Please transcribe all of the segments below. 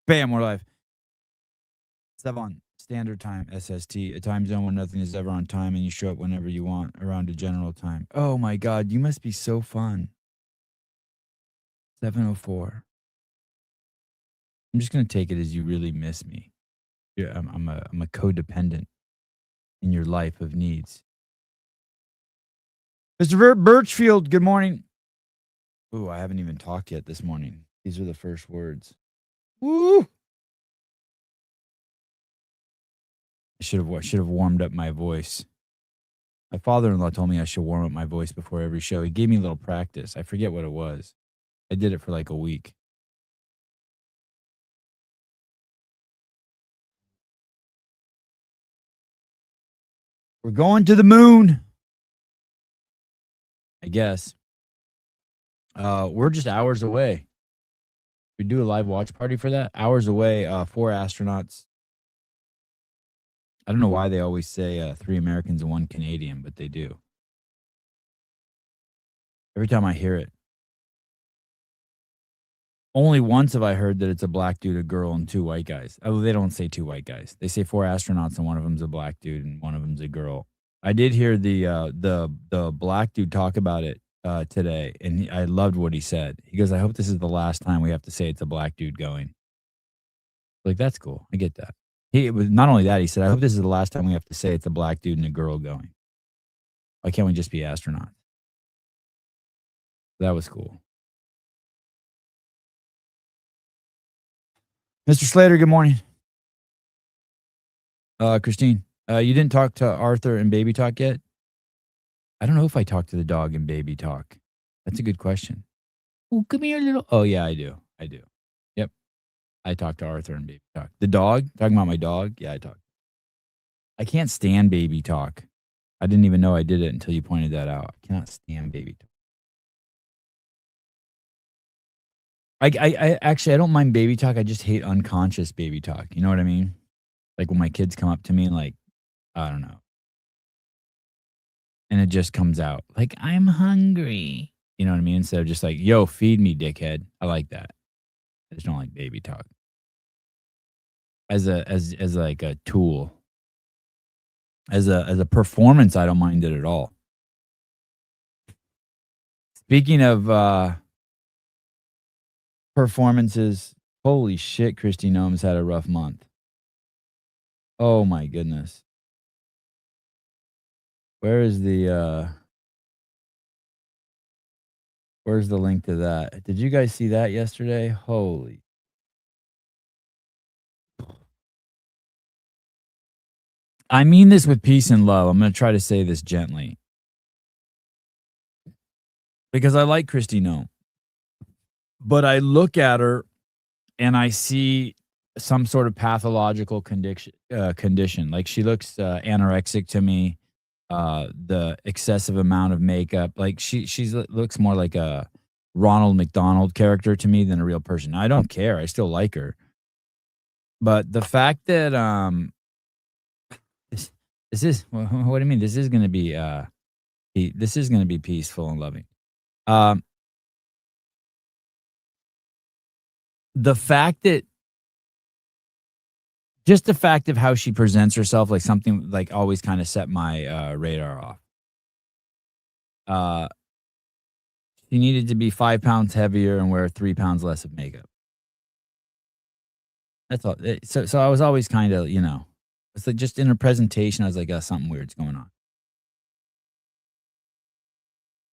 Bam, we're live. 7 standard time, SST, a time zone where nothing is ever on time and you show up whenever you want around a general time. Oh my God, you must be so fun. 7:04. I'm just gonna take it as you really miss me. Yeah, I'm a codependent in your life of needs. Mr. Birchfield, good morning. Ooh, I haven't even talked yet this morning. These are the first words. Woo! I should have warmed up my voice. My father-in-law told me I should warm up my voice before every show. He gave me a little practice. I forget what it was. I did it for like a week. We're going to the moon. I guess. We're just hours away. We do a live watch party for that. Hours away, 4 astronauts. I don't know why they always say 3 Americans and 1 Canadian, but they do. Every time I hear it. Only once have I heard that it's a black dude, a girl, and 2 white guys. Oh, they don't say 2 white guys. They say 4 astronauts and one of them's a black dude and one of them's a girl. I did hear the black dude talk about it today, and I loved what he said. He goes, "I hope this is the last time we have to say it's a black dude going." Like, that's cool. I get that. It was not only that. He said, "I hope this is the last time we have to say it's a black dude and a girl going. Why can't we just be astronauts?" That was cool. Mr. Slater, good morning. Christine, you didn't talk to Arthur and Baby Talk yet? I don't know if I talked to the dog in Baby Talk. That's a good question. Oh, come here, little. Oh, yeah, I do. Yep. I talked to Arthur and Baby Talk. The dog? Talking about my dog? Yeah, I talked. I can't stand Baby Talk. I didn't even know I did it until you pointed that out. I cannot stand Baby Talk. I actually, I don't mind Baby Talk. I just hate unconscious Baby Talk. You know what I mean? Like when my kids come up to me, like, I don't know. And it just comes out like, "I'm hungry." You know what I mean? Instead of just like, "Yo, feed me, dickhead." I like that. I just don't like Baby Talk. As like a tool. As a performance, I don't mind it at all. Speaking of performances, holy shit, Kristi Noem's had a rough month. Oh my goodness. Where's the link to that? Did you guys see that yesterday? Holy. I mean this with peace and love. I'm going to try to say this gently. Because I like Kristi Noem. But I look at her and I see some sort of pathological condition. Like she looks anorexic to me. The excessive amount of makeup. Like she looks more like a Ronald McDonald character to me than a real person. I don't care. I still like her. But the fact that this is what do you mean? This is going to be peaceful and loving. The fact of how she presents herself, like something like always kind of set my radar off. She needed to be 5 pounds heavier and wear 3 pounds less of makeup. That's all. So I was always kind of, it's like just in her presentation, I was like, something weird's going on.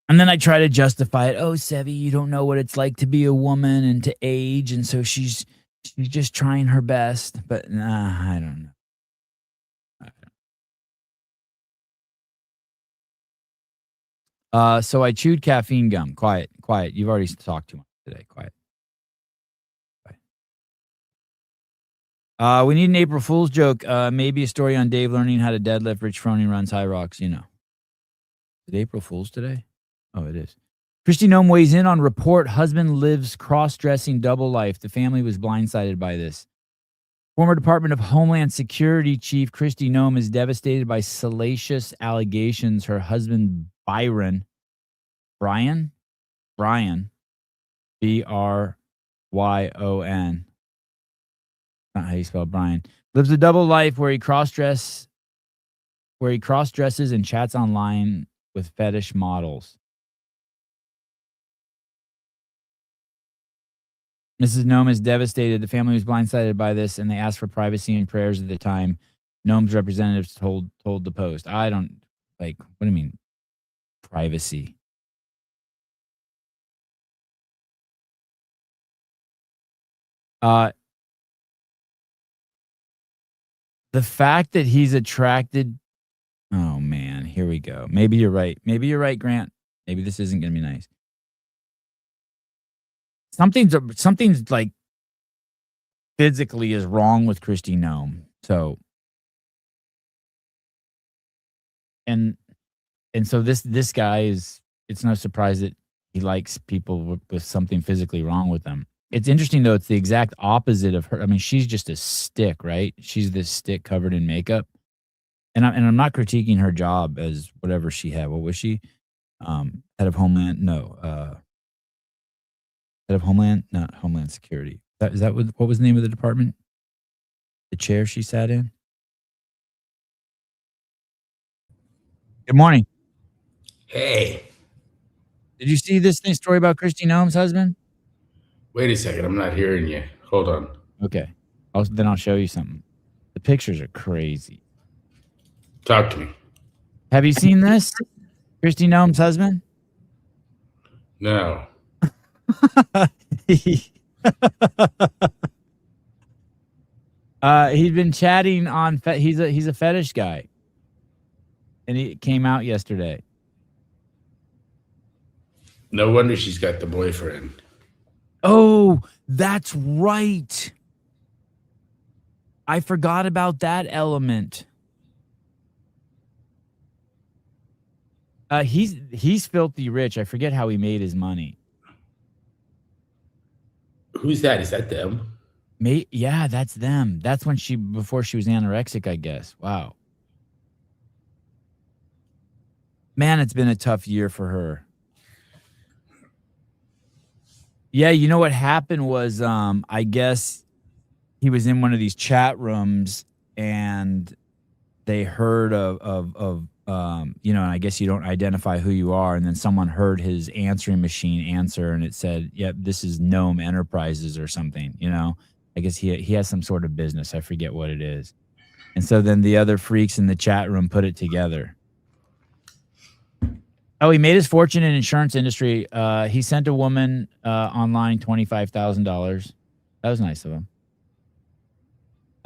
And then I try to justify it. "Oh, Sevy, you don't know what it's like to be a woman and to age. And so she's just trying her best." But nah, I don't know. So I chewed caffeine gum. Quiet. You've already talked too much today. Quiet. We need an April Fool's joke. Maybe a story on Dave learning how to deadlift. Rich Froning runs high rocks. Is it April Fool's today? Oh, it is. Kristi Noem weighs in on report husband lives cross-dressing double life. The family was blindsided by this. Former Department of Homeland Security Chief Kristi Noem is devastated by salacious allegations her husband Brian, B-R-Y-A-N, Y-O-N. Not how you spell Brian. Lives a double life where he cross-dresses and chats online with fetish models. Mrs. Noem is devastated. The family was blindsided by this, and they asked for privacy and prayers at the time. Noem's representatives told the Post. I don't like. What do you mean, privacy? The fact that he's attracted. Oh man, here we go. Maybe you're right. Maybe you're right, Grant. Maybe this isn't going to be nice. Something's like physically is wrong with Kristi Noem. So, and so this guy is. It's no surprise that he likes people with something physically wrong with them. It's interesting though. It's the exact opposite of her. I mean, she's just a stick, right? She's this stick covered in makeup. And I'm not critiquing her job as whatever she had. What was she? Head of Homeland? No. Head of Homeland? Not Homeland Security. Is that what was the name of the department? The chair she sat in? Good morning. Hey. Did you see this story about Kristi Noem's husband? Wait a second. I'm not hearing you. Hold on. Okay. Then I'll show you something. The pictures are crazy. Talk to me. Have you seen this? Kristi Noem's husband? No. He'd been chatting on. He's a fetish guy, and he came out yesterday. No wonder she's got the boyfriend. Oh, that's right. I forgot about that element. He's filthy rich. I forget how he made his money. Who's that? Is that them? Yeah, that's them. That's before she was anorexic, I guess. Wow. Man, it's been a tough year for her. Yeah, you know what happened was I guess he was in one of these chat rooms and they heard of and I guess you don't identify who you are, and then someone heard his answering machine answer and it said, yep, this is Noem Enterprises or something, I guess he has some sort of business. I forget what it is. And so then the other freaks in the chat room put it together. Oh, he made his fortune in insurance industry. He sent a woman online $25,000. That was nice of him.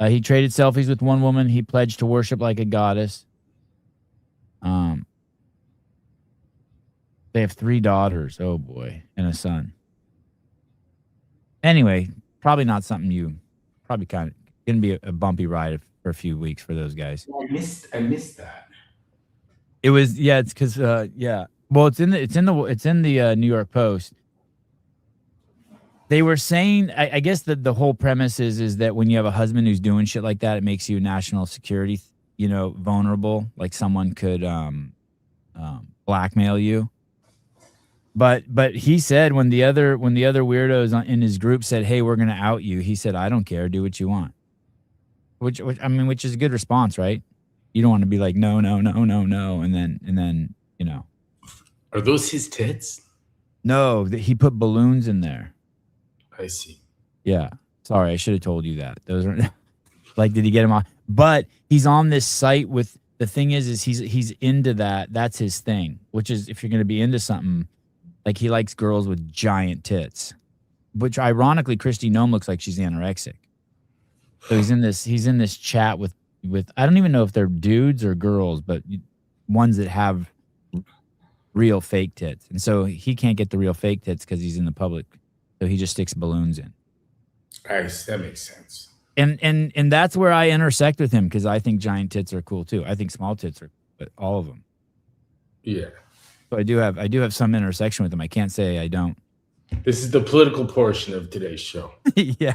He traded selfies with one woman he pledged to worship like a goddess. They have 3 daughters. Oh boy, and a son. Anyway, probably not something probably kind of going to be a bumpy ride for a few weeks for those guys. I missed that. It was it's because well, it's in the New York Post. They were saying, I guess the whole premise is that when you have a husband who's doing shit like that, it makes you national security, vulnerable. Like someone could blackmail you. But he said when the other weirdos in his group said, "Hey, we're gonna out you," he said, "I don't care. Do what you want." Which is a good response, right? You don't want to be like no, and then. Are those his tits? No, he put balloons in there. I see. Yeah. Sorry, I should have told you that. Those are like, did he get him on? But he's on this site with the thing is he's into that. That's his thing, which is if you're going to be into something, like he likes girls with giant tits, which ironically, Kristi Noem looks like she's anorexic. So he's in this chat with I don't even know if they're dudes or girls, but ones that have real fake tits. And so he can't get the real fake tits because he's in the public. So he just sticks balloons in. That makes sense. And that's where I intersect with him because I think giant tits are cool too. I think small tits are, but all of them. Yeah. So I do have some intersection with him. I can't say I don't. This is the political portion of today's show. Yeah.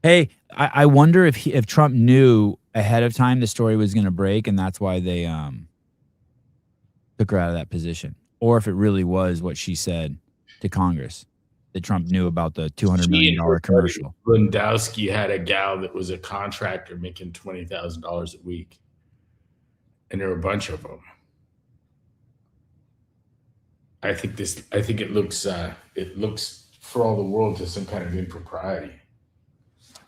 Hey, I wonder if Trump knew ahead of time the story was going to break, and that's why they took her out of that position, or if it really was what she said. to Congress that Trump knew about the $200 million commercial. Lewandowski had a gal that was a contractor making $20,000 a week, and there were a bunch of them. I think it looks for all the world to some kind of impropriety.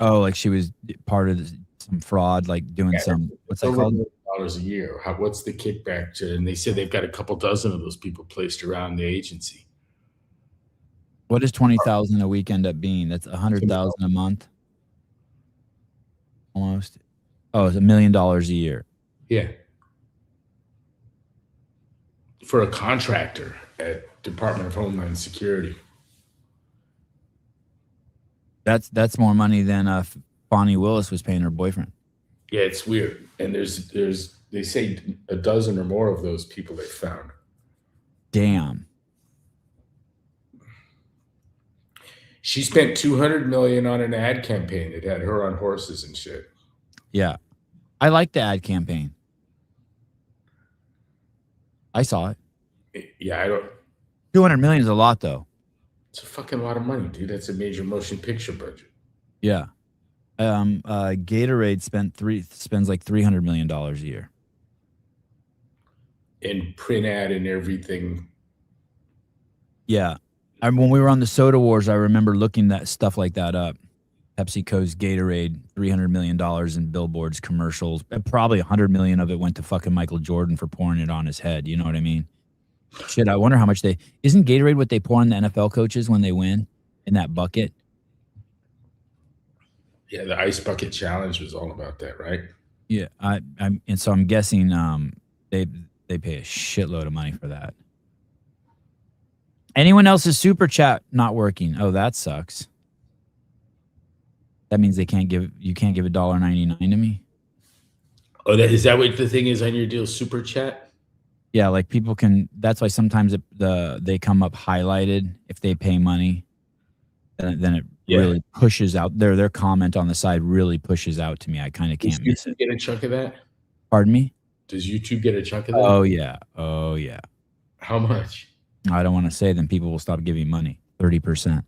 Oh, like she was part of some fraud, like doing some, what's that called? $1 a year. What's the kickback to? And they said they've got a couple dozen of those people placed around the agency. What does 20,000 a week end up being? That's 100,000 a month, almost. Oh, it's $1 million a year. Yeah, for a contractor at Department of Homeland Security. That's more money than Bonnie Willis was paying her boyfriend. Yeah, it's weird. And there's they say a dozen or more of those people they found. Damn. She spent $200 million on an ad campaign. It had her on horses and shit. Yeah, I like the ad campaign. I saw it. Yeah, I don't. 200 million is a lot, though. It's a fucking lot of money, dude. That's a major motion picture budget. Yeah. Gatorade spends like $300 million a year. And print ad and everything. Yeah. When we were on the Soda Wars, I remember looking that stuff like that up. PepsiCo's Gatorade, $300 million in billboards, commercials. And probably $100 million of it went to fucking Michael Jordan for pouring it on his head. You know what I mean? Shit, I wonder how much isn't Gatorade what they pour on the NFL coaches when they win in that bucket? Yeah, the Ice Bucket Challenge was all about that, right? Yeah, and so I'm guessing they pay a shitload of money for that. Anyone else's super chat not working? Oh, that sucks. That means you can't give $1.99 to me. Oh, is that what the thing is on your deal? Super chat? Yeah, like people can. That's why sometimes they come up highlighted if they pay money. Then it really pushes out their comment on the side. Really pushes out to me. I kind of can't miss it. Get a chunk of that? Pardon me? Does YouTube get a chunk of that? Oh yeah. How much? I don't want to say. Then people will stop giving money. 30%.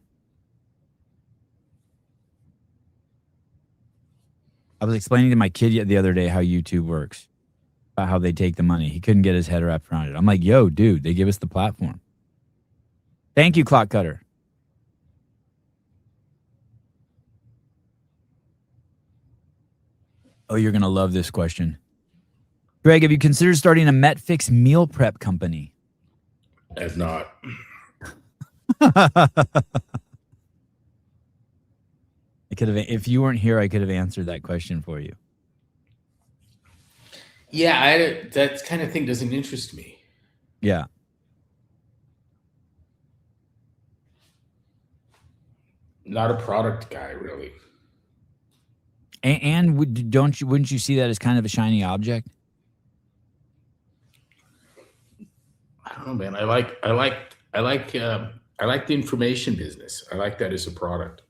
I was explaining to my kid the other day how YouTube works, about how they take the money. He couldn't get his head wrapped around it. I'm like, yo, dude, they give us the platform. Thank you, Clock Cutter. Oh, you're going to love this question. Greg, have you considered starting a MetFix meal prep company? I have not. If you weren't here, I could have answered that question for you. Yeah, that kind of thing doesn't interest me. Yeah. Not a product guy, really. And wouldn't you see that as kind of a shiny object? I don't know, man. I like the information business. I like that as a product.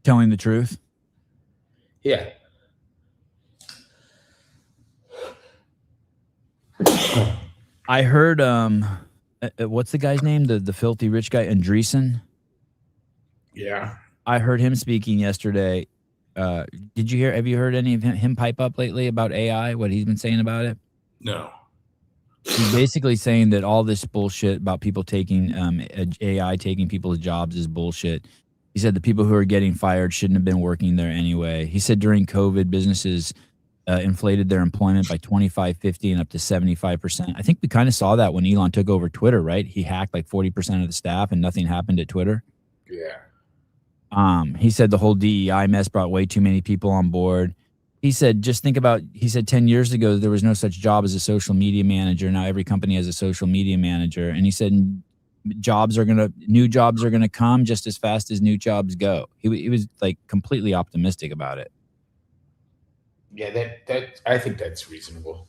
Telling the truth? Yeah. I heard what's the guy's name? The filthy rich guy, Andreessen? Yeah. I heard him speaking yesterday. Have you heard any of him pipe up lately about AI, what he's been saying about it? No. He's basically saying that all this bullshit about people taking AI taking people's jobs is bullshit. He said the people who are getting fired shouldn't have been working there anyway. He said during COVID, businesses inflated their employment by 25, 50, and up to 75%. I think we kind of saw that when Elon took over Twitter, right? He hacked like 40% of the staff and nothing happened at Twitter. Yeah. He said the whole DEI mess brought way too many people on board. He said, he said 10 years ago, there was no such job as a social media manager. Now every company has a social media manager. And he said, new jobs are going to come just as fast as new jobs go. He was like completely optimistic about it. Yeah, I think that's reasonable.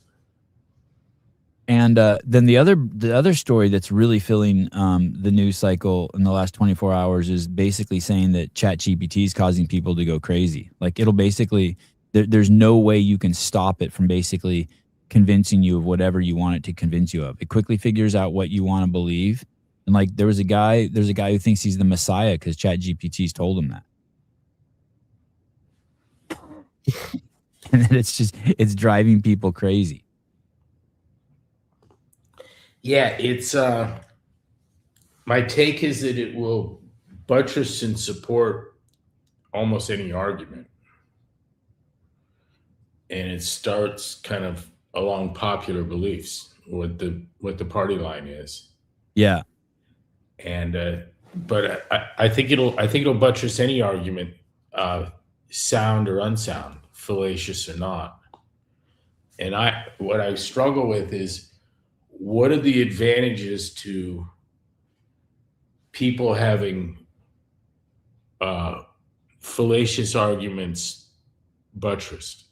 And then the other story that's really filling the news cycle in the last 24 hours is basically saying that ChatGPT is causing people to go crazy. Like it'll basically, there's no way you can stop it from basically convincing you of whatever you want it to convince you of. It quickly figures out what you want to believe, And like there's a guy who thinks he's the Messiah because ChatGPT's told him that. And then it's driving people crazy. Yeah, it's my take is that it will buttress and support almost any argument. And it starts kind of along popular beliefs, what the party line is. Yeah. And but I think it'll buttress any argument, sound or unsound, fallacious or not. And what I struggle with is, what are the advantages to people having fallacious arguments buttressed?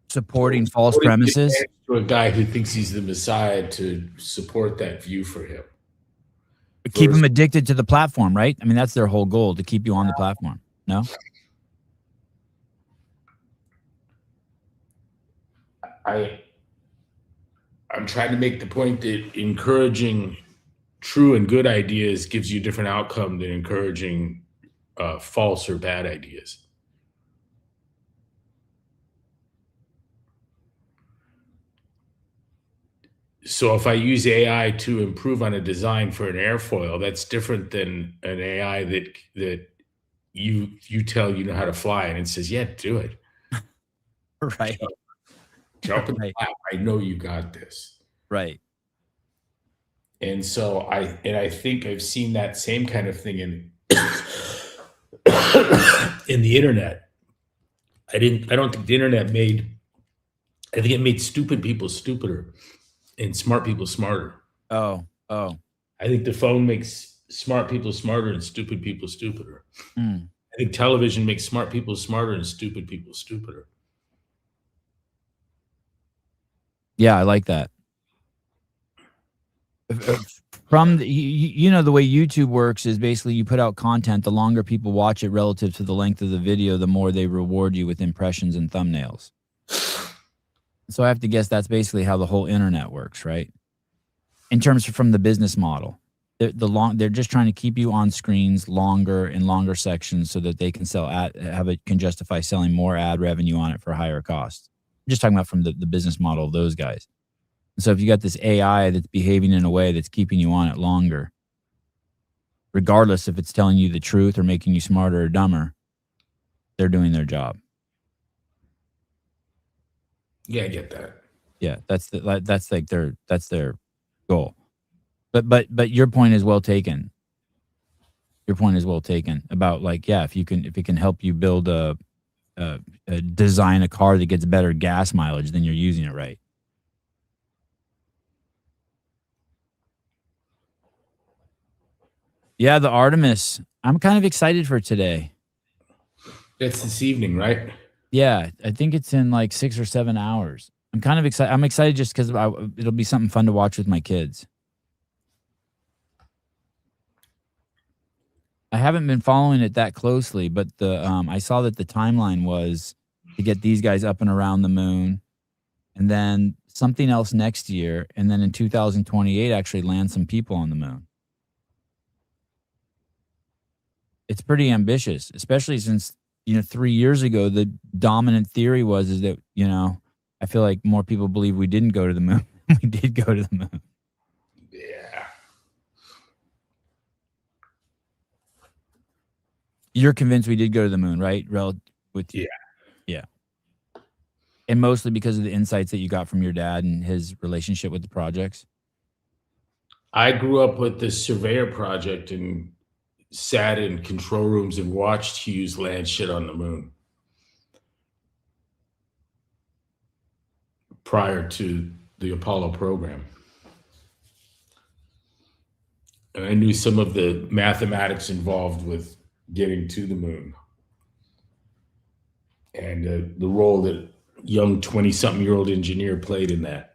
Supporting false premises. To a guy who thinks he's the Messiah to support that view for him. Keep them addicted to the platform, right? I mean, that's their whole goal, to keep you on the platform. No? I'm trying to make the point that encouraging true and good ideas gives you a different outcome than encouraging false or bad ideas. So if I use AI to improve on a design for an airfoil, that's different than an AI that you tell you know how to fly and it says, yeah, do it. Right. Jump in the lap. I know you got this. Right. And so I think I've seen that same kind of thing in in the internet. I don't think the internet I think it made stupid people stupider and smart people smarter. Oh. I think the phone makes smart people smarter and stupid people stupider. Mm. I think television makes smart people smarter and stupid people stupider. Yeah, I like that. From the way YouTube works is basically you put out content, the longer people watch it relative to the length of the video, the more they reward you with impressions and thumbnails. So I have to guess that's basically how the whole internet works, right? In terms from the business model, they're just trying to keep you on screens longer and longer sections so that they can can justify selling more ad revenue on it for higher costs. I'm just talking about from the business model of those guys. So if you got this AI that's behaving in a way that's keeping you on it longer, regardless if it's telling you the truth or making you smarter or dumber, they're doing their job. Yeah, I get that. Yeah, that's their goal. But your point is well taken. Your point is well taken about if it can help you build design a car that gets better gas mileage, then you're using it right. Yeah, the Artemis. I'm kind of excited for today. It's this evening, right? Yeah, I think it's in like 6 or 7 hours. I'm kind of excited. I'm excited just because it'll be something fun to watch with my kids. I haven't been following it that closely, but I saw that the timeline was to get these guys up and around the moon, and then something else next year, and then in 2028 actually land some people on the moon. It's pretty ambitious, especially since 3 years ago the dominant theory is that I feel like more people believe we didn't go to the moon than we did go to the moon. Yeah. You're convinced we did go to the moon, right? With you. Yeah. And mostly because of the insights that you got from your dad and his relationship with the projects? I grew up with the Surveyor Project and sat in control rooms and watched Hughes land shit on the moon prior to the Apollo program. And I knew some of the mathematics involved with getting to the moon and the role that young 20-something-year-old engineer played in that.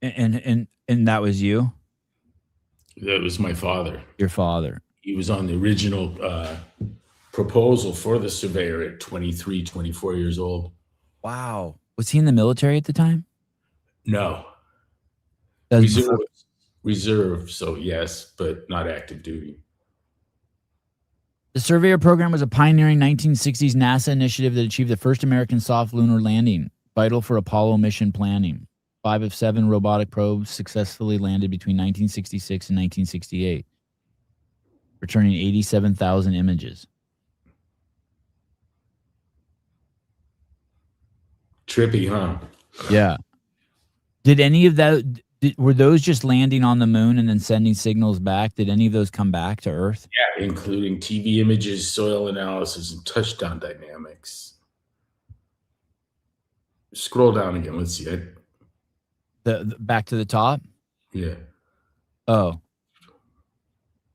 And that was you? That was my father. Your father. He was on the original proposal for the Surveyor at 23, 24 years old. Wow. Was he in the military at the time? No. That was Reserve. before. Reserve, so yes, but not active duty. The Surveyor program was a pioneering 1960s NASA initiative that achieved the first American soft lunar landing, vital for Apollo mission planning. 5 of 7 robotic probes successfully landed between 1966 and 1968, returning 87,000 images. Trippy, huh? Yeah. Did any of that, were those just landing on the moon and then sending signals back? Did any of those come back to Earth? Yeah, including TV images, soil analysis, and touchdown dynamics. Scroll down again. Let's see it. The back to the top? Yeah. Oh.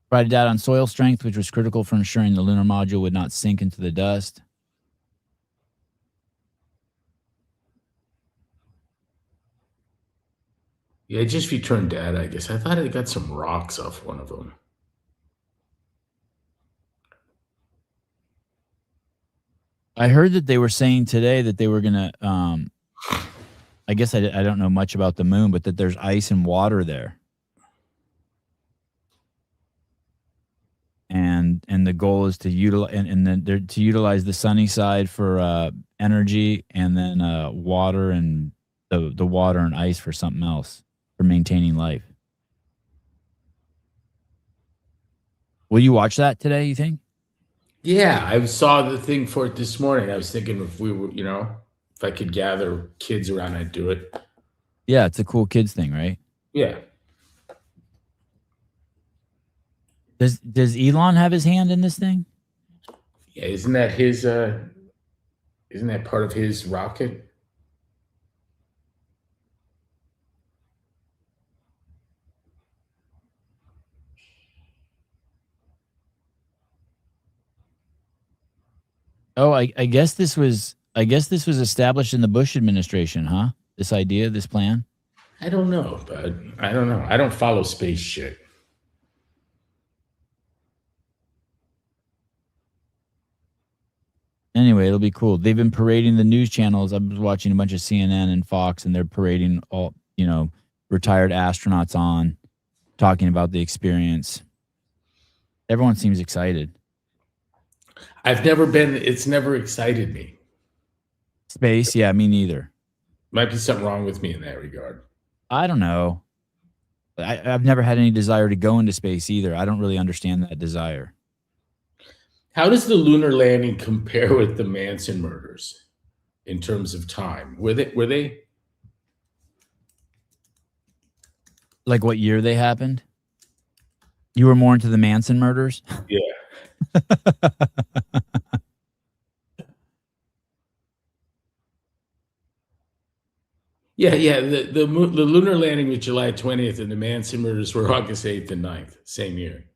Provided data on soil strength, which was critical for ensuring the lunar module would not sink into the dust. Yeah, it just returned data, I guess. I thought it got some rocks off one of them. I heard that they were saying today that they were going to, I guess I don't know much about the moon, but that there's ice and water there. And the goal is to utilize and then to utilize the sunny side for energy, and then water and the water and ice for something else, for maintaining life. Will you watch that today, you think? Yeah, I saw the thing for it this morning. I was thinking if we were, if I could gather kids around, I'd do it. Yeah, it's a cool kids thing, right? Yeah. Does Elon have his hand in this thing? Yeah, isn't that his isn't that part of his rocket? Oh, I guess this was established in the Bush administration, huh? This idea, this plan. I don't know, but I don't know. I don't follow space shit. Anyway, it'll be cool. They've been parading the news channels. I was watching a bunch of CNN and Fox, and they're parading all, retired astronauts on, talking about the experience. Everyone seems excited. It's never excited me. Space, yeah, me neither. Might be something wrong with me in that regard. I don't know. I've never had any desire to go into space either. I don't really understand that desire. How does the lunar landing compare with the Manson murders in terms of time? Were they Like what year they happened? You were more into the Manson murders? Yeah. Yeah. The lunar landing was July 20th, and the Manson murders were August 8th and 9th, same year.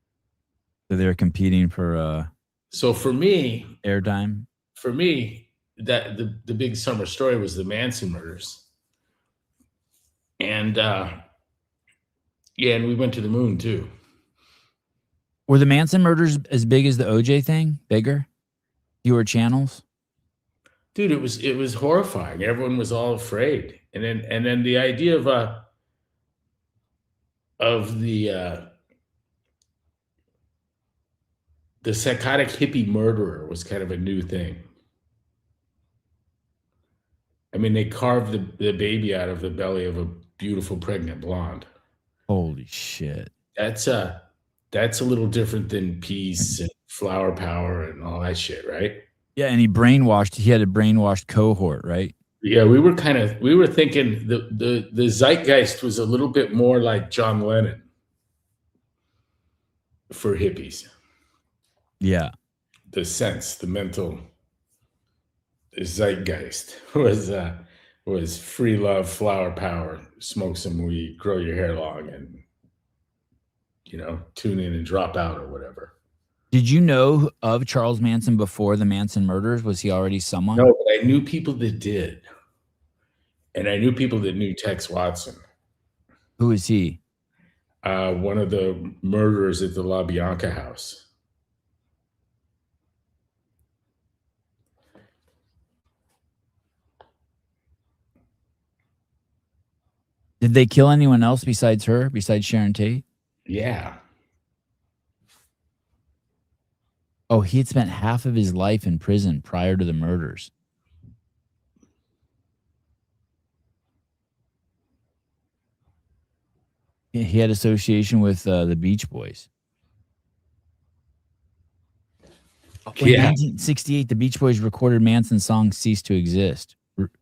So they're competing for So for me, airtime. that the big summer story was the Manson murders. And and we went to the moon too. Were the Manson murders as big as the OJ thing? Bigger? Fewer channels? Dude, it was horrifying. Everyone was all afraid. And then the idea of the psychotic hippie murderer was kind of a new thing. I mean, they carved the baby out of the belly of a beautiful pregnant blonde. Holy shit. That's a little different than peace and flower power and all that shit, right? Yeah, and he had a brainwashed cohort, right? Yeah, we were thinking the zeitgeist was a little bit more like John Lennon for hippies. Yeah. The sense, the mental zeitgeist was free love, flower power, smoke some weed, grow your hair long, and tune in and drop out or whatever. Did you know of Charles Manson before the Manson murders? Was he already someone? No, but I knew people that did. And I knew people that knew Tex Watson. Who is he? One of the murderers at the La Bianca house. Did they kill anyone else besides her, besides Sharon Tate? Yeah. Oh, he had spent half of his life in prison prior to the murders. He had association with the Beach Boys. In 1968, the Beach Boys recorded Manson's song "Cease to Exist,"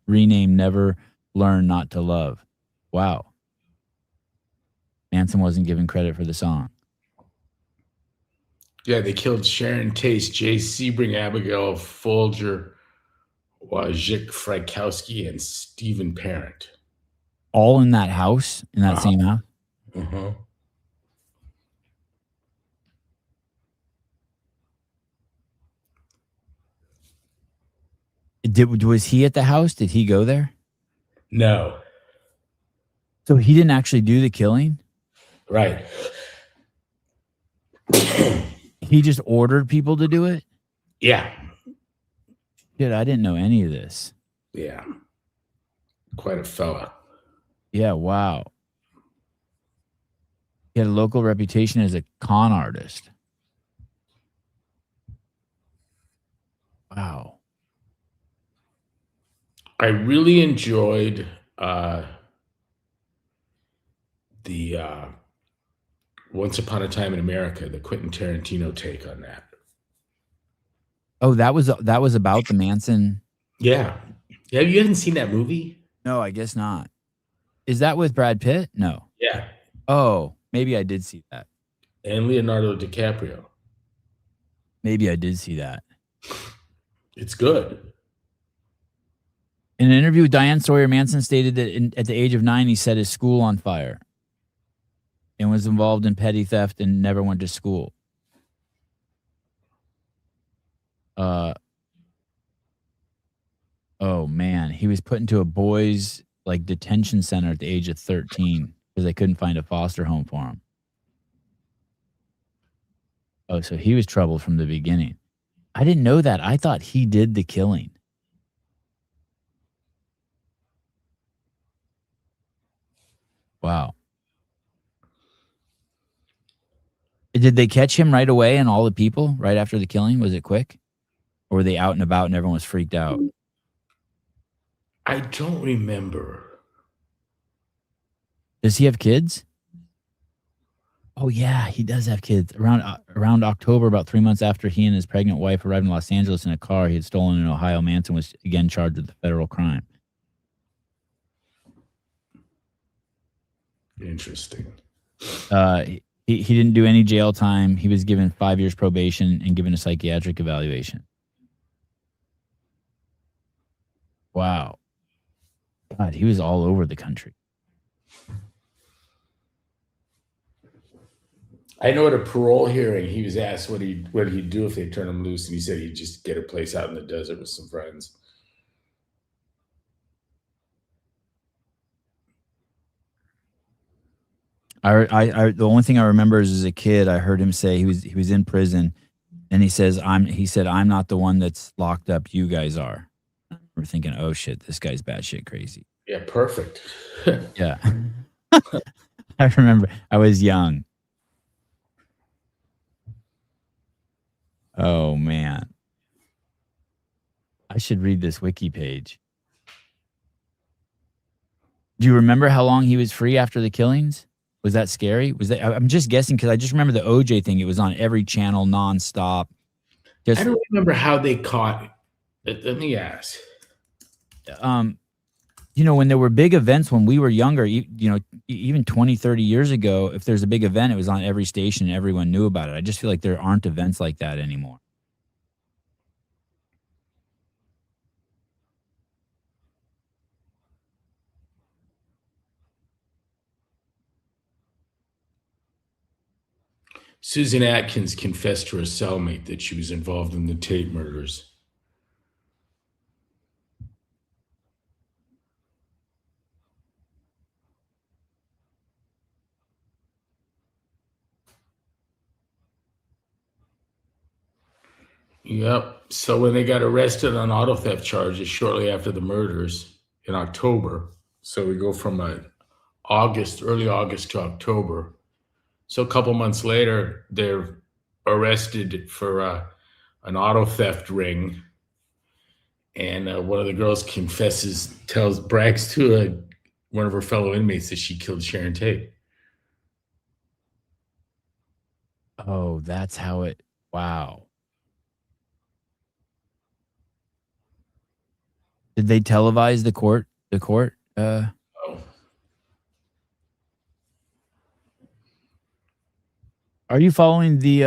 renamed "Never Learn Not to Love." Wow. Manson wasn't given credit for the song. Yeah, they killed Sharon Tate, Jay Sebring, Abigail Folger, Wojciech Frykowski, and Stephen Parent. All in that house, in that same house? Uh-huh. Was he at the house? Did he go there? No. So he didn't actually do the killing? Right. He just ordered people to do it? Yeah. Dude, I didn't know any of this. Yeah. Quite a fella. Yeah, wow. He had a local reputation as a con artist. Wow. I really enjoyed the Once Upon a Time in America, the Quentin Tarantino take on that. Oh, that was about the Manson. Yeah. Yeah, you haven't seen that movie? No, I guess not. Is that with Brad Pitt? No. Yeah. Oh, maybe I did see that. And Leonardo DiCaprio. Maybe I did see that. It's good. In an interview with Diane Sawyer, Manson stated that at the age of 9, he set his school on fire and was involved in petty theft and never went to school. Oh man, he was put into a boys' detention center at the age of 13 because they couldn't find a foster home for him. Oh, so he was trouble from the beginning. I didn't know that. I thought he did the killing. Wow. Did they catch him right away and all the people right after the killing? Was it quick? Or were they out and about and everyone was freaked out? I don't remember. Does he have kids? Oh yeah, he does have kids. Around October, about 3 months after he and his pregnant wife arrived in Los Angeles in a car he had stolen in Ohio, Manson was again charged with a federal crime. Interesting. He didn't do any jail time. He was given 5 years probation and given a psychiatric evaluation. Wow. God, he was all over the country. I know at a parole hearing, he was asked what he'd do if they turn him loose, and he said he'd just get a place out in the desert with some friends. The only thing I remember is as a kid, I heard him say he was in prison, and he said, "I'm not the one that's locked up. You guys are." We're thinking, "Oh shit, this guy's batshit crazy." Yeah, perfect. Yeah. I remember I was young. Oh man. I should read this wiki page. Do you remember how long he was free after the killings? Was that scary? I'm just guessing because I just remember the OJ thing. It was on every channel nonstop. I don't remember how they caught it. Let me ask. When there were big events when we were younger, even 20, 30 years ago, if there's a big event, it was on every station and everyone knew about it. I just feel like there aren't events like that anymore. Susan Atkins confessed to her cellmate that she was involved in the Tate murders. Yep. So when they got arrested on auto theft charges shortly after the murders in October, so we go from a early August to October. So a couple months later, they're arrested for an auto theft ring, and one of the girls brags to one of her fellow inmates that she killed Sharon Tate. Oh, that's how it. Wow. Did they televise the court? The court? Oh. Are you following the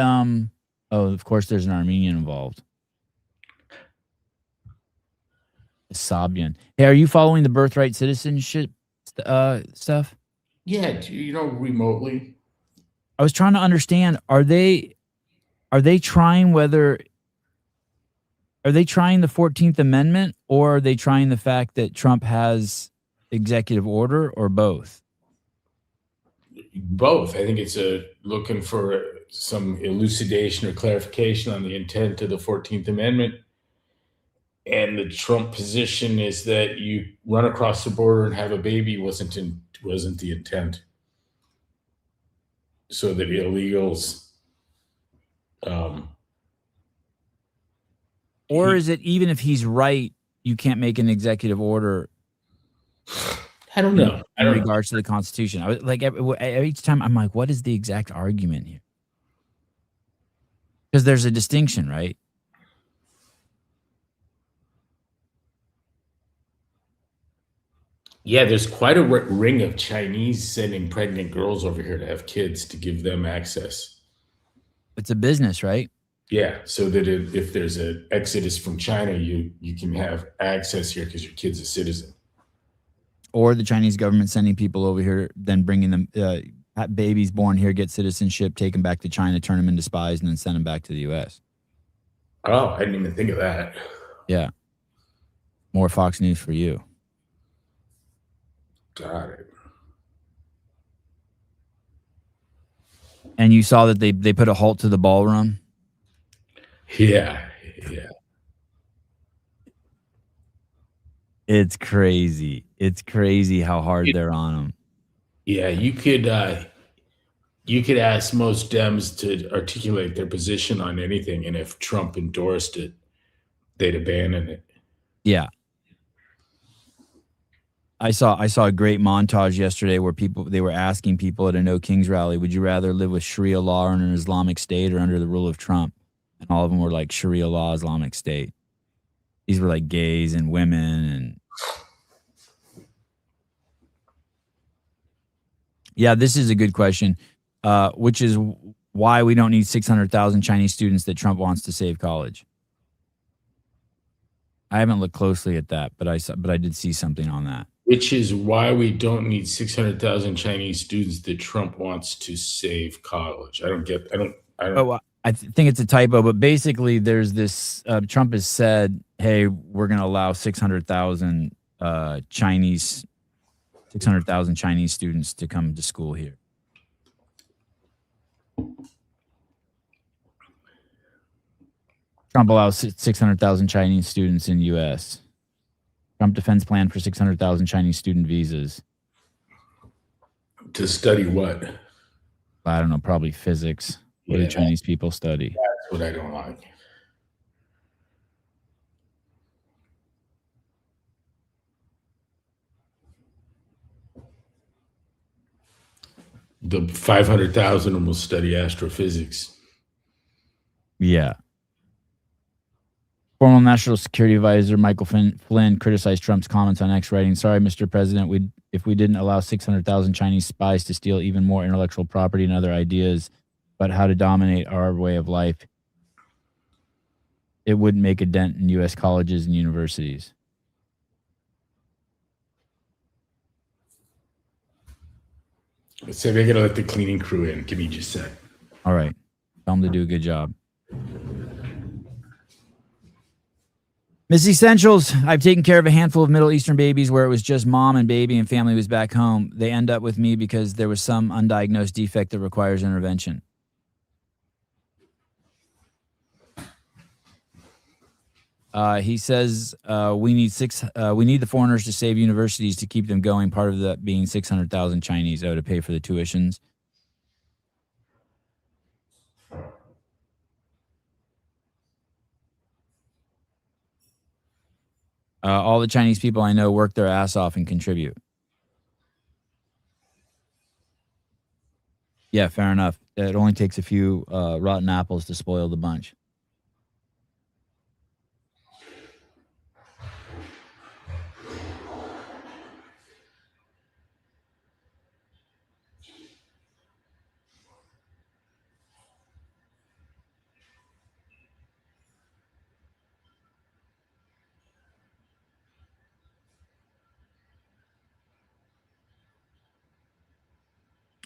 Oh, of course there's an Armenian involved. Sabian. Hey, are you following the birthright citizenship stuff? Yeah, remotely. I was trying to understand, are they trying the 14th Amendment, or are they trying the fact that Trump has executive order, or both? Both. I think it's looking for some elucidation or clarification on the intent of the 14th Amendment. And the Trump position is that you run across the border and have a baby wasn't the intent. So that illegals. Or is it, even if he's right, you can't make an executive order? I don't know. In regards to the Constitution, I was like, each time I'm like, what is the exact argument here? Because there's a distinction, right? Yeah, there's quite a ring of Chinese sending pregnant girls over here to have kids to give them access. It's a business, right? Yeah, so that if there's an exodus from China, you can have access here because your kid's a citizen. Or the Chinese government sending people over here, then bringing them, babies born here, get citizenship, take them back to China, turn them into spies, and then send them back to the U.S. Oh, I didn't even think of that. Yeah. More Fox News for you. Got it. And you saw that they put a halt to the ballroom? Yeah. It's crazy. It's crazy how hard they're on them. Yeah, you could ask most Dems to articulate their position on anything, and if Trump endorsed it, they'd abandon it. Yeah. I saw a great montage yesterday where they were asking people at a No Kings rally, would you rather live with Sharia law in an Islamic state or under the rule of Trump? And all of them were like, Sharia law, Islamic state. These were like gays and women. And yeah, this is a good question, which is why we don't need 600,000 Chinese students that Trump wants to save college. I haven't looked closely at that, but I did see something on that. Which is why we don't need 600,000 Chinese students that Trump wants to save college. I don't. Oh, I think it's a typo, but basically there's this, Trump has said, hey, we're going to allow 600,000 Chinese students to come to school here. Trump allows 600,000 Chinese students in U.S. Trump defense plan for 600,000 Chinese student visas. To study what? I don't know, probably physics. What do Chinese people study? That's what I don't like. The 500,000 will study astrophysics. Yeah. Former National Security Advisor Michael Flynn criticized Trump's comments on X, writing, sorry, Mr. President, if we didn't allow 600,000 Chinese spies to steal even more intellectual property and other ideas about how to dominate our way of life, it wouldn't make a dent in U.S. colleges and universities. So they're going to let the cleaning crew in. Give me just a sec. All right. Tell them to do a good job. Miss Essentials, I've taken care of a handful of Middle Eastern babies where it was just mom and baby and family was back home. They end up with me because there was some undiagnosed defect that requires intervention. He says we need the foreigners to save universities to keep them going. Part of that being 600,000 Chinese to pay for the tuitions. All the Chinese people I know work their ass off and contribute. Yeah, fair enough. It only takes a few rotten apples to spoil the bunch.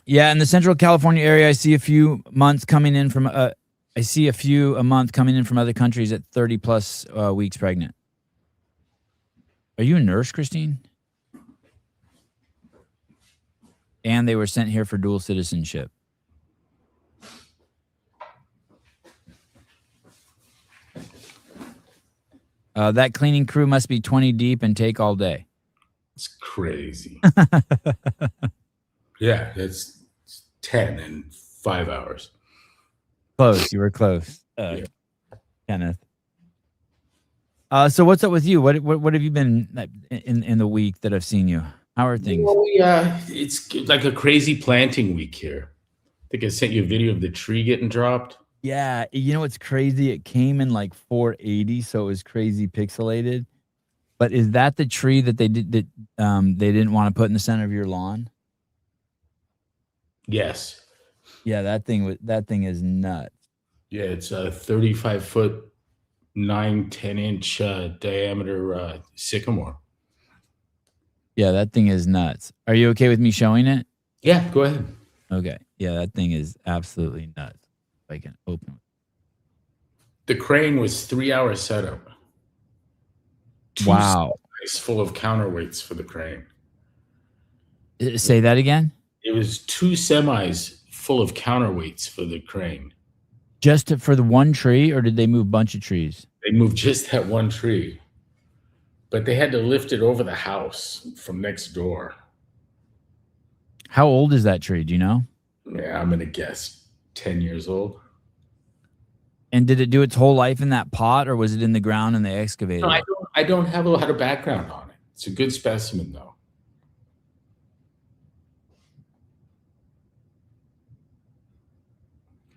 Yeah, in the Central California area, I see a few months coming in from a month coming in from other countries at 30 plus weeks pregnant. Are you a nurse, Christine? And they were sent here for dual citizenship. That cleaning crew must be 20 deep and take all day. It's crazy. Yeah, it's 10 in 5 hours. Close. You were close, Yeah. Kenneth. So what's up with you? What have you been in the week that I've seen you? How are things? Oh, yeah, it's like a crazy planting week here. I think I sent you a video of the tree getting dropped. Yeah, you know what's crazy? It came in like 480, so it was crazy pixelated. But is that the tree that they didn't want to put in the center of your lawn? Yes. Yeah, that thing is nuts. Yeah, it's a 35-foot, 10 inch diameter sycamore. Yeah, that thing is nuts. Are you okay with me showing it? Yeah, go ahead. Okay. Yeah, that thing is absolutely nuts. If I can open it. The crane was 3 hours setup. Wow. It's full of counterweights for the crane. Say that again? It was 2 semis full of counterweights for the crane. Just for the one tree, or did they move a bunch of trees? They moved just that one tree. But they had to lift it over the house from next door. How old is that tree? Do you know? Yeah, I'm going to guess 10 years old. And did it do its whole life in that pot, or was it in the ground and they excavated it? I don't have a lot of background on it. It's a good specimen, though.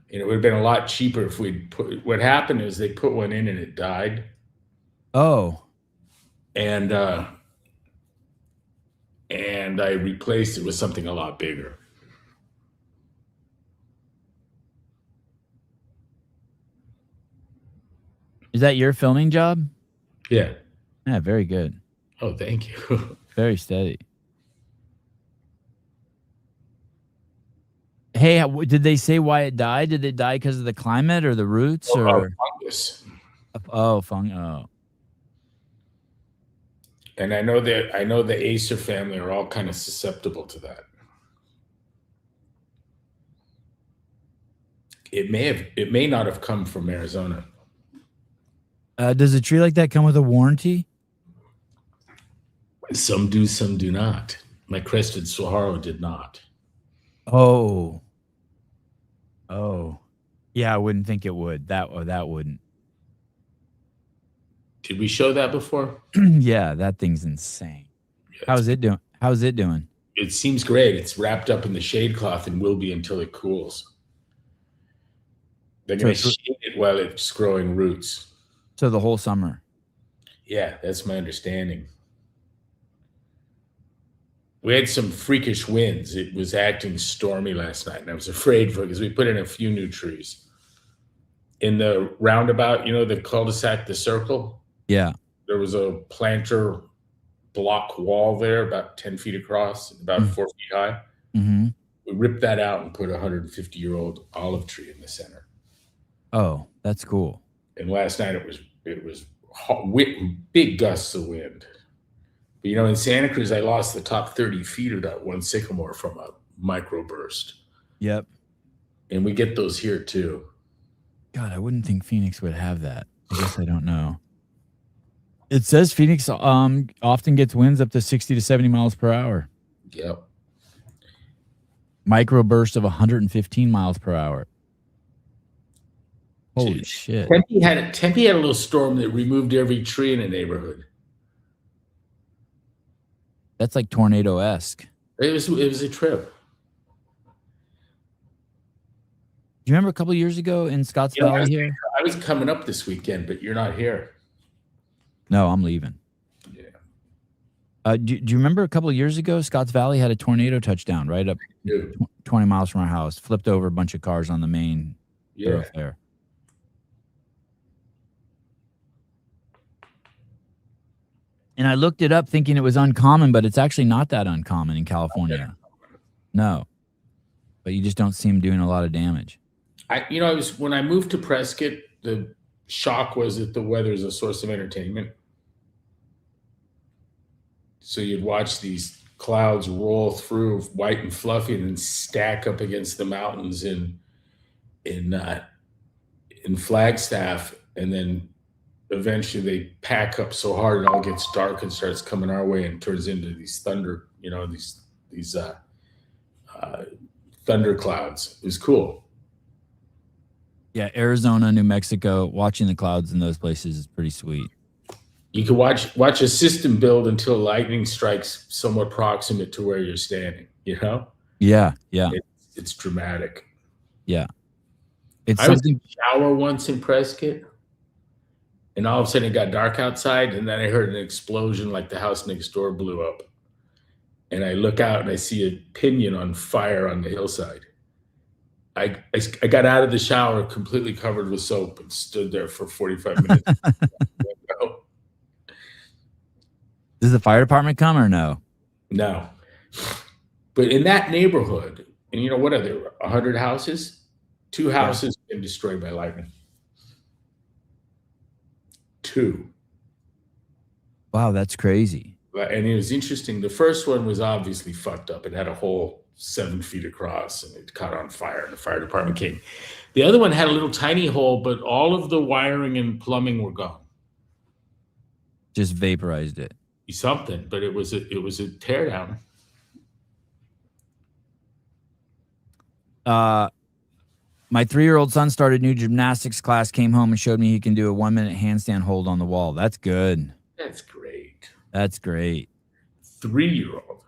It would have been a lot cheaper if we'd put. What happened is they put one in and it died. Oh. And I replaced it with something a lot bigger. Is that your filming job? Yeah. Yeah, very good. Oh, thank you. Very steady. Hey, did they say why it died? Did it die because of the climate or the roots or fungus? Oh. And I know the Acer family are all kind of susceptible to that. It may not have come from Arizona. Does a tree like that come with a warranty? Some do, some do not. My crested saguaro did not. Oh. Yeah, I wouldn't think it would. That wouldn't. Did we show that before? Yeah, that thing's insane. Yeah, How's it doing? It seems great. It's wrapped up in the shade cloth and will be until it cools. They're going to shade it while it's growing roots. So the whole summer? Yeah, that's my understanding. We had some freakish winds. It was acting stormy last night, and I was afraid for it because we put in a few new trees. In the roundabout, the cul-de-sac, the circle? Yeah. There was a planter block wall there about 10 feet across, about 4 feet high. Mm-hmm. We ripped that out and put a 150-year-old olive tree in the center. Oh, that's cool. And last night it was hot, big gusts of wind. But, in Santa Cruz, I lost the top 30 feet of that one sycamore from a microburst. Yep. And we get those here too. God, I wouldn't think Phoenix would have that. I guess I don't know. It says Phoenix often gets winds up to 60 to 70 miles per hour. Yep. Microburst of 115 miles per hour. Holy shit. Tempe had a little storm that removed every tree in the neighborhood. That's like tornado-esque. It was a trip. Do you remember a couple of years ago in Scotts Valley here? I was coming up this weekend, but you're not here. No, I'm leaving. Yeah. Do you remember a couple of years ago, Scotts Valley had a tornado touchdown right up 20 miles from our house, flipped over a bunch of cars on the main thoroughfare. And I looked it up thinking it was uncommon, but it's actually not that uncommon in California. No. But you just don't see them doing a lot of damage. When I moved to Prescott, the shock was that the weather is a source of entertainment. So you'd watch these clouds roll through white and fluffy and then stack up against the mountains in Flagstaff, and then eventually they pack up so hard it all gets dark and starts coming our way and turns into these thunder, these thunder clouds. It was cool. Yeah, Arizona, New Mexico, watching the clouds in those places is pretty sweet. You can watch a system build until lightning strikes somewhat proximate to where you're standing, Yeah. It's dramatic. Yeah. I was in the shower once in Prescott, and all of a sudden it got dark outside, and then I heard an explosion like the house next door blew up. And I look out and I see a pinyon on fire on the hillside. I got out of the shower completely covered with soap and stood there for 45 minutes. Does the fire department come or no? No. But in that neighborhood, and what are there, 100 houses? 2 houses have been destroyed by lightning. 2. Wow, that's crazy. And it was interesting. The first one was obviously fucked up. It had a hole 7 feet across, and it caught on fire, and the fire department came. The other one had a little tiny hole, but all of the wiring and plumbing were gone. Just vaporized it. Something, but it was a teardown. My 3-year-old son started new gymnastics class, came home and showed me he can do a 1-minute handstand hold on the wall. That's good. That's great. That's great. 3-year-old.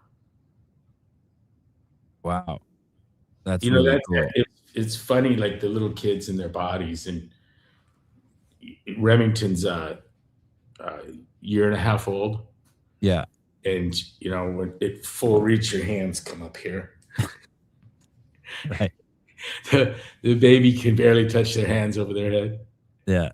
Wow. That's really cool. It's funny, like the little kids and their bodies. And Remington's year and a half old. Yeah. And, when at full reach, your hands come up here. Right. The baby can barely touch their hands over their head. Yeah.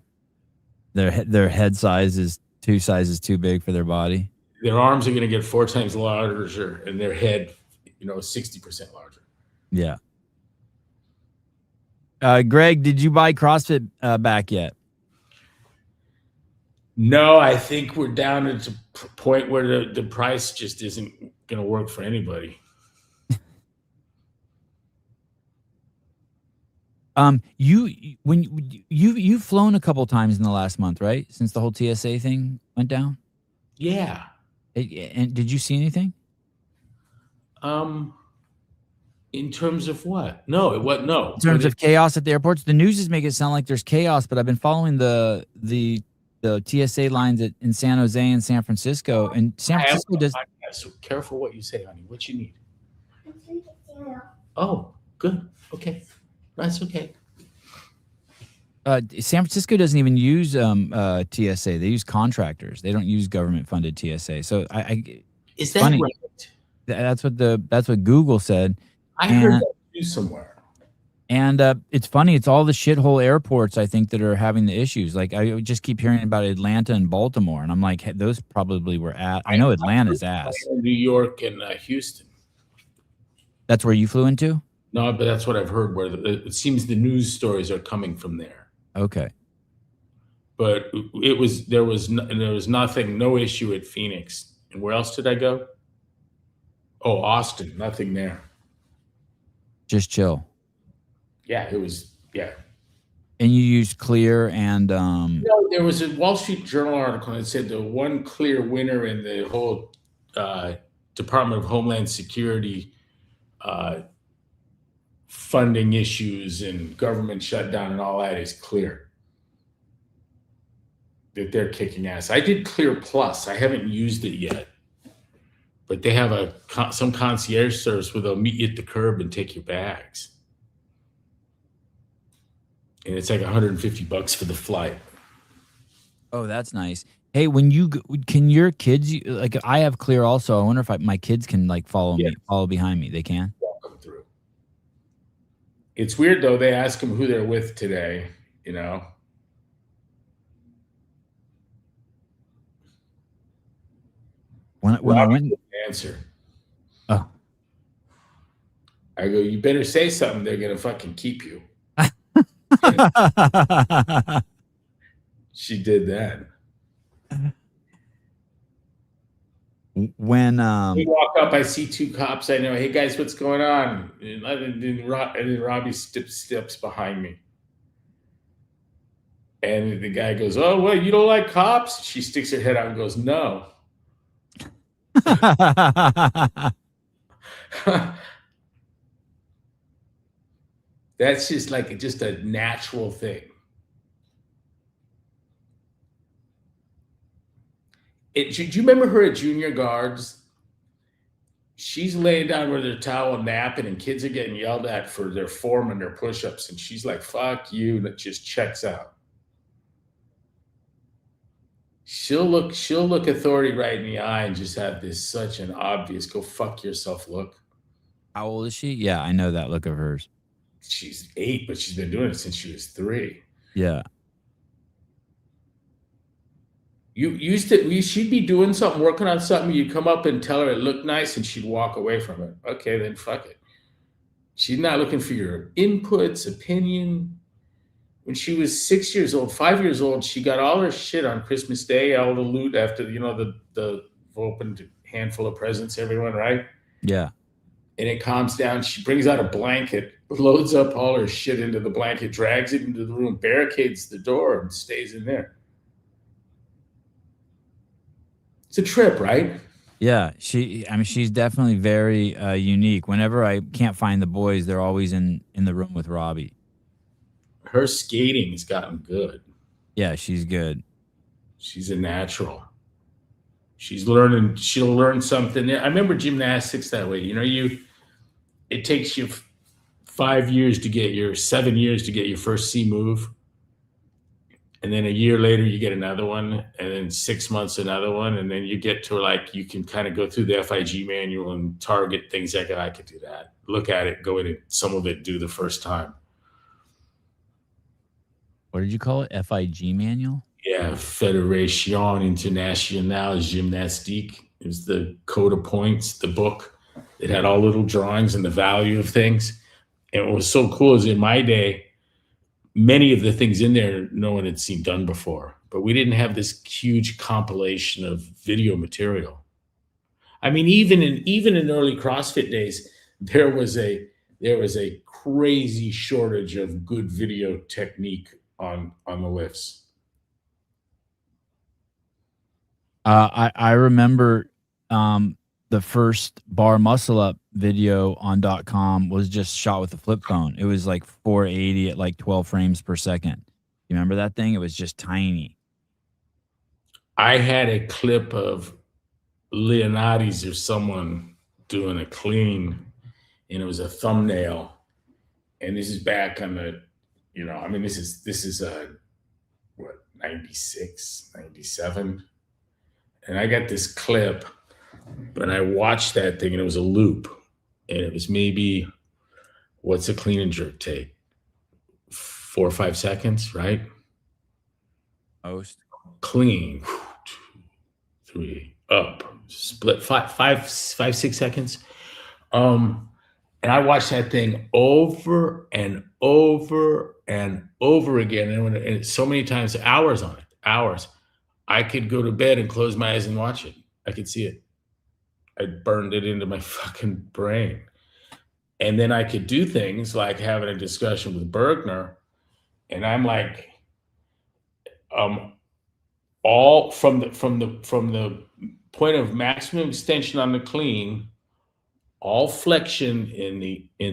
Their head size is 2 sizes too big for their body. Their arms are going to get 4 times larger, and their head, 60% larger. Yeah. Greg, did you buy CrossFit back yet? No, I think we're down at a point where the price just isn't going to work for anybody. You've flown a couple times in the last month, right? Since the whole TSA thing went down. Yeah. And did you see anything? In terms of what? No, what? No. In terms of chaos at the airports, the news is making it sound like there's chaos, but I've been following the TSA lines in San Jose and San Francisco, and San Francisco does. So careful what you say, honey. What you need? Oh, good. Okay, that's okay. San Francisco doesn't even use TSA. They use contractors. They don't use government-funded TSA. So is that funny. Right? That's what Google said. I heard that too somewhere. And it's funny. It's all the shithole airports, I think, that are having the issues. Like, I just keep hearing about Atlanta and Baltimore, and I'm like, hey, those probably were at. I know Atlanta's ass. New York and Houston. That's where you flew into? No, but that's what I've heard. Where it seems the news stories are coming from there. Okay. But there was nothing, no issue at Phoenix. And where else did I go? Oh, Austin, nothing there. Just chill. Yeah, it was. Yeah. And you use clear and No, there was a Wall Street Journal article that said the one clear winner in the whole Department of Homeland Security funding issues and government shutdown and all that is clear. That they're kicking ass. I did Clear Plus. I haven't used it yet, but they have some concierge service where they'll meet you at the curb and take your bags, and it's like $150 for the flight. oh, that's nice. Hey, when you can your kids like I have clear also. I wonder if my kids can like follow behind me. They can. Walk them through. It's weird though. They ask them who they're with today. You know. When I went answer. Oh. I go, you better say something. They're gonna fucking keep you. She did that. When we walk up, I see two cops. I know, hey guys, what's going on? And then Robbie steps behind me. And the guy goes, oh, well, you don't like cops? She sticks her head out and goes, no. That's just like just a natural thing. Do you remember her at Junior Guards? She's laying down with her towel napping, and kids are getting yelled at for their form and their push-ups, and she's like, fuck you, and it just checks out. She'll look authority right in the eye and just have this such an obvious go fuck yourself look. How old is she? Yeah, I know that look of hers. She's 8, but she's been doing it since she was 3. Yeah. She'd be doing something, working on something. You'd come up and tell her it looked nice, and she'd walk away from it. Okay, then fuck it. She's not looking for your inputs, opinion. When she was 6 years old, 5 years old, she got all her shit on Christmas Day, all the loot after the opened handful of presents, everyone, right? Yeah. And it calms down. She brings out a blanket, loads up all her shit into the blanket, drags it into the room, barricades the door, and stays in there. It's a trip, right? Yeah, she's definitely very unique. Whenever I can't find the boys, they're always in the room with Robbie. Her skating's gotten good. Yeah, she's good. She's a natural. She'll learn something. I remember gymnastics that way. It takes you 7 years to get your first C move. And then a year later, you get another one, and then 6 months, another one. And then you get to like, you can kind of go through the FIG manual and target things like, I could do that. Look at it, go in and some of it do the first time. What did you call it? FIG manual? Yeah, Fédération Internationale Gymnastique. It was the code of points, the book. It had all little drawings and the value of things. And what was so cool is in my day, many of the things in there no one had seen done before, but we didn't have this huge compilation of video material. I mean, even in early CrossFit days, there was a crazy shortage of good video technique on the lifts. I remember the first bar muscle up video on .com was just shot with a flip phone. It was like 480 at like 12 frames per second. You remember that thing? It was just tiny. I had a clip of Leonardi's or someone doing a clean, and it was a thumbnail. And this is back on the, this is 96, 97. And I got this clip, but I watched that thing, and it was a loop. And it was maybe, what's a clean and jerk take? 4 or 5 seconds, right? Most. Clean. 2, 3, up. Split. 5, 6 seconds. And I watched that thing over and over and over again. And so many times, hours on it, hours. I could go to bed and close my eyes and watch it. I could see it. I burned it into my fucking brain. And then I could do things like having a discussion with Bergner And I'm like, all from the point of maximum extension on the clean, all flexion in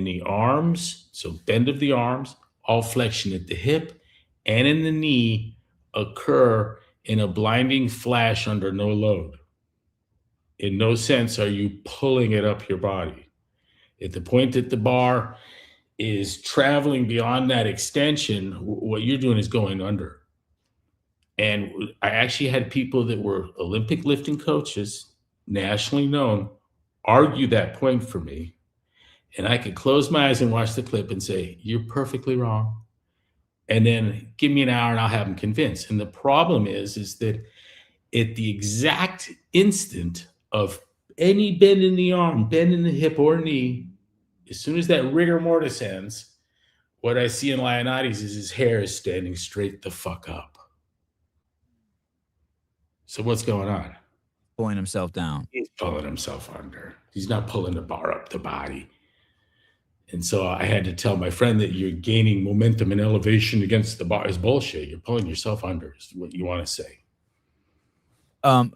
the arms, so bend of the arms, all flexion at the hip and in the knee occur in a blinding flash under no load. In no sense are you pulling it up your body. At the point that the bar is traveling beyond that extension, what you're doing is going under. And I actually had people that were Olympic lifting coaches, nationally known, argue that point for me. And I could close my eyes and watch the clip and say, you're perfectly wrong. And then give me an hour and I'll have them convinced. And the problem is that at the exact instant of any bend in the arm, bend in the hip or knee, as soon as that rigor mortis ends, what I see in Leonardi's is his hair is standing straight the fuck up. So what's going on? Pulling himself down. He's pulling himself under. He's not pulling the bar up the body. And so I had to tell my friend that you're gaining momentum and elevation against the bar is bullshit. You're pulling yourself under is what you want to say. And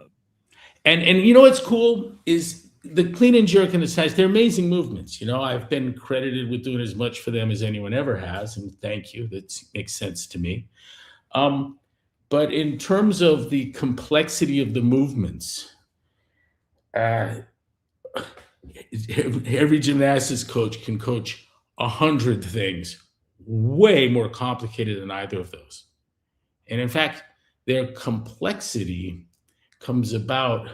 you know what's cool is the clean and jerk and the size. They're amazing movements. You know, I've been credited with doing as much for them as anyone ever has, and thank you. That makes sense to me. But in terms of the complexity of the movements, every gymnastics coach can coach 100 things way more complicated than either of those. And in fact, their complexity comes about.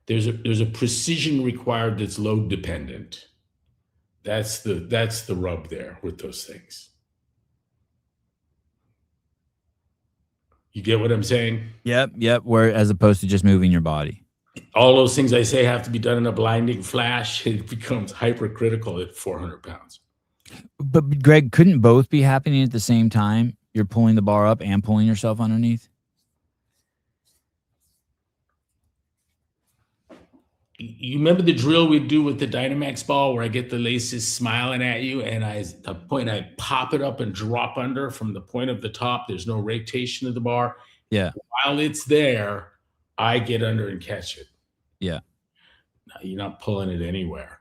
There's a precision required that's load dependent. That's the rub there with those things. You get what I'm saying? Yep. Where as opposed to just moving your body. All those things I say have to be done in a blinding flash. It becomes hypercritical at 400 pounds. But Greg, couldn't both be happening at the same time? You're pulling the bar up and pulling yourself underneath? You remember the drill we do with the Dynamax ball where I get the laces smiling at you and I pop it up and drop under from the point of the top. There's no rotation of the bar. Yeah. While it's there, I get under and catch it. Yeah. Now, you're not pulling it anywhere.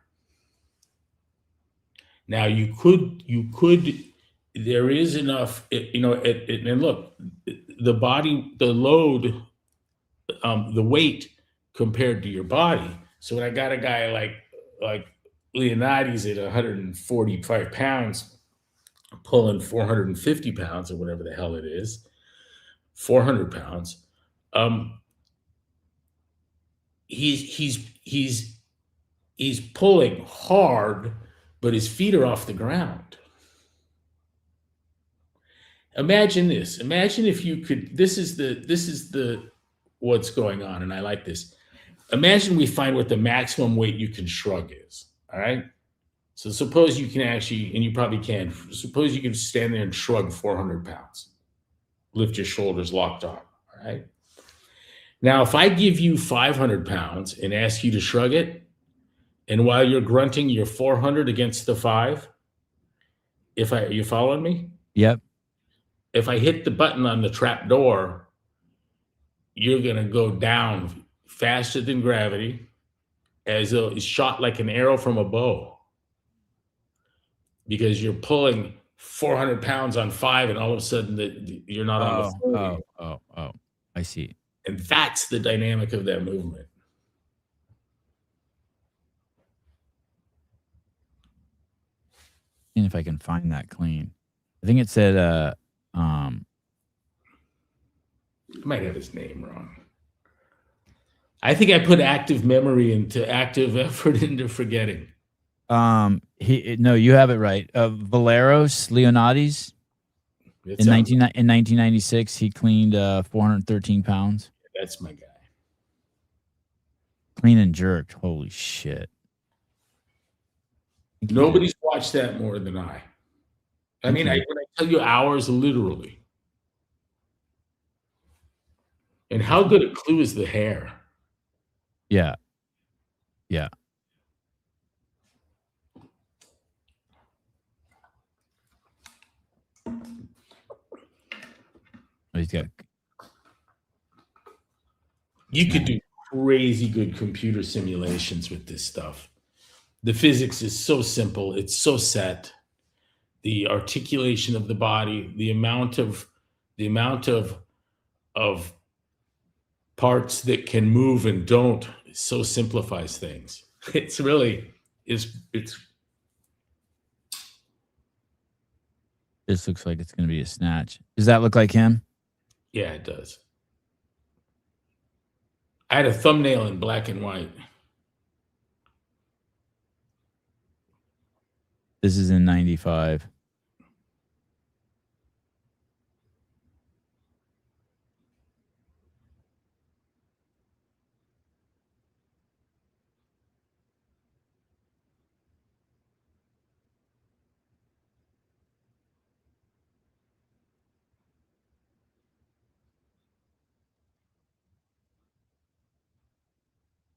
Now you could, there is enough, and look, the body, the load, the weight compared to your body. So when I got a guy like Leonardi's at 145 pounds, pulling 450 pounds or whatever the hell it is, 400 pounds, he's pulling hard, but his feet are off the ground. Imagine this. Imagine if you could, this is the what's going on, and I like this. Imagine we find what the maximum weight you can shrug is, all right? So suppose you can actually, and you probably can, suppose you can stand there and shrug 400 pounds. Lift your shoulders locked on, all right? Now, if I give you 500 pounds and ask you to shrug it, and while you're grunting, you're 400 against the 5, you following me? Yep. If I hit the button on the trap door, you're going to go down faster than gravity, as though it's shot like an arrow from a bow, because you're pulling 400 pounds on 5 and all of a sudden you're not on the floor. Oh, I see. And that's the dynamic of that movement. And if I can find that clean. I think it said I might have his name wrong. I think I put active memory into active effort into forgetting. No, you have it right. Valeros Leonardi's in 1996, he cleaned 413 pounds. That's my guy. Clean and jerked. Holy shit. Nobody's watched that more than I. I mean, when I tell you hours, literally. And how good a clue is the hair? Yeah. Oh, he's got. You could do crazy good computer simulations with this stuff. The physics is so simple. It's so set. The articulation of the body, the amount of parts that can move and don't so simplifies things. It's really it's This looks like it's going to be a snatch. Does that look like him? yeah, it does. I had a thumbnail in black and white. This is in 95.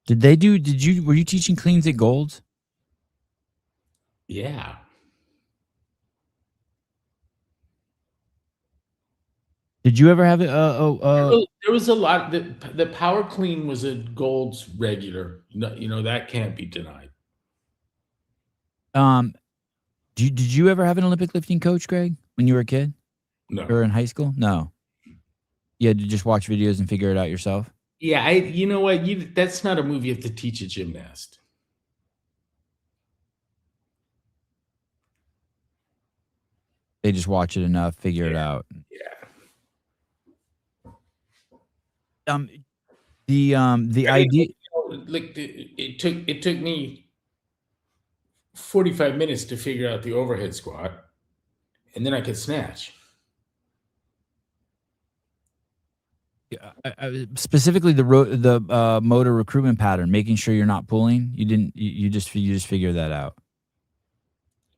Were you teaching cleans at Gold's? Yeah. Did you ever have it? There was a lot. The power clean was a Gold's regular. That can't be denied. Did you ever have an Olympic lifting coach, Greg, when you were a kid? No. Or in high school? No. You had to just watch videos and figure it out yourself? Yeah, you know what? That's not a move you have to teach a gymnast. They just watch it enough, figure it out. Yeah. The idea, like it took me 45 minutes to figure out the overhead squat, and then I could snatch. specifically the motor recruitment pattern, making sure you're not pulling. You just figure that out.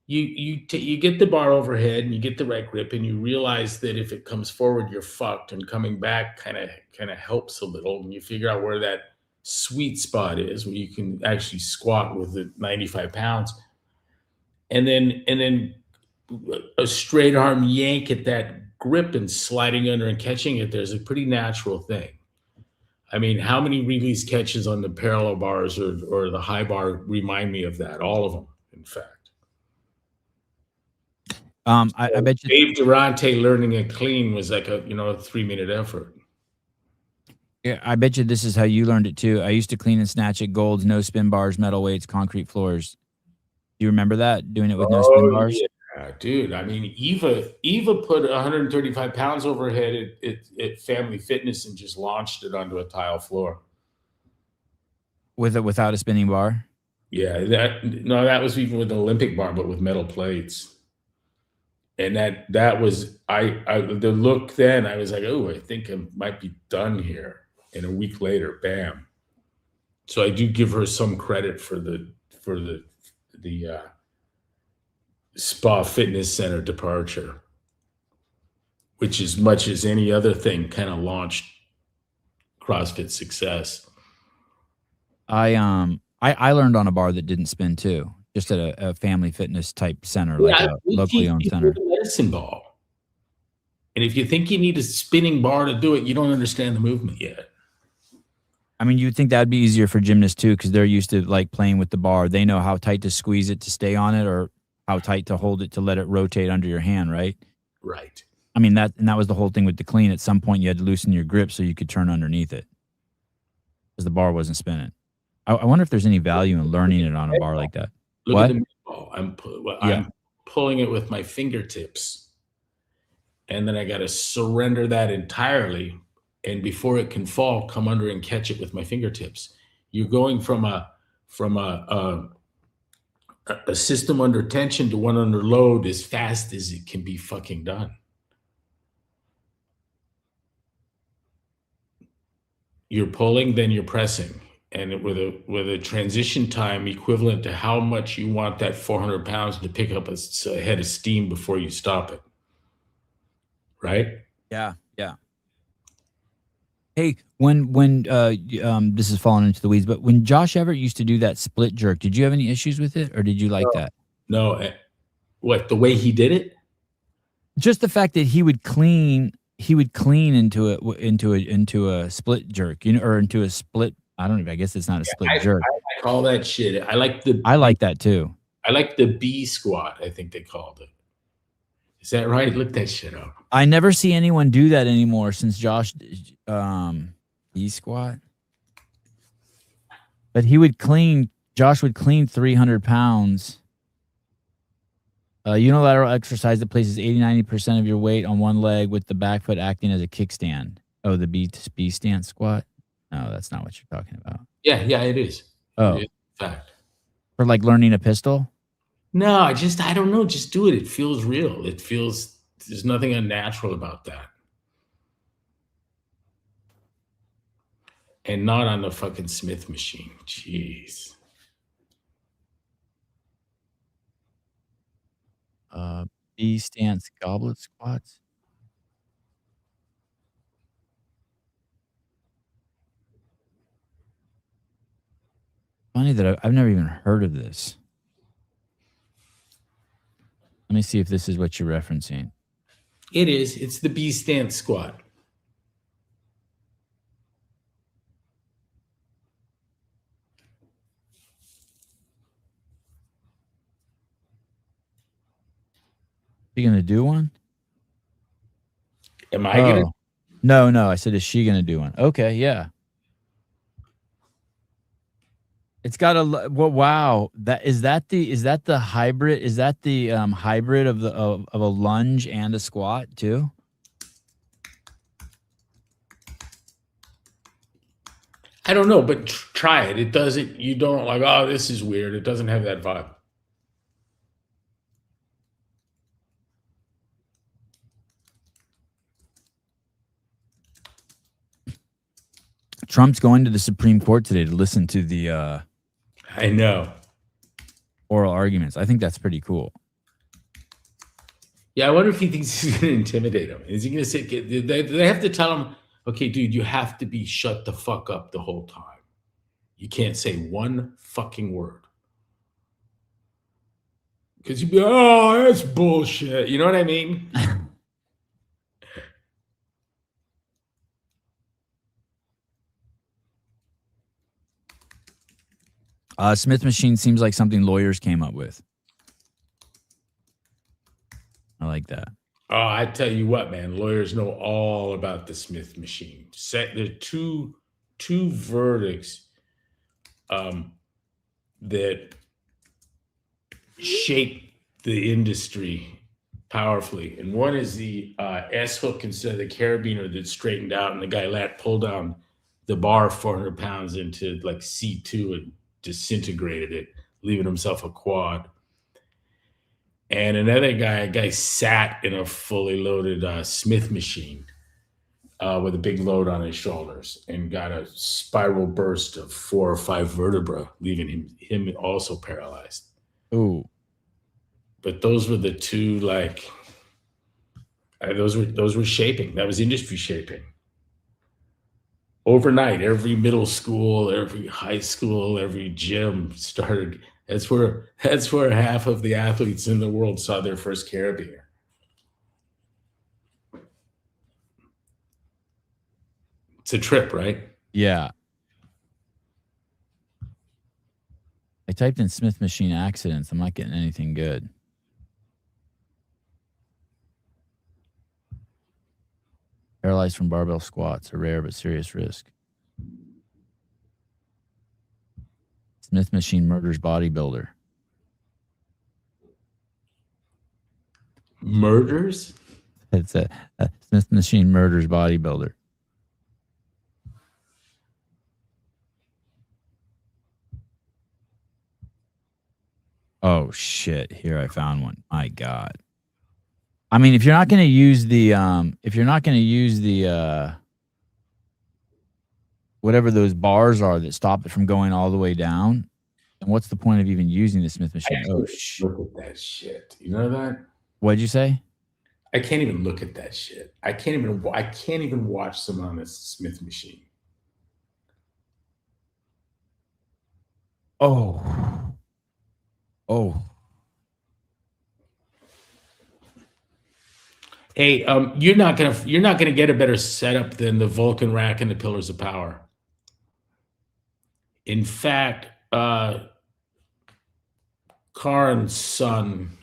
You get the bar overhead and you get the right grip, and you realize that if it comes forward, you're fucked, and coming back kind of helps a little, and you figure out where that sweet spot is where you can actually squat with the 95 pounds, and then a straight arm yank at that grip and sliding under and catching it. There's a pretty natural thing. I mean, how many release catches on the parallel bars or the high bar remind me of that? All of them, in fact. I bet you Dave Durante learning a clean was like a 3-minute effort. Yeah, I bet you this is how you learned it too. I used to clean and snatch at Gold's, no spin bars, metal weights, concrete floors. Do you remember that? Doing it with no spin bars? Yeah, dude. I mean, Eva put 135 pounds overhead at Family Fitness and just launched it onto a tile floor. Without a spinning bar? Yeah, that was even with an Olympic bar, but with metal plates. And that was the look then. I was like, oh, I think I might be done here. And a week later, bam. So I do give her some credit for the spa fitness center departure, which, as much as any other thing, kind of launched CrossFit success. I learned on a bar that didn't spin too, just at a family fitness type center, like a locally owned center. The medicine ball. And if you think you need a spinning bar to do it, you don't understand the movement yet. I mean, you'd think that'd be easier for gymnasts too, because they're used to like playing with the bar. They know how tight to squeeze it to stay on it, or how tight to hold it to let it rotate under your hand, right? Right. I mean, that was the whole thing with the clean. At some point, you had to loosen your grip so you could turn underneath it, because the bar wasn't spinning. I wonder if there's any value in learning it on a bar like that. Look at the ball. I'm pulling it with my fingertips, and then I got to surrender that entirely. And before it can fall, come under and catch it with my fingertips. You're going from a system under tension to one under load as fast as it can be fucking done. You're pulling, then you're pressing, and with a transition time equivalent to how much you want that 400 pounds to pick up a head of steam before you stop it. Right? Yeah. Hey, when this is falling into the weeds, but when Josh Everett used to do that split jerk, did you have any issues with it, or did you like that? No. What, the way he did it? Just the fact that he would clean he would clean into a split jerk, or into a split. I don't even. I guess it's not a split I jerk. like all that shit. I like I like that too. I like the B squat, I think they called it. Is that right? Look that shit up. I never see anyone do that anymore since Josh B squat. But Josh would clean 300 pounds. Unilateral exercise that places 80-90% of your weight on one leg with the back foot acting as a kickstand. Oh, the B stance squat? No, that's not what you're talking about. Yeah, it is. Oh. It is fact. For like learning a pistol? No, I don't know. Just do it. It feels real. There's nothing unnatural about that. And not on the fucking Smith machine. Jeez. B stance goblet squats. Funny that I've never even heard of this. Let me see if this is what you're referencing. It is. It's the B stance squat. You gonna do one? Am I gonna? No. I said, is she gonna do one? Okay, yeah. It's got a wow. Is that the hybrid? Is that the hybrid of a lunge and a squat too? I don't know, but try it. It doesn't. You don't like. Oh, this is weird. It doesn't have that vibe. Trump's going to the Supreme Court today to listen to the I know. oral arguments. I think that's pretty cool. Yeah, I wonder if he thinks he's going to intimidate him. Is he going to say? Do they have to tell him, okay, dude, you have to be shut the fuck up the whole time. You can't say one fucking word. Because you'd be, oh, that's bullshit. You know what I mean? Smith machine seems like something lawyers came up with. I like that. Oh, I tell you what, man, lawyers know all about the Smith machine. There are two verdicts that shape the industry powerfully. And one is the S hook instead of the carabiner that straightened out, and the guy pulled down the bar 400 pounds into like C2 and disintegrated it, leaving himself a quad. And another guy sat in a fully loaded Smith machine with a big load on his shoulders and got a spiral burst of 4 or 5 vertebrae, leaving him also paralyzed. Ooh. But those were the two, like, those were shaping. That was industry shaping. Overnight, every middle school, every high school, every gym started. That's where half of the athletes in the world saw their first carabiner. It's a trip, right? Yeah. I typed in Smith machine accidents. I'm not getting anything good. Paralyzed from barbell squats, a rare but serious risk. Smith machine murders bodybuilder. Murders? It's a Smith machine murders bodybuilder. Oh shit! Here, I found one. My God. I mean, if you're not going to use the whatever those bars are that stop it from going all the way down, then what's the point of even using the Smith machine? Look at that shit. You know that? What'd you say? I can't even look at that shit. I can't even watch someone on a Smith machine. Oh. Hey, you're not gonna get a better setup than the Vulcan rack and the Pillars of Power. In fact, Karin's son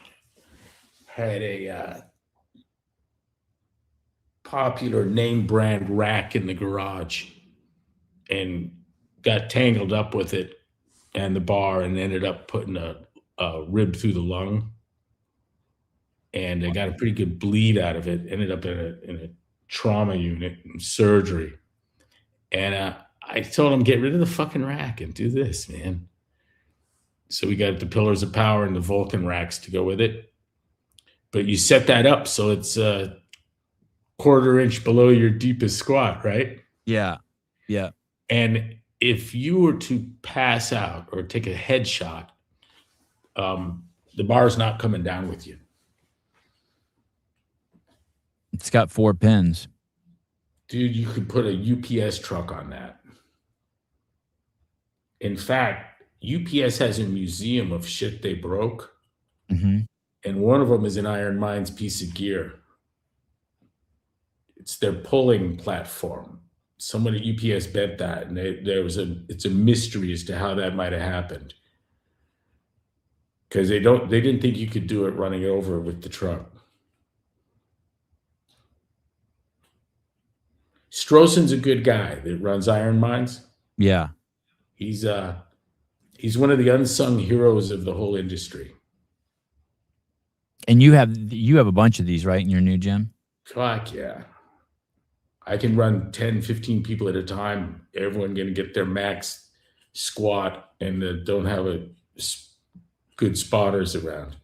had a popular name brand rack in the garage and got tangled up with it and the bar and ended up putting a rib through the lung. And they got a pretty good bleed out of it. Ended up in a trauma unit and surgery. And I told him, get rid of the fucking rack and do this, man. So we got the Pillars of Power and the Vulcan racks to go with it. But you set that up so it's a quarter inch below your deepest squat, right? Yeah. Yeah. And if you were to pass out or take a headshot, the bar's not coming down with you. It's got 4 pins. Dude, you could put a UPS truck on that. In fact, UPS has a museum of shit they broke. Mm-hmm. And one of them is an Iron Minds piece of gear. It's their pulling platform. Someone at UPS bent that, and it's a mystery as to how that might have happened. Because they didn't think you could do it running over with the truck. Strossen's a good guy that runs Iron Minds. Yeah. He's one of the unsung heroes of the whole industry. And you have a bunch of these, right, in your new gym? Fuck yeah. I can run 10, 15 people at a time. Everyone going to get their max squat and don't have good spotters around.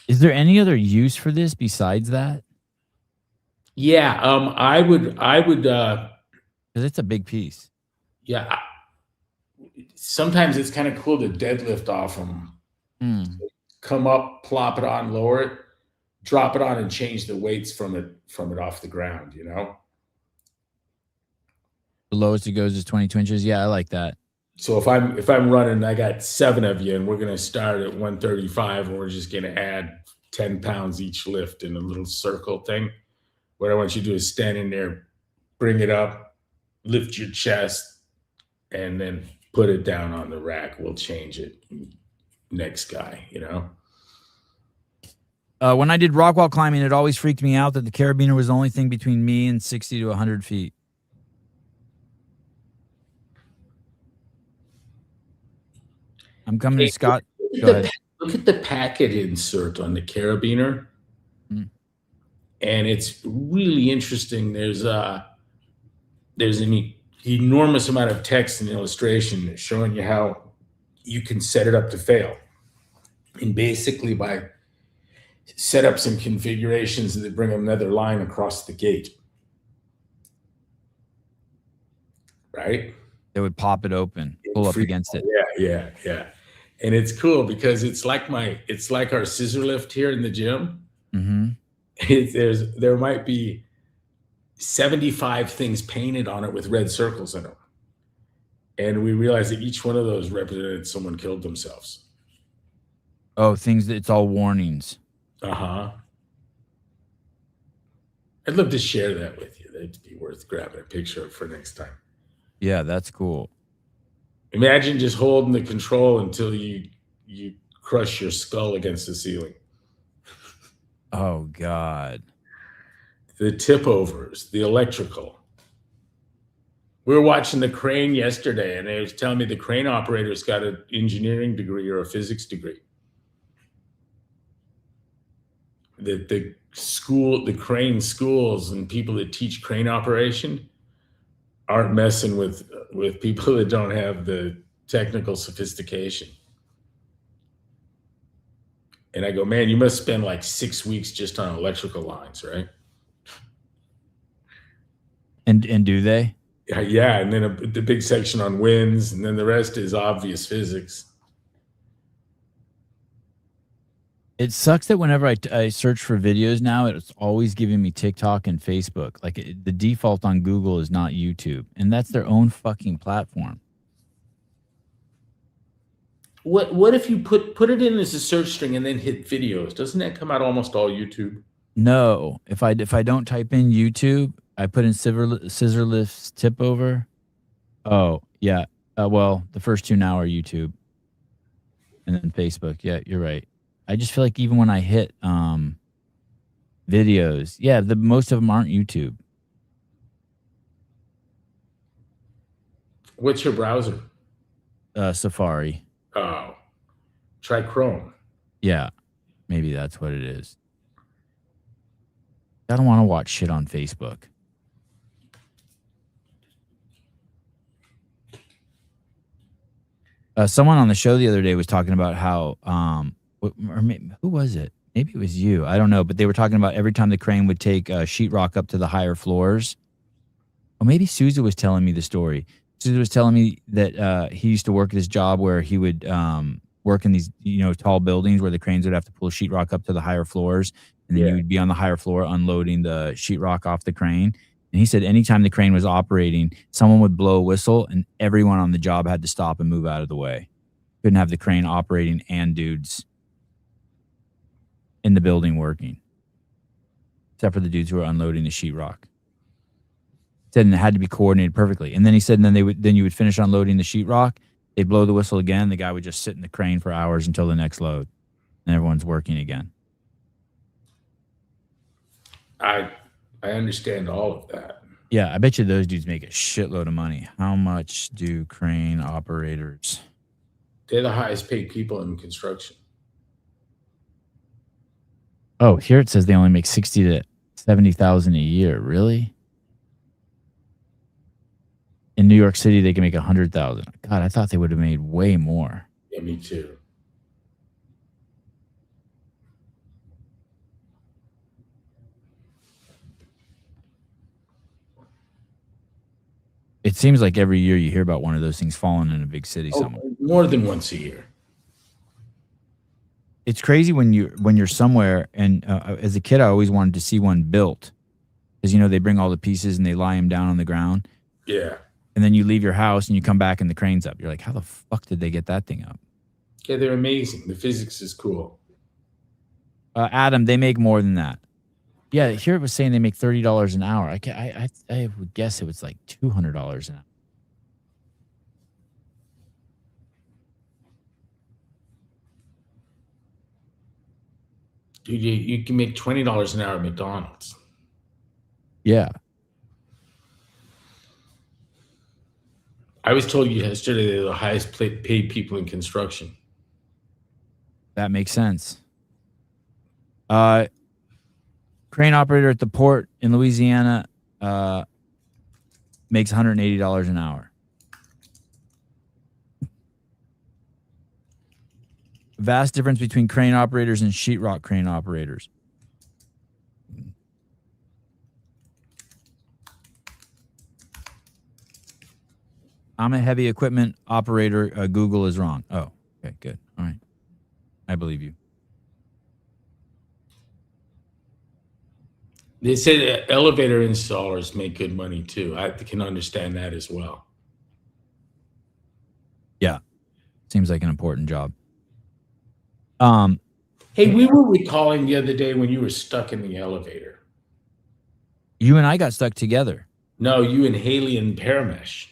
Is there any other use for this besides that? Yeah, I would because it's a big piece. Yeah. Sometimes it's kind of cool to deadlift off them. Come up, plop it on, lower it, drop it on, and change the weights from it off the ground, you know? The lowest it goes is 22 inches. Yeah, I like that. So if I'm running, I got 7 of you, and we're going to start at 135, and we're just going to add 10 pounds each lift in a little circle thing. What I want you to do is stand in there, bring it up, lift your chest, and then put it down on the rack. We'll change it. Next guy, you know? When I did rock wall climbing, it always freaked me out that the carabiner was the only thing between me and 60 to 100 feet. I'm coming to Scott. Go ahead. Look at the packet insert on the carabiner. And it's really interesting. There's an enormous amount of text and illustration showing you how you can set it up to fail. And basically by set up some configurations that bring another line across the gate. Right? They would pop it open, pull up against it. Yeah. And it's cool because it's like our scissor lift here in the gym. Mm-hmm. There might be 75 things painted on it with red circles in them. And we realized that each one of those represented someone killed themselves. Oh, it's all warnings. Uh-huh. I'd love to share that with you. That'd be worth grabbing a picture of for next time. Yeah, that's cool. Imagine just holding the control until you crush your skull against the ceiling. Oh, God. The tip overs, the electrical. We were watching the crane yesterday, and they was telling me the crane operator's got an engineering degree or a physics degree. The crane schools and people that teach crane operation aren't messing with people that don't have the technical sophistication. And I go, man, you must spend like 6 weeks just on electrical lines, right? And do they? Yeah, and then the big section on winds, and then the rest is obvious physics. It sucks that whenever I search for videos now, it's always giving me TikTok and Facebook. Like the default on Google is not YouTube, and that's their own fucking platform. What if you put it in as a search string and then hit videos? Doesn't that come out almost all YouTube? No, if I don't type in YouTube, I put in scissor lifts tip over. Oh yeah. Well, the first two now are YouTube, and then Facebook. Yeah, you're right. I just feel like even when I hit videos, yeah, the most of them aren't YouTube. What's your browser? Safari. Oh, try Chrome. Yeah, maybe that's what it is. I don't want to watch shit on Facebook. Someone on the show the other day was talking about how, who was it? Maybe it was you. I don't know, but they were talking about every time the crane would take sheetrock up to the higher floors. Or maybe Sousa was telling me the story. Sousa was telling me that he used to work at his job where he would work in these, tall buildings where the cranes would have to pull sheetrock up to the higher floors, and then you would be on the higher floor unloading the sheetrock off the crane. And he said anytime the crane was operating, someone would blow a whistle and everyone on the job had to stop and move out of the way. Couldn't have the crane operating and dudes in the building working, except for the dudes who were unloading the sheetrock. Said and it had to be coordinated perfectly. And then he said, and then you would finish unloading the sheetrock. They'd blow the whistle again. The guy would just sit in the crane for hours until the next load, and everyone's working again. I understand all of that. Yeah, I bet you those dudes make a shitload of money. How much do crane operators? They're the highest paid people in construction. Oh, here it says they only make 60 to 70,000 a year. Really? In New York City, they can make 100,000. God, I thought they would have made way more. Yeah, me too. It seems like every year you hear about one of those things falling in a big city somewhere. More than once a year. It's crazy when you're somewhere, and as a kid, I always wanted to see one built, because they bring all the pieces and they lie them down on the ground. Yeah. And then you leave your house and you come back and the crane's up. You're like, how the fuck did they get that thing up? Yeah, they're amazing. The physics is cool. Adam, they make more than that. Yeah, here it was saying they make $30 an hour. I would guess it was like $200 an hour. Dude, you can make $20 an hour at McDonald's. Yeah. I was told you yesterday they're the highest paid people in construction. That makes sense. Crane operator at the port in Louisiana makes $180 an hour. Vast difference between crane operators and sheetrock crane operators. I'm a heavy equipment operator. Google is wrong. Oh, okay, good. All right. I believe you. They said elevator installers make good money too. I can understand that as well. Yeah. Seems like an important job. Hey, we were recalling the other day when you were stuck in the elevator. You and I got stuck together. No, you and Haley and Paramesh.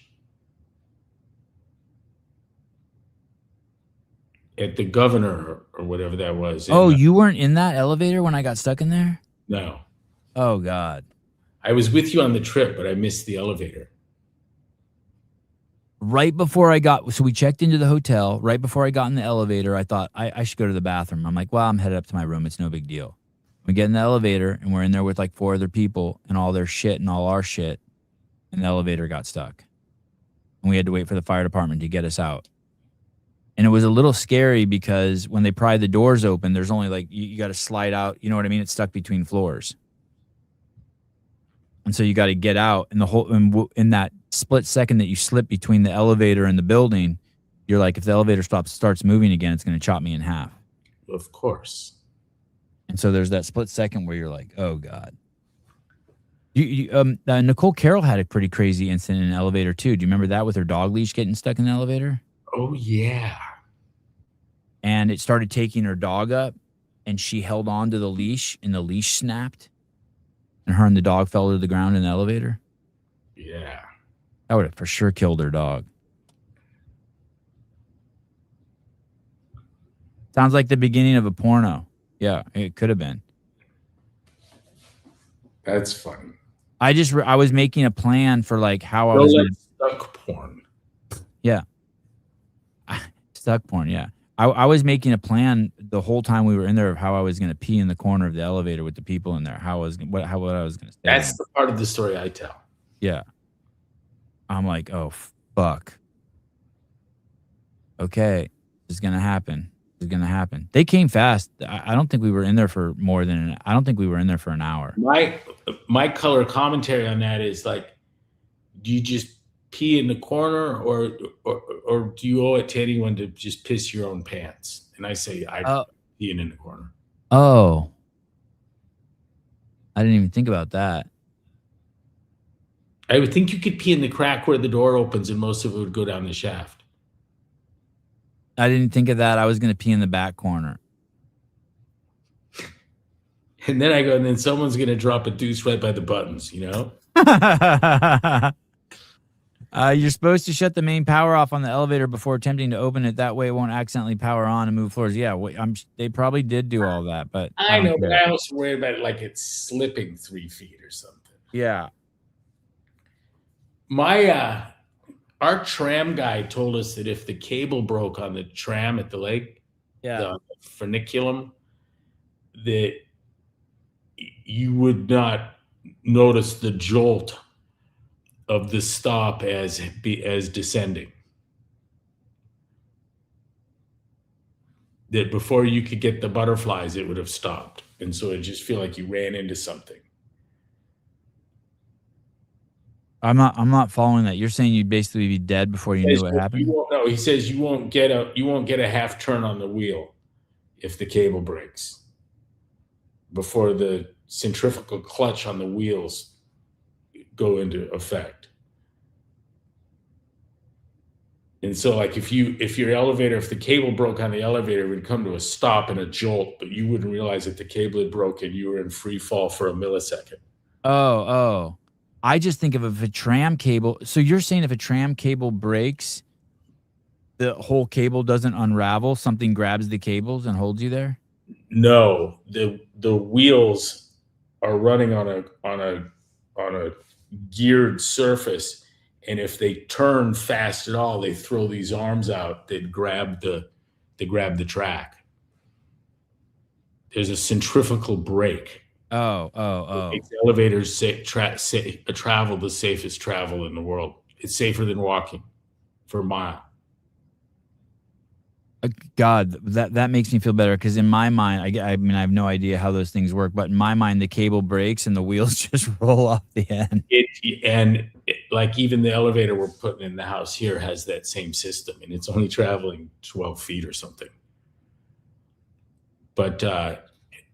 At the Governor or whatever that was. Oh, you weren't in that elevator when I got stuck in there? No. Oh, God. I was with you on the trip, but I missed the elevator. Right before so we checked into the hotel. Right before I got in the elevator, I thought I should go to the bathroom. I'm like, well, I'm headed up to my room. It's no big deal. We get in the elevator, and we're in there with like 4 other people and all their shit and all our shit. And the elevator got stuck. And we had to wait for the fire department to get us out. And it was a little scary because when they pry the doors open, there's only like, you got to slide out. You know what I mean? It's stuck between floors. And so you got to get out. And in that split second that you slip between the elevator and the building, you're like, if the elevator starts moving again, it's going to chop me in half. Of course. And so there's that split second where you're like, oh, God. Nicole Carroll had a pretty crazy incident in an elevator, too. Do you remember that with her dog leash getting stuck in the elevator? Oh, yeah. and it started taking her dog up, and she held on to the leash, and the leash snapped, and her and the dog fell to the ground in the elevator. Yeah. That would have for sure killed her dog. Sounds like the beginning of a porno. Yeah, it could have been. That's funny. I was making a plan for like how I No was less gonna, stuck porn. yeah. Stuck porn, yeah. I was making a plan the whole time we were in there of how I was gonna pee in the corner of the elevator with the people in there. How I was what I was gonna say. That's the part of the story I tell. Yeah. I'm like, oh fuck. Okay, this is gonna happen. This is gonna happen. They came fast. I don't think we were in there for more than I don't think we were in there for an hour. My color commentary on that is like, do you just pee in the corner, or do you owe it to anyone to just piss your own pants? And I say I peeing in the corner. Oh. I didn't even think about that. I would think you could pee in the crack where the door opens, and most of it would go down the shaft. I didn't think of that. I was gonna pee in the back corner. And then I go, and then someone's gonna drop a deuce right by the buttons, you know? You're supposed to shut the main power off on the elevator before attempting to open it. That way it won't accidentally power on and move floors. Yeah, they probably did do all that, but I know, but I also worry about it like it's slipping 3 feet or something. Yeah. Our tram guy told us that if the cable broke on the tram at the lake, the funiculum, that you would not notice the jolt of the stop as descending. That before you could get the butterflies, it would have stopped, and so it just feel like you ran into something. I'm not following that. You're saying you'd basically be dead before you knew what happened? No, he says you won't get a half turn on the wheel if the cable breaks before the centrifugal clutch on the wheels go into effect. And so like if the cable broke on the elevator, it would come to a stop and a jolt, but you wouldn't realize that the cable had broken. You were in free fall for a millisecond. Oh. I just think of if a tram cable. So you're saying if a tram cable breaks, the whole cable doesn't unravel, something grabs the cables and holds you there? No, the wheels are running on a geared surface, and if they turn fast at all, they throw these arms out that grab the track. There's a centrifugal brake. Oh. It makes elevators travel the safest travel in the world. It's safer than walking for a mile. God, that makes me feel better because in my mind, I mean, I have no idea how those things work, but in my mind, the cable breaks and the wheels just roll off the end. Like even the elevator we're putting in the house here has that same system, and it's only traveling 12 feet or something. But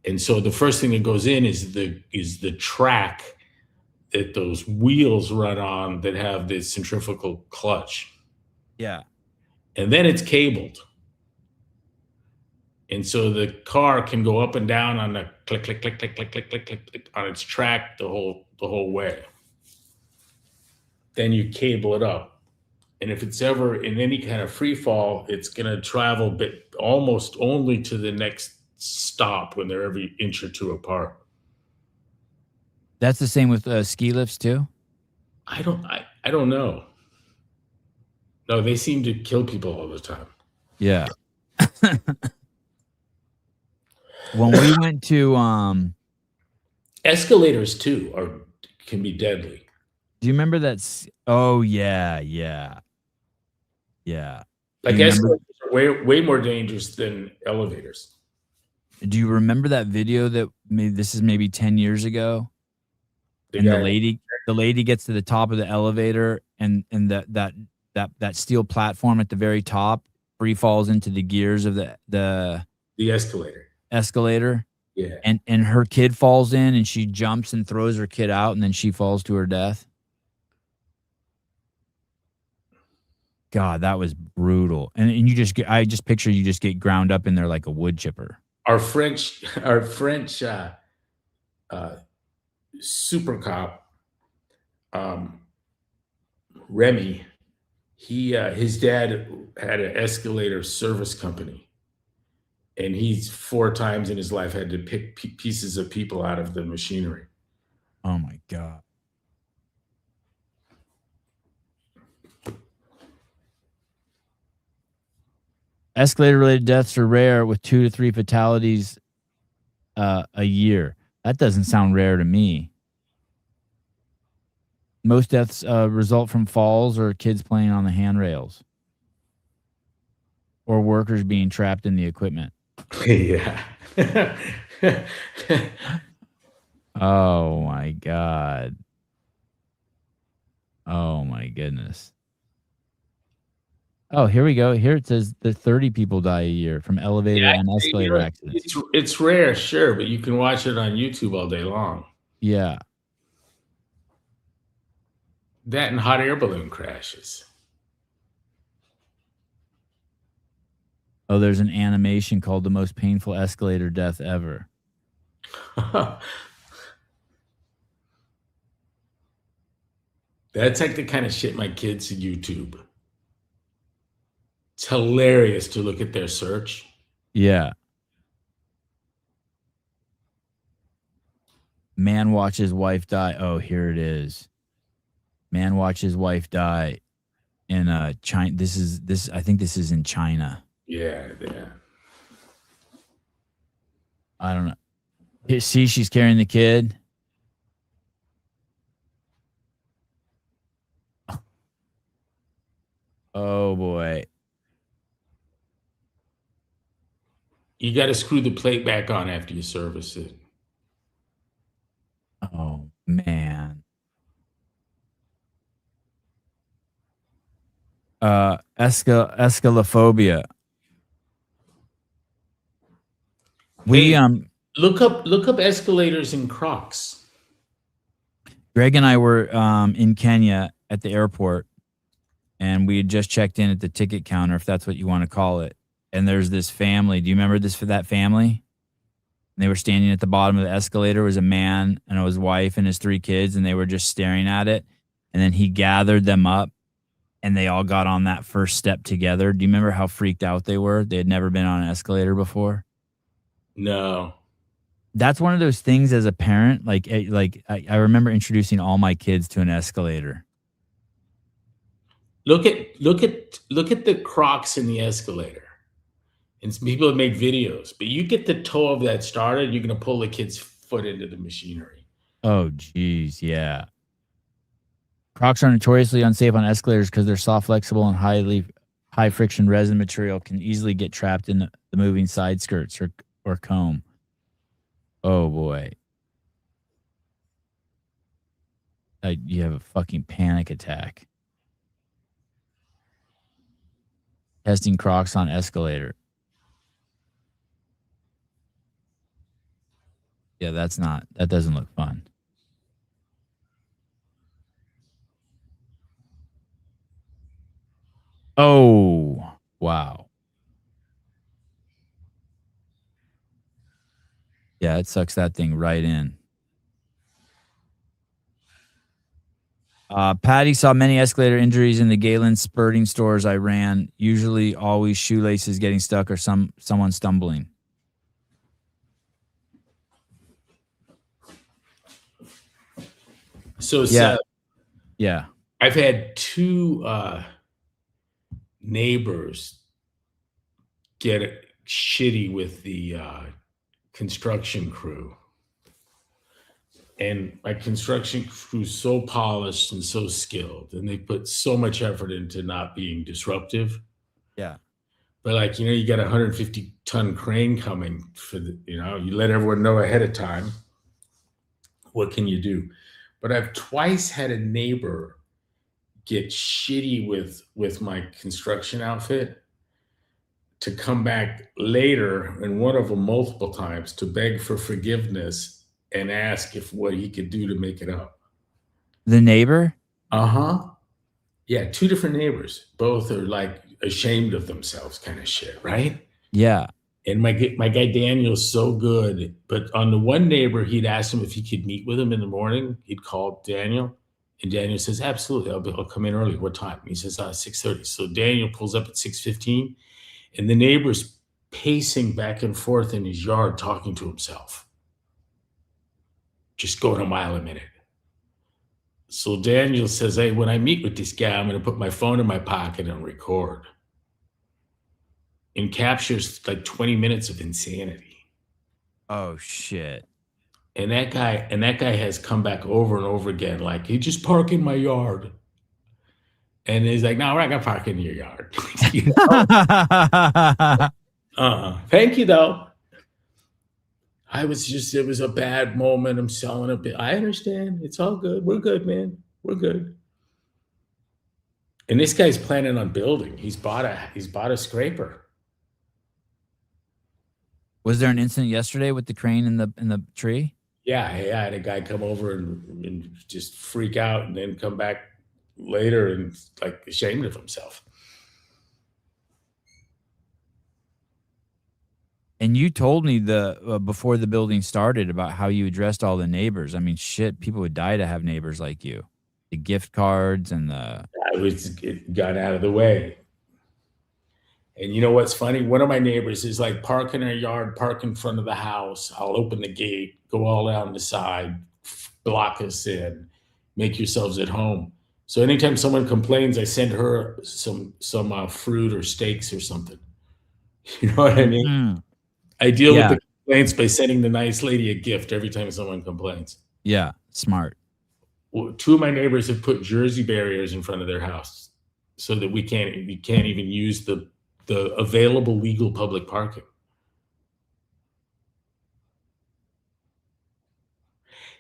and so the first thing that goes in is the track that those wheels run on that have the centrifugal clutch. Yeah. And then it's cabled. And so the car can go up and down on the click, click, click, click, click, click, click, click, click on its track the whole way. Then you cable it up. And if it's ever in any kind of free fall, it's going to travel almost only to the next stop when they're every inch or two apart. That's the same with ski lifts too? I don't know. No, they seem to kill people all the time. Yeah. When we went to escalators too can be deadly. Do you remember that? Oh yeah. Like escalators are way more dangerous than elevators. Do you remember that video that this is maybe 10 years ago? And the lady gets to the top of the elevator and that steel platform at the very top free falls into the gears of the escalator. Yeah. And her kid falls in and she jumps and throws her kid out and then she falls to her death. God, that was brutal. And you just get, I just picture you just get ground up in there like a wood chipper. Our French super cop, Remy, his dad had an escalator service company, and he's 4 times in his life had to pick pieces of people out of the machinery. Oh my God. Escalator related deaths are rare, with 2 to 3 fatalities a year. That doesn't sound rare to me. Most deaths result from falls or kids playing on the handrails or workers being trapped in the equipment. Yeah. Oh my God. Oh my goodness. Oh, here we go. Here it says that 30 people die a year from elevator and escalator accidents. It's rare, sure, but you can watch it on YouTube all day long. Yeah. That and hot air balloon crashes. Oh, there's an animation called The Most Painful Escalator Death Ever. That's like the kind of shit my kids YouTube. It's hilarious to look at their search. Yeah. Man watches wife die. Oh, here it is. Man watches wife die in China. I think this is in China. Yeah. I don't know. Here, see, she's carrying the kid. Oh boy. You got to screw the plate back on after you service it. Oh man. Escalophobia. Hey, look up escalators in Crocs. Greg and I were in Kenya at the airport, and we had just checked in at the ticket counter, if that's what you want to call it. And there's this family. Do you remember that family? And they were standing at the bottom of the escalator. It was a man and his wife and his 3 kids, and they were just staring at it. And then he gathered them up, and they all got on that first step together. Do you remember how freaked out they were? They had never been on an escalator before. No. That's one of those things as a parent. I remember introducing all my kids to an escalator. Look at the Crocs in the escalator. And some people have made videos, but you get the toe of that started, you're going to pull the kid's foot into the machinery. Oh, geez, yeah. Crocs are notoriously unsafe on escalators because their soft, flexible, and high friction resin material can easily get trapped in the moving side skirts or comb. Oh boy. You have a fucking panic attack. Testing Crocs on escalator. Yeah, that doesn't look fun. Oh, wow. Yeah, it sucks that thing right in. Patty saw many escalator injuries in the Galen spurting stores I ran, usually always shoelaces getting stuck or someone stumbling. So yeah. Yeah. I've had 2 neighbors get shitty with the construction crew. And my construction crew's so polished and so skilled, and they put so much effort into not being disruptive. Yeah. But you got a 150-ton crane coming for you let everyone know ahead of time. What can you do? But I've twice had a neighbor get shitty with my construction outfit to come back later, and one of them multiple times, to beg for forgiveness and ask if what he could do to make it up. The neighbor? Uh-huh. Yeah, two different neighbors. Both are like ashamed of themselves, kind of shit, right? Yeah. And my guy Daniel's so good, but on the one neighbor, he'd asked him if he could meet with him in the morning. He'd call Daniel, and Daniel says, "Absolutely, I'll come in early. What time?" He says, 6:30. So Daniel pulls up at 6:15, and the neighbor's pacing back and forth in his yard, talking to himself, just going a mile a minute. So Daniel says, "Hey, when I meet with this guy, I'm going to put my phone in my pocket and record." And captures like 20 minutes of insanity. Oh shit. And that guy has come back over and over again, like, he just park in my yard. And he's like, no, we're not gonna park in your yard. You know? Thank you though. It was a bad moment. I'm selling a bit. I understand. It's all good. We're good, man. We're good. And this guy's planning on building. He's bought a scraper. Was there an incident yesterday with the crane in the tree? Yeah, I had a guy come over and just freak out and then come back later and like ashamed of himself. And you told me before the building started about how you addressed all the neighbors. I mean, shit, people would die to have neighbors like you. The gift cards and the. It got out of the way. And you know what's funny? One of my neighbors is like, park in our yard, park in front of the house. I'll open the gate, go all down the side, block us in, make yourselves at home. So anytime someone complains, I send her some fruit or steaks or something. You know what I mean? Mm. I deal with the complaints by sending the nice lady a gift every time someone complains. Yeah, smart. Well, two of my neighbors have put Jersey barriers in front of their house so that we can't even use the available legal public parking.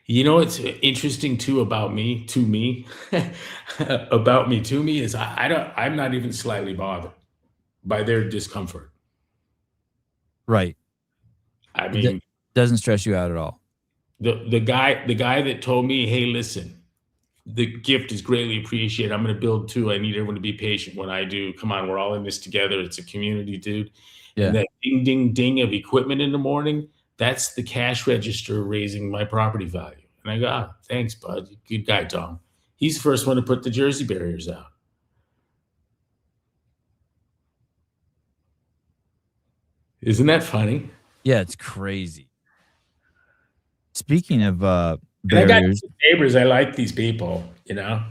You know what's interesting too about me to me about me to me is I'm not even slightly bothered by their discomfort. Right. I mean, doesn't stress you out at all. The guy that told me, hey, listen, the gift is greatly appreciated. I'm going to build too. I need everyone to be patient when I do. Come on, we're all in this together. It's a community, dude. Yeah. And that ding, ding, ding of equipment in the morning, that's the cash register raising my property value. And I go, thanks, bud. Good guy, Tom. He's the first one to put the Jersey barriers out. Isn't that funny? Yeah, it's crazy. Speaking of barriers, I got neighbors. I like these people, you know.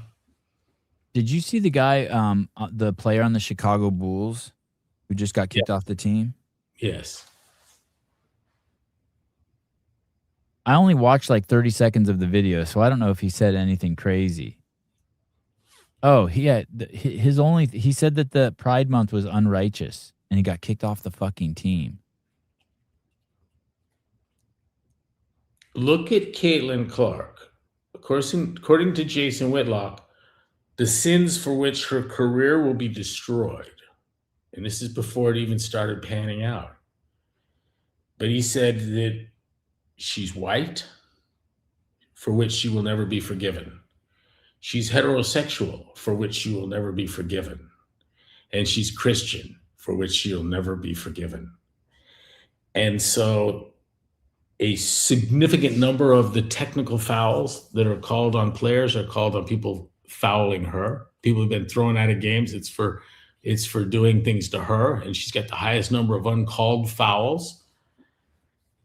Did you see the guy, the player on the Chicago Bulls who just got kicked off the team? Yes. I only watched like 30 seconds of the video, so I don't know if he said anything crazy. Oh, he said that the Pride Month was unrighteous and he got kicked off the fucking team. Look at Caitlyn Clark. According to Jason Whitlock, the sins for which her career will be destroyed. And this is before it even started panning out. But he said that she's white, for which she will never be forgiven. She's heterosexual, for which she will never be forgiven. And she's Christian, for which she'll never be forgiven. And so a significant number of the technical fouls that are called on players are called on people fouling her. People have been thrown out of games. It's for doing things to her, and she's got the highest number of uncalled fouls.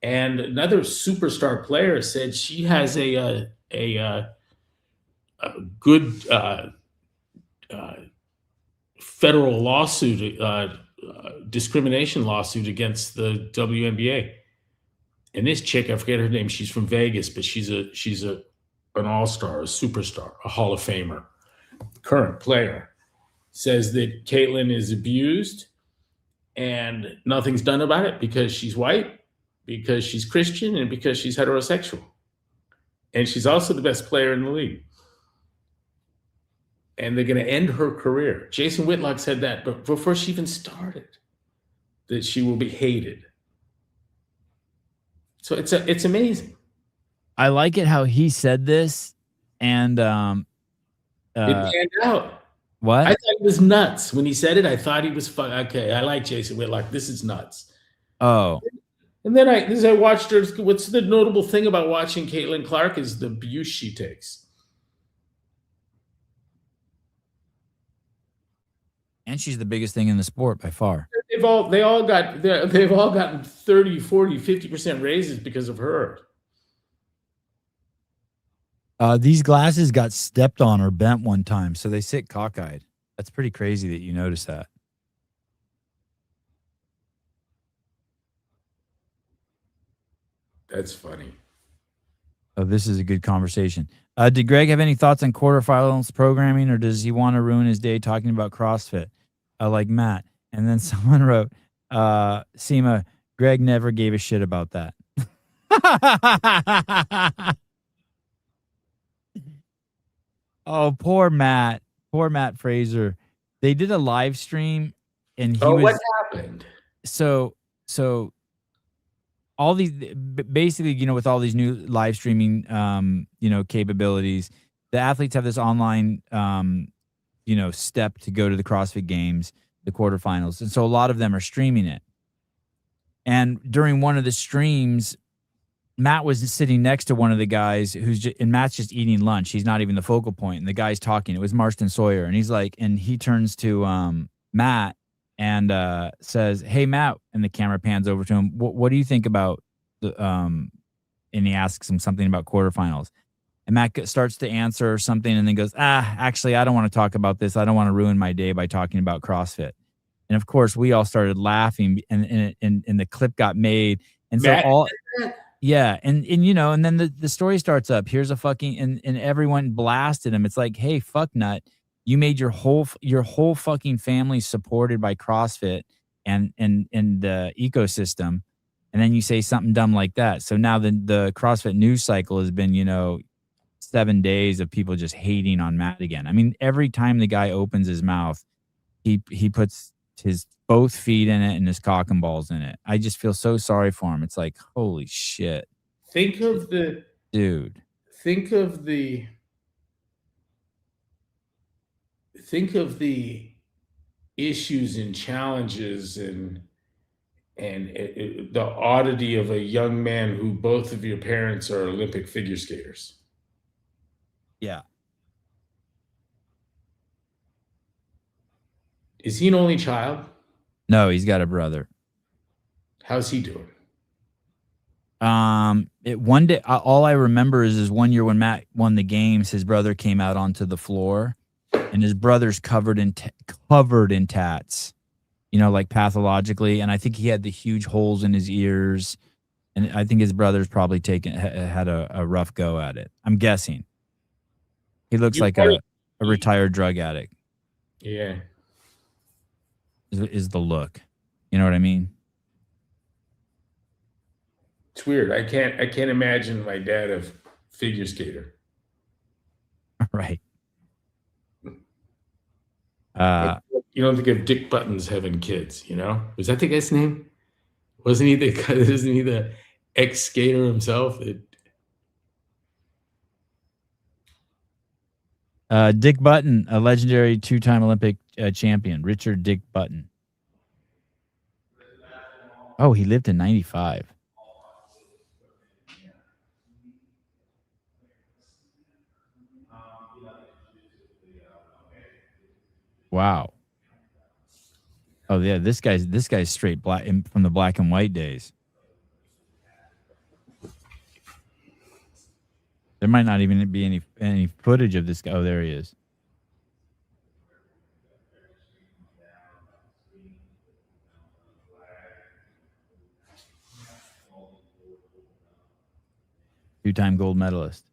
And another superstar player said she has a good federal lawsuit, discrimination lawsuit against the WNBA. And this chick, I forget her name, she's from Vegas, but she's an all-star, a superstar, a Hall of Famer, current player, says that Caitlyn is abused and nothing's done about it because she's white, because she's Christian, and because she's heterosexual. And she's also the best player in the league. And they're going to end her career. Jason Whitlock said that, but before she even started, that she will be hated. So it's amazing. I like it how he said this, and it panned out. What? I thought it was nuts when he said it. I thought he was fun. Okay, I like Jason Whitlock. This is nuts. Oh, And then as I watched her, what's the notable thing about watching Caitlyn Clark is the abuse she takes. and she's the biggest thing in the sport by far. They've all gotten 30, 40, 50% raises because of her. These glasses got stepped on or bent one time, so they sit cockeyed. That's pretty crazy that you notice that. That's funny. Oh, this is a good conversation. Did Greg have any thoughts on quarterfinals programming, or does he want to ruin his day talking about CrossFit? Like Matt. And then someone wrote, Seema, Greg never gave a shit about that. Oh, poor Matt. Poor Matt Fraser. They did a live stream and he was what happened? So all these basically, you know, with all these new live streaming you know, capabilities, the athletes have this online you know, step to go to the CrossFit Games, the quarterfinals. And so a lot of them are streaming it. And during one of the streams, Matt was sitting next to one of the guys and Matt's just eating lunch. He's not even the focal point. And the guy's talking. It was Marston Sawyer. And he's like, and he turns to Matt and says, "Hey, Matt," and the camera pans over to him. What do you think about the and he asks him something about quarterfinals. And Matt starts to answer something and then goes, actually, I don't want to talk about this. I don't want to ruin my day by talking about CrossFit. And of course, we all started laughing and the clip got made. And so yeah. And you know, and then the story starts up. Here's a fucking, and everyone blasted him. It's like, hey, fuck nut. You made your whole fucking family supported by CrossFit and the ecosystem. And then you say something dumb like that. So now the CrossFit news cycle has been, you know, 7 days of people just hating on Matt again. I mean, every time the guy opens his mouth, he puts his both feet in it and his cock and balls in it. I just feel so sorry for him. It's like, holy shit. Think of the issues and challenges and the oddity of a young man who both of your parents are Olympic figure skaters. Yeah. Is he an only child? No, he's got a brother. How's he doing? One day, all I remember is 1 year when Matt won the games, his brother came out onto the floor, and his brother's covered in tats, you know, like pathologically. And I think he had the huge holes in his ears, and I think his brother's probably had a rough go at it. I'm guessing. He looks like a retired drug addict. Yeah. Is the look. You know what I mean? It's weird. I can't imagine my dad a figure skater. Right. You don't think of Dick Buttons having kids, you know? Was that the guy's name? Isn't he the ex-skater himself? Dick Button, a legendary two-time Olympic champion, Richard Dick Button. Oh, he lived in 95. Wow. Oh yeah, this guy's straight black from the black and white days. There might not even be any footage of this guy. Oh, there he is. Two-time gold medalist.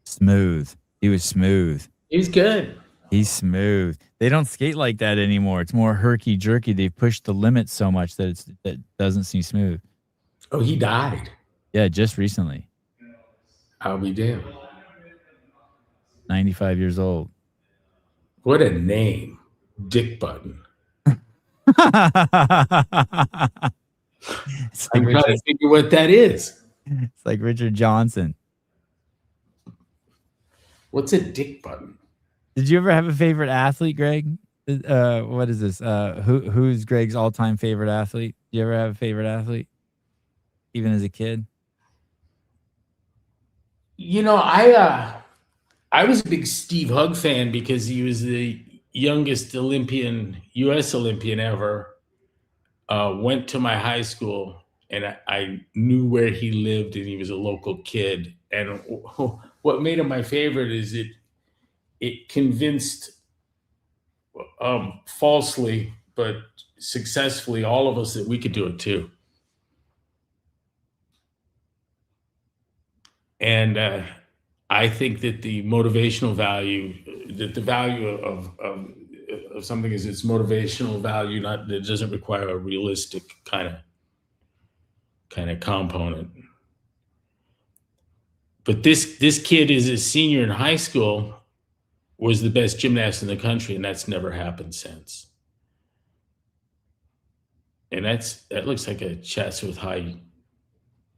Smooth. He was smooth. He's good. He's smooth. They don't skate like that anymore. It's more herky jerky. They've pushed the limits so much that it doesn't seem smooth. Oh, he died. Yeah, just recently. I'll be damned. 95 years old. What a name. Dick Button. I'm trying to figure what that is. It's like Richard Johnson. What's a dick button? Did you ever have a favorite athlete, Greg? What is this? Who's Greg's all-time favorite athlete? Do you ever have a favorite athlete, even as a kid? You know, I was a big Steve Hugg fan because he was the youngest Olympian, U.S. Olympian ever. Went to my high school, and I knew where he lived, and he was a local kid. And what made him my favorite is it convinced, falsely but successfully, all of us that we could do it too. And I think that the motivational value, that the value of something is its motivational value, not that it doesn't require a realistic kind of component. But this kid is a senior in high school, was the best gymnast in the country, and that's never happened since. And that looks like a Chatsworth High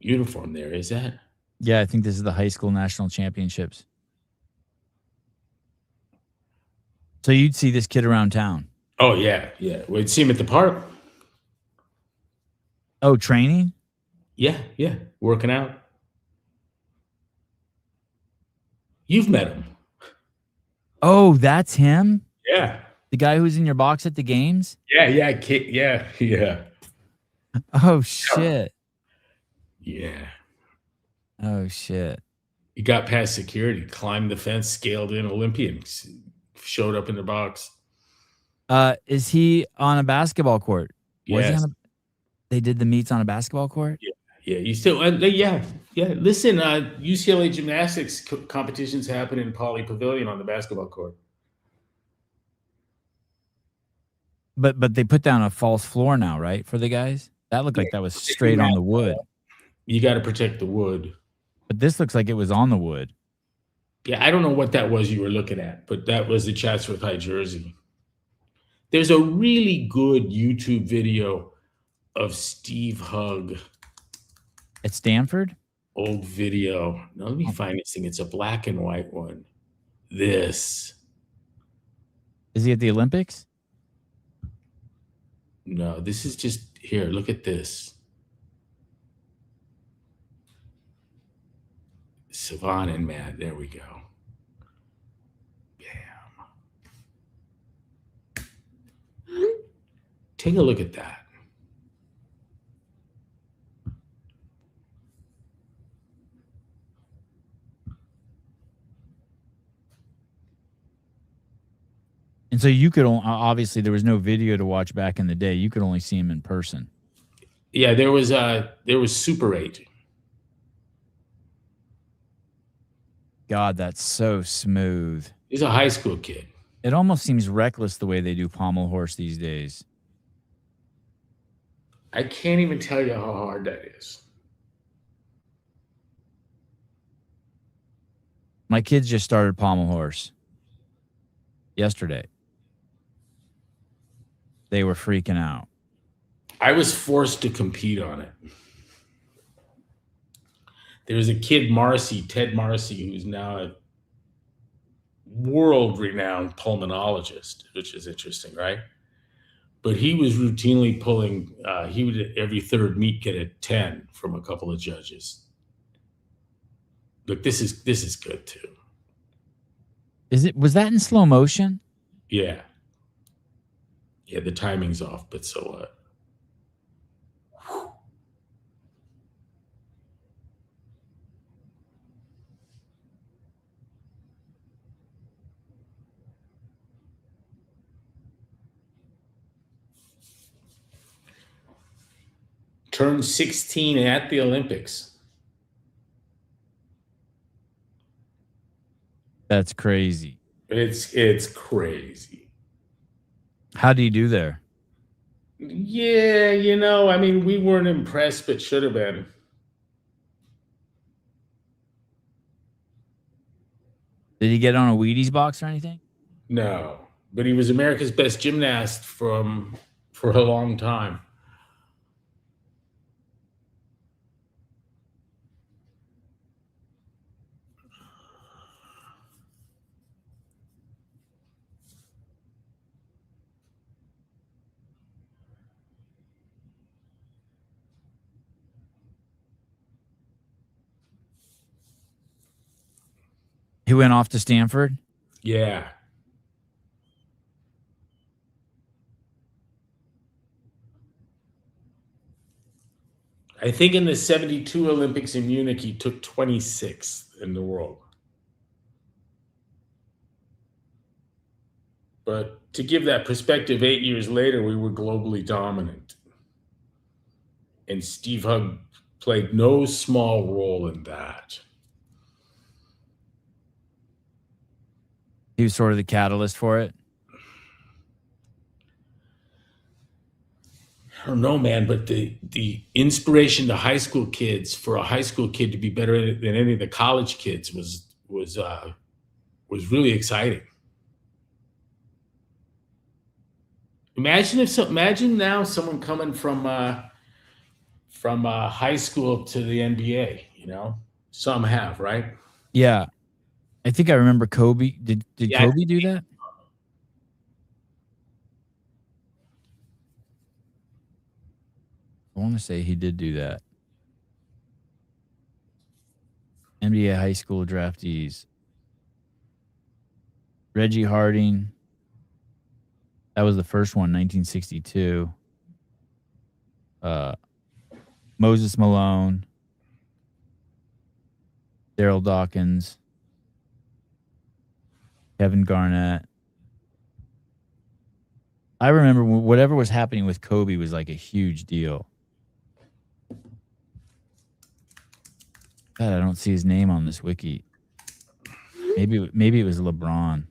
uniform there. Is that? Yeah, I think this is the high school national championships. So you'd see this kid around town. Oh yeah, yeah. We'd see him at the park. Oh, training? Yeah, yeah. Working out. You've met him. Oh, that's him? Yeah. The guy who's in your box at the games? Yeah, yeah. Oh shit. Yeah. Oh shit. He got past security, climbed the fence, scaled in, Olympians showed up in the box. Is he on a basketball court? Was he Yes. on a They did the meets on a basketball court? Yeah. You still, yeah. Listen, UCLA gymnastics competitions happen in Poly Pavilion on the basketball court. But they put down a false floor now, right, for the guys? That looked like that was straight on the wood. You got to protect the wood. But this looks like it was on the wood. Yeah, I don't know what that was you were looking at, but that was the Chatsworth High jersey. There's a really good YouTube video of Steve Hugg. At Stanford? Old video. Now let me find this thing. It's a black and white one. This. Is he at the Olympics? No, this is just here. Look at this. Savon and Matt. There we go. Bam. Take a look at that. And so you could obviously there was no video to watch back in the day. You could only see him in person. Yeah, there was Super 8. God, that's so smooth. He's a high school kid. It almost seems reckless the way they do pommel horse these days. I can't even tell you how hard that is. My kids just started pommel horse yesterday. They were freaking out. I was forced to compete on it. There was a kid, Ted Marcy, who's now a world-renowned pulmonologist, which is interesting, right? But he was routinely pulling, he would every third meet get a 10 from a couple of judges. Look, this is good too. Was that in slow motion? Yeah. Yeah, the timing's off, but so what? Turned 16 at the Olympics. That's crazy. It's crazy. How do you do there? Yeah, I mean, we weren't impressed, but should have been. Did he get on a Wheaties box or anything? No, but he was America's best gymnast for a long time. He went off to Stanford? Yeah. I think in the 72 Olympics in Munich, he took 26th in the world. But to give that perspective, 8 years later, we were globally dominant. And Steve Hugg played no small role in that. He was sort of the catalyst for it. I don't know, man, but the inspiration to high school kids, for a high school kid to be better than any of the college kids, was really exciting. Imagine now someone coming from high school to the NBA. You know, some have, right? Yeah. I think I remember Kobe. Did Yeah. Kobe do that? I want to say he did do that. NBA high school draftees. Reggie Harding. That was the first one, 1962. Moses Malone. Daryl Dawkins. Kevin Garnett. I remember whatever was happening with Kobe was like a huge deal. God, I don't see his name on this wiki. Maybe it was LeBron.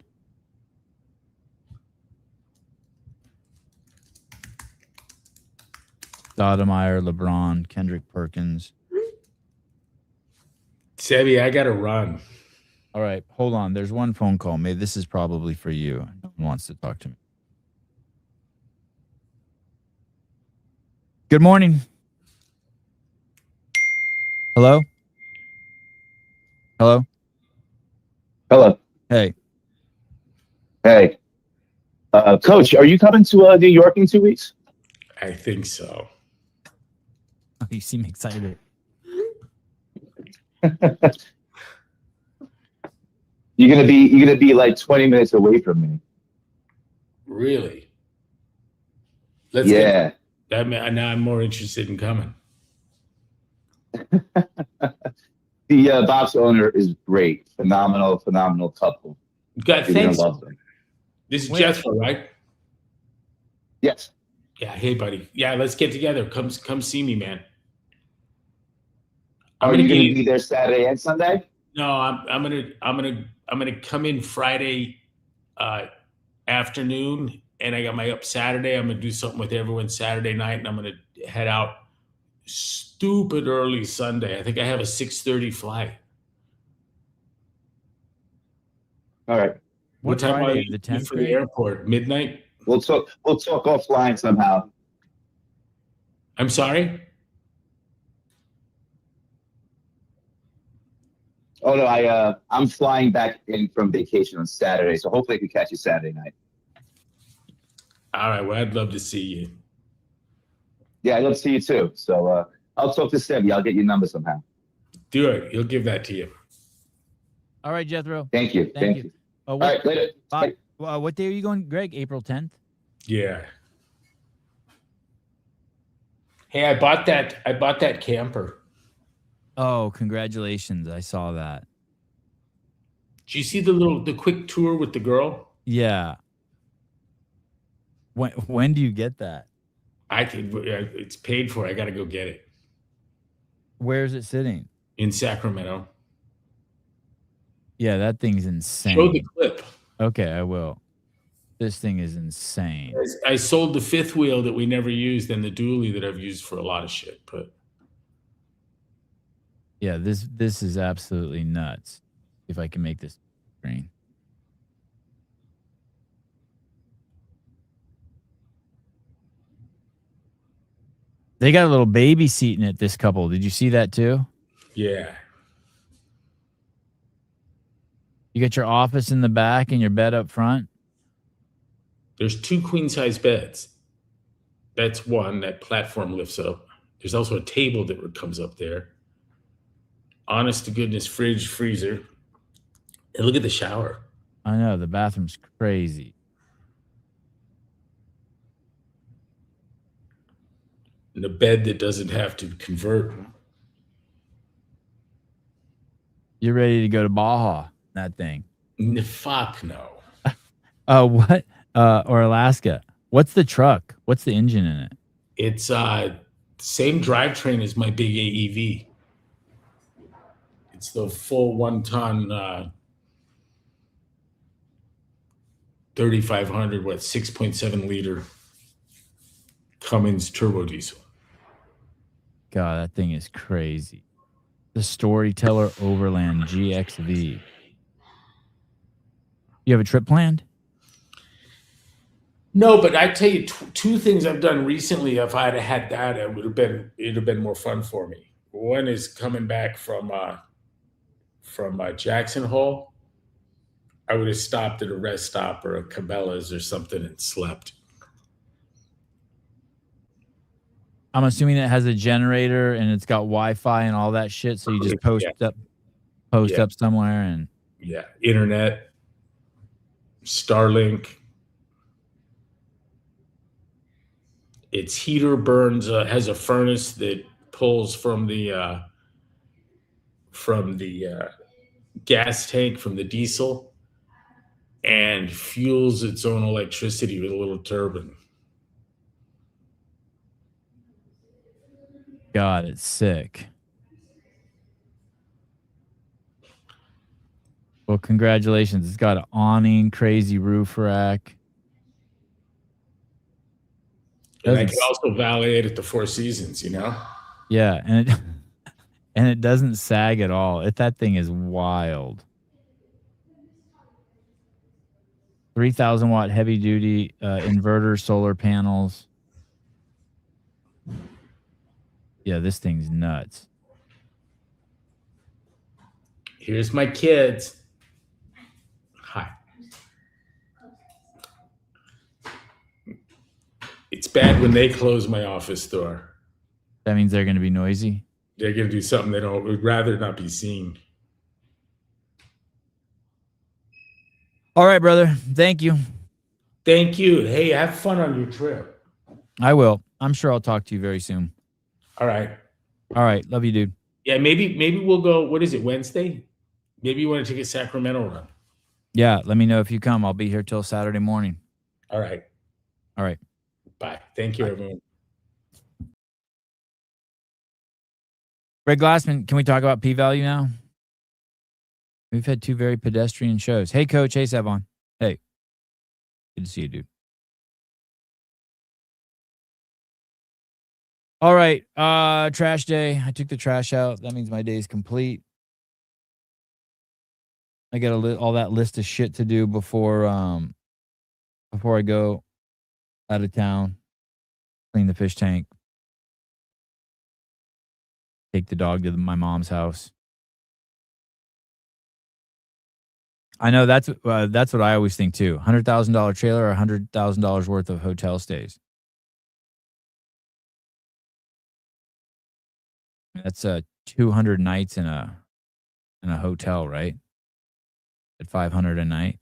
Stoudemire, LeBron, Kendrick Perkins. Sebby, I got to run. All right, hold on. There's one phone call. Maybe this is probably for you. No one wants to talk to me. Good morning. Hello? Hello? Hello. Hey. Hey. Coach, are you coming to New York in 2 weeks? I think so. Oh, you seem excited. You're gonna be like 20 minutes away from me. Really? Yeah. Now I'm more interested in coming. The box owner is great. Phenomenal couple. God, You're thanks. gonna love them. This is Jethro, right? Yes. Yeah. Hey, buddy. Yeah, let's get together. Come see me, man. Are you gonna be there Saturday and Sunday? No, I'm gonna come in Friday afternoon, and I got my up Saturday. I'm gonna do something with everyone Saturday night, and I'm gonna head out stupid early Sunday. I think I have a 6:30 flight. All right. What time Friday, are you the 10th for the airport? Midnight? We'll talk offline somehow. I'm sorry? Oh no, I'm flying back in from vacation on Saturday, so hopefully I can catch you Saturday night. All right. Well, I'd love to see you. Yeah, I'd love to see you too. So I'll talk to Sebby. I'll get your number somehow. Do it. He'll give that to you. All right, Jethro. Thank you. Thank you. All right, later. Bye. What day are you going, Greg? April 10th? Yeah. Hey, I bought that camper. Oh, congratulations. I saw that. Did you see the quick tour with the girl? Yeah. When do you get that? It's paid for. I got to go get it. Where is it sitting? In Sacramento. Yeah, that thing's insane. Show the clip. Okay, I will. This thing is insane. I sold the fifth wheel that we never used and the dually that I've used for a lot of shit, but yeah, this is absolutely nuts. If I can make this screen. They got a little baby seat in it, this couple. Did you see that too? Yeah. You got your office in the back and your bed up front? There's 2 queen-size beds. That's one. That platform lifts up. There's also a table that comes up there. Honest to goodness fridge, freezer. And look at the shower. I know, the bathroom's crazy. And a bed that doesn't have to convert. You're ready to go to Baja, that thing. Fuck no. What? Or Alaska. What's the truck? What's the engine in it? It's same drivetrain as my big AEV. It's the full 1-ton 3,500 what 6.7 liter Cummins turbo diesel. God, that thing is crazy. The Storyteller Overland GXV. You have a trip planned? No, but I tell you, two things I've done recently. If I'd had that, it'd have been more fun for me. One is coming back from Jackson Hole. I would have stopped at a rest stop or a Cabela's or something and slept. I'm assuming it has a generator and it's got Wi-Fi and all that shit. So you just post up somewhere and internet, Starlink. Its heater burns has a furnace that pulls from the gas tank from the diesel and fuels its own electricity with a little turbine. God, it's sick. Well, congratulations. It's got an awning, crazy roof rack. And I can also valet it at the Four Seasons, you know? Yeah, and it doesn't sag at all. That thing is wild. 3,000 watt heavy duty inverter solar panels. Yeah, this thing's nuts. Here's my kids. Hi. It's bad when they close my office door. That means they're going to be noisy? They're going to do something they would rather not be seen. All right, brother. Thank you. Thank you. Hey, have fun on your trip. I will. I'm sure I'll talk to you very soon. All right. All right. Love you, dude. Yeah, maybe we'll go. What is it, Wednesday? Maybe you want to take a Sacramento run. Yeah, let me know if you come. I'll be here till Saturday morning. All right. All right. Bye. Thank you, everyone. Red Glassman, can we talk about P-Value now? We've had two very pedestrian shows. Hey, Coach. Hey, Savon. Hey. Good to see you, dude. All right. Trash day. I took the trash out. That means my day is complete. I got all that list of shit to do before I go out of town. Clean the fish tank. Take the dog to my mom's house. I know that's what I always think too. $100,000 trailer or $100,000 worth of hotel stays. That's 200 nights in a hotel, right? At $500 a night.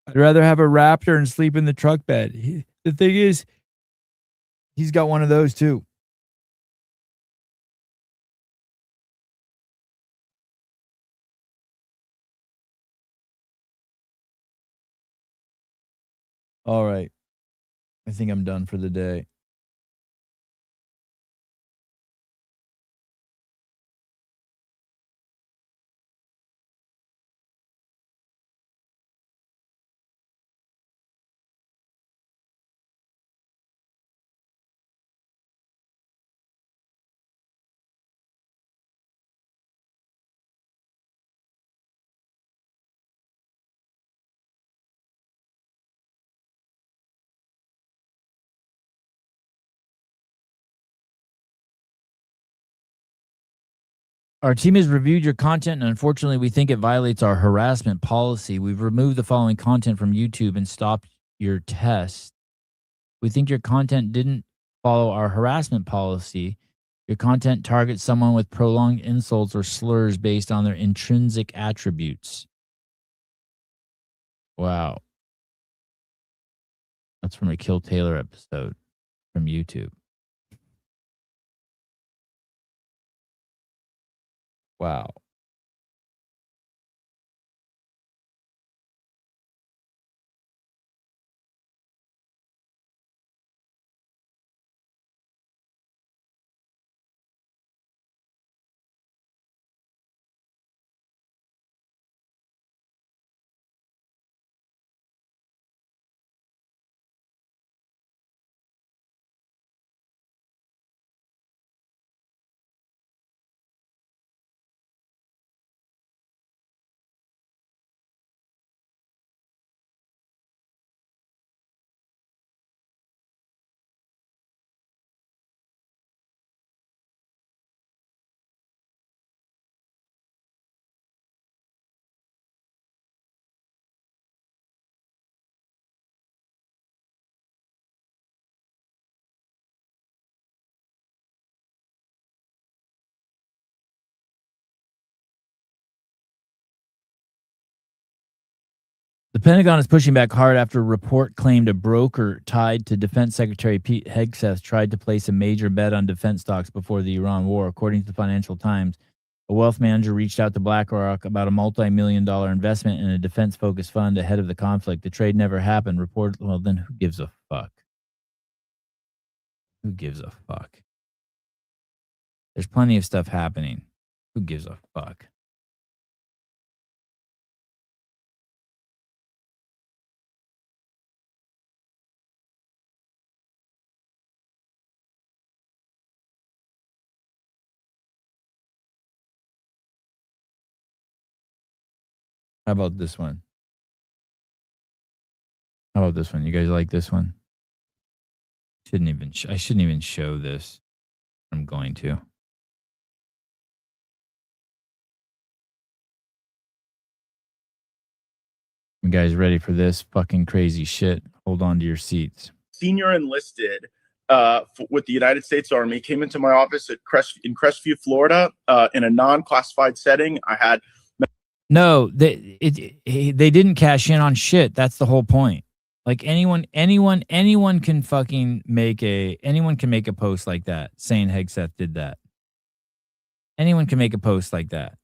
I'd rather have a Raptor and sleep in the truck bed. The thing is, he's got one of those too. All right. I think I'm done for the day. Our team has reviewed your content, and unfortunately, we think it violates our harassment policy. We've removed the following content from YouTube and stopped your test. We think your content didn't follow our harassment policy. Your content targets someone with prolonged insults or slurs based on their intrinsic attributes. Wow. That's from a Kill Taylor episode from YouTube. Wow. The Pentagon is pushing back hard after a report claimed a broker tied to Defense Secretary Pete Hegseth tried to place a major bet on defense stocks before the Iran war. According to the Financial Times, a wealth manager reached out to BlackRock about a multi-million-dollar investment in a defense-focused fund ahead of the conflict. The trade never happened. Well, then who gives a fuck? Who gives a fuck? There's plenty of stuff happening. Who gives a fuck? How about this one? How about this one? You guys like this one? I shouldn't even show this. I'm going to. You guys ready for this fucking crazy shit? Hold on to your seats. Senior enlisted with the United States Army, came into my office in Crestview, Florida, in a non-classified setting. I had no, they didn't cash in on shit. That's the whole point. Like anyone can fucking make a post like that saying Hegseth did that. Anyone can make a post like that.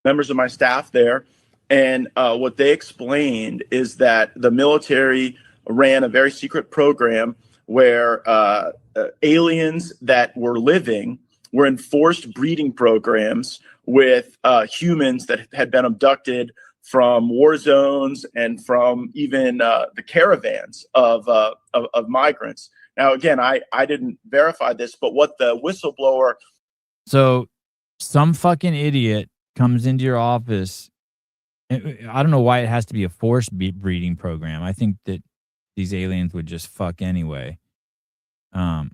members of my staff there, and what they explained is that the military ran a very secret program where aliens that were living were in forced breeding programs with humans that had been abducted from war zones and from even the caravans of migrants. Now, again, I didn't verify this, but what the whistleblower... So some fucking idiot comes into your office. I don't know why it has to be a forced breeding program. I think that these aliens would just fuck anyway. And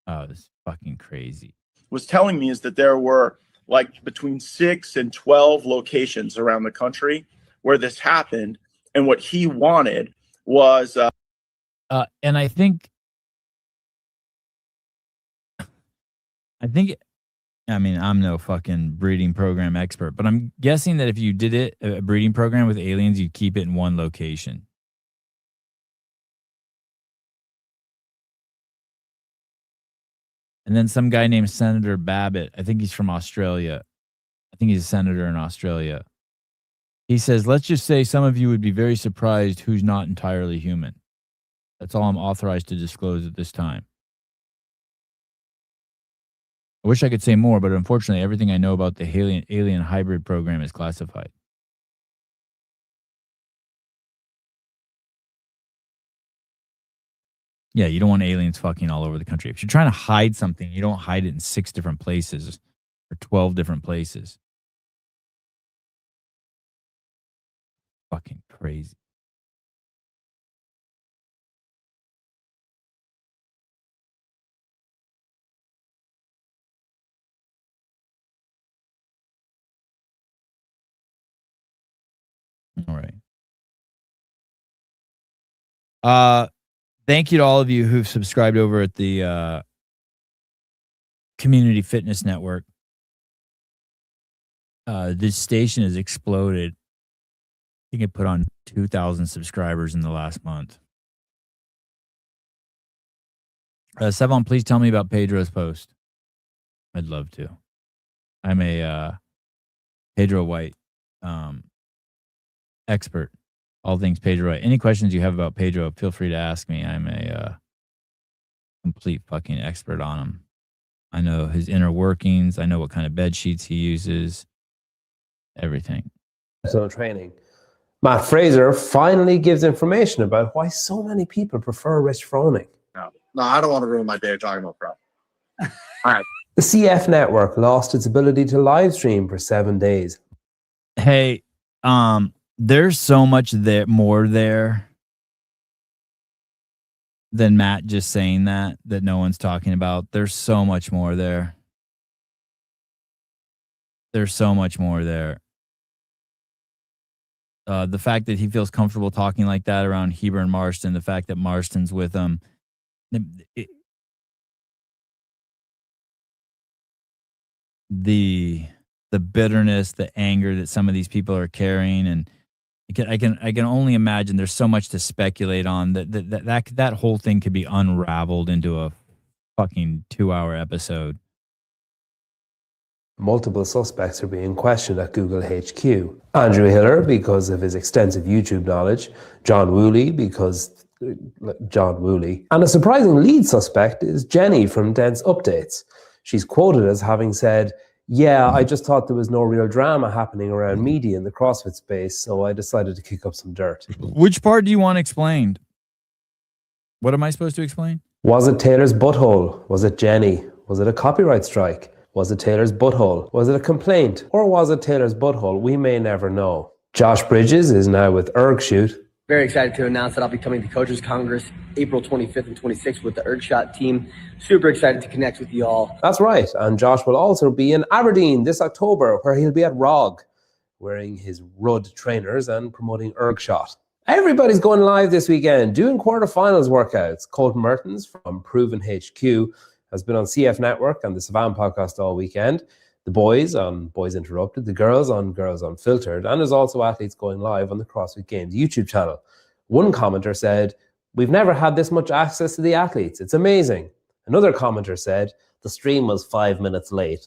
oh, this is fucking crazy. Was telling me is that there were like between 6 and 12 locations around the country where this happened, and what he wanted was and I think I mean, I'm no fucking breeding program expert, but I'm guessing that if you did a breeding program with aliens, you'd keep it in one location. And then some guy named Senator Babbitt, I think he's from Australia. I think he's a senator in Australia. He says, let's just say some of you would be very surprised who's not entirely human. That's all I'm authorized to disclose at this time. I wish I could say more, but unfortunately, everything I know about the alien hybrid program is classified. Yeah, you don't want aliens fucking all over the country. If you're trying to hide something, you don't hide it in 6 different places or 12 different places. Fucking crazy. Thank you to all of you who've subscribed over at the Community Fitness Network. This station has exploded. I think it put on 2,000 subscribers in the last month. Sevon, please tell me about Pedro's post. I'd love to. I'm a Pedro White expert. All things Pedro White. Any questions you have about Pedro, feel free to ask me. I'm a complete fucking expert on him. I know his inner workings. I know what kind of bed sheets he uses. Everything. So training. Matt Fraser finally gives information about why so many people prefer Rich Froning. No, I don't want to ruin my day talking about prep. All right. The CF network lost its ability to live stream for 7 days. Hey, there's so much more there than Matt just saying that no one's talking about. There's so much more there. There's so much more there. The fact that he feels comfortable talking like that around Heber and Marston, the fact that Marston's with him. The bitterness, the anger that some of these people are carrying, and I can only imagine there's so much to speculate on that whole thing could be unraveled into a fucking 2-hour episode. Multiple suspects are being questioned at Google HQ. Andrew Hiller, because of his extensive YouTube knowledge. John Woolley, and a surprising lead suspect is Jenny from Dense Updates. She's quoted as having said, "Yeah, I just thought there was no real drama happening around media in the CrossFit space, so I decided to kick up some dirt." Which part do you want explained? What am I supposed to explain? Was it Taylor's butthole? Was it Jenny? Was it a copyright strike? Was it Taylor's butthole? Was it a complaint? Or was it Taylor's butthole? We may never know. Josh Bridges is now with ErgShoot. Very excited to announce that I'll be coming to Coaches Congress April 25th and 26th with the ErgShot team. Super excited to connect with you all. That's right. And Josh will also be in Aberdeen this October, where he'll be at ROG, wearing his Rudd trainers and promoting ErgShot. Everybody's going live this weekend, doing quarterfinals workouts. Colton Mertens from Proven HQ has been on CF Network and the Savan podcast all weekend. The boys on Boys Interrupted, the girls on Girls Unfiltered, and there's also athletes going live on the CrossFit Games YouTube channel. One commenter said, "We've never had this much access to the athletes. It's amazing." Another commenter said, "The stream was 5 minutes late.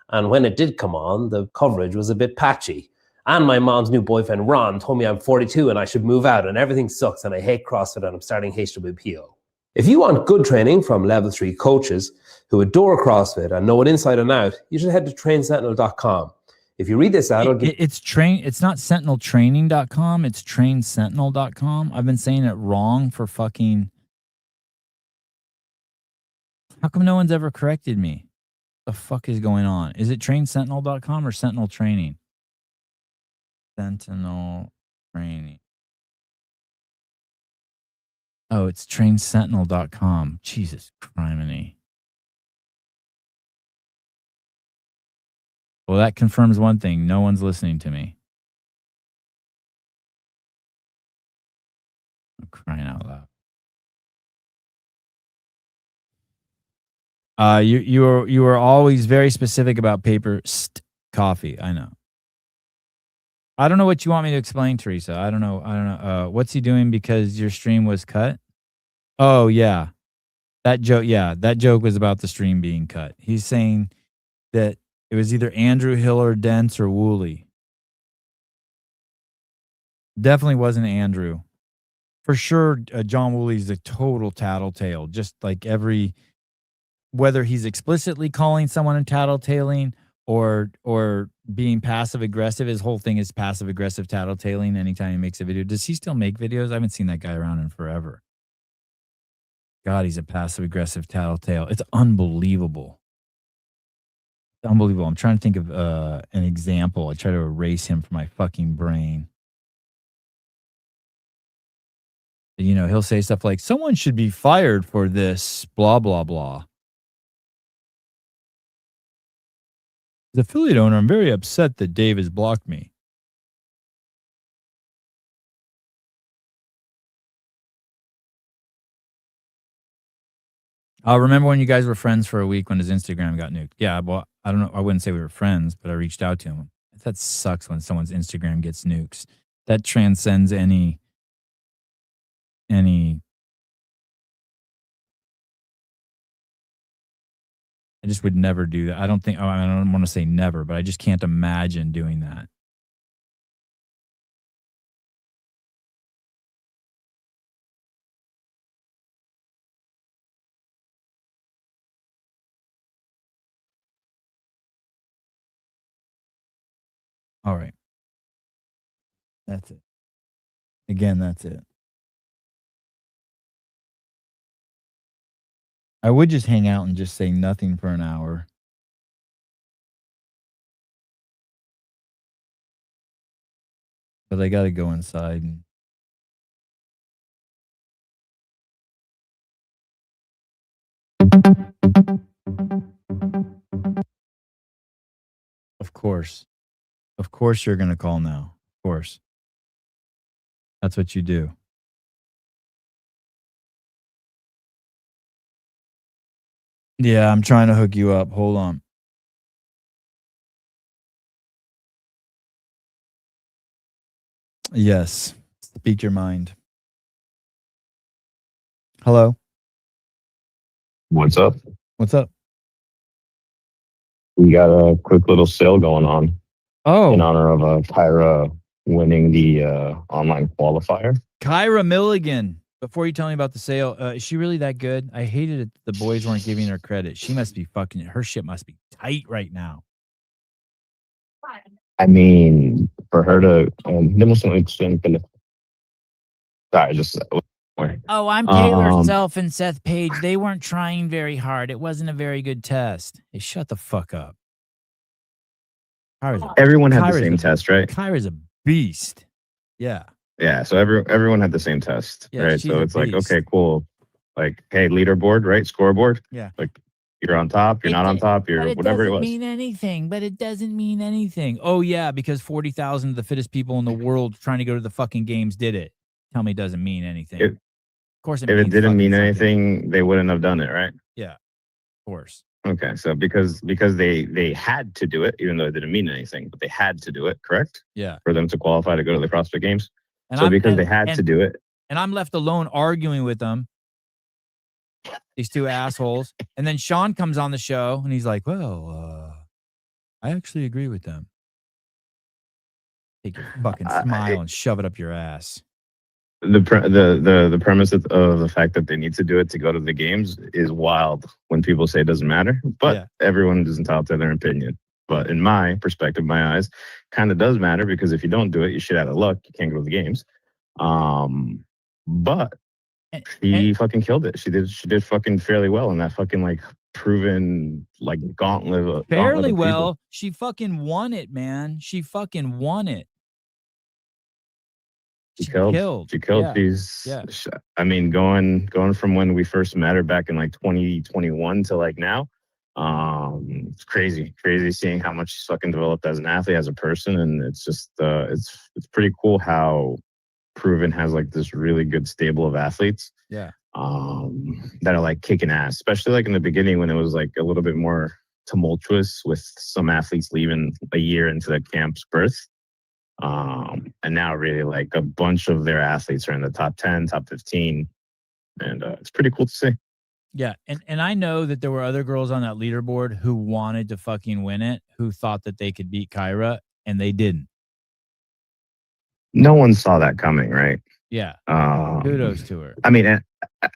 And when it did come on, the coverage was a bit patchy. And my mom's new boyfriend, Ron, told me I'm 42 and I should move out and everything sucks and I hate CrossFit and I'm starting HWPO." If you want good training from level 3 coaches who adore CrossFit and know it inside and out, you should head to trainsentinel.com. If you read this out, it's not sentineltraining.com, it's trainsentinel.com. I've been saying it wrong for fucking... How come no one's ever corrected me? What the fuck is going on? Is it trainsentinel.com or Sentinel Training? Sentinel Training. Oh, it's trainsentinel.com. Jesus criminy. Well, that confirms one thing. No one's listening to me. I'm crying out loud. You are always very specific about paper coffee. I know. I don't know what you want me to explain, Teresa. I don't know. What's he doing because your stream was cut? Oh, yeah. That joke. Yeah, that joke was about the stream being cut. He's saying that it was either Andrew Hiller, Dents, or Woolley. Definitely wasn't Andrew. For sure, John Woolley's a total tattletale. Just like whether he's explicitly calling someone a tattletaling or being passive aggressive, his whole thing is passive aggressive tattletaling anytime he makes a video. Does he still make videos? I haven't seen that guy around in forever. God, he's a passive aggressive tattletale. It's unbelievable. Unbelievable. I'm trying to think of an example. I try to erase him from my fucking brain. You know, he'll say stuff like, "Someone should be fired for this, blah, blah, blah." As affiliate owner, I'm very upset that Dave has blocked me. Remember when you guys were friends for a week when his Instagram got nuked? Yeah, well, I don't know. I wouldn't say we were friends, but I reached out to him. That sucks when someone's Instagram gets nukes. That transcends any. I just would never do that. I don't want to say never, but I just can't imagine doing that. All right. That's it. Again, that's it. I would just hang out and just say nothing for an hour. But I got to go inside. Of course. Of course you're going to call now. Of course. That's what you do. Yeah, I'm trying to hook you up. Hold on. Yes. Speak your mind. Hello. What's up? What's up? We got a quick little sale going on in Oh, honor of Kyra winning the online qualifier. Kyra Milligan. Before you tell me about the sale, is she really that good? I hated it. The boys weren't giving her credit. She must be fucking. Her shit must be tight right now. I mean, for her to sorry, just Oh, I'm Taylor Um, Self and Seth Page. They weren't trying very hard. It wasn't a very good test. Hey, shut the fuck up. everyone had the Kyra's same a- test, right? Kyra's a beast. Yeah. Yeah, so everyone had the same test, Yeah, right? she's So a it's like, beast. okay, cool. Like, hey, leaderboard, right? Scoreboard. Yeah. Like, you're on top, you're not on top, you're whatever it was. mean anything. But it doesn't mean anything. Oh, yeah, because 40,000 of the fittest people in the world trying to go to the fucking games did it. Tell me it doesn't mean anything. If- Of course it If means it didn't fucking mean something. anything, they wouldn't have done it, right? Yeah, of course. Okay, so because they had to do it, even though it didn't mean anything, but they had to do it, correct? Yeah. For them to qualify to go to the CrossFit Games. And So I'm- because and- they had to do it, And I'm left alone arguing with them, these two assholes. And then Sean comes on the show and he's like, well, I actually agree with them. Take your fucking smile and shove it up your ass. the premise of the fact that they need to do it to go to the games is wild when people say it doesn't matter. But Yeah. everyone is entitled to their opinion. But in my perspective, my eyes, kind of does matter because if you don't do it, you're shit out of luck. You can't go to the games. But she fucking killed it. She did fucking fairly well in that fucking like proven like gauntlet. Fairly of well. people. She fucking won it, man. She fucking won it. She killed. She killed. Yeah. I mean, going from when we first met her back in like 2021 to like now, it's crazy seeing how much she's fucking developed as an athlete, as a person, and it's just it's pretty cool how Proven has like this really good stable of athletes. Yeah. That are like kicking ass, especially like in the beginning when it was like a little bit more tumultuous with some athletes leaving a year into the camp's birth. And now really like a bunch of their athletes are in the top 10, top 15. And it's pretty cool to see. Yeah. And I know that there were other girls on that leaderboard who wanted to fucking win it, who thought that they could beat Kyra, and they didn't. No one saw that coming, right? Yeah. Kudos to her. I mean,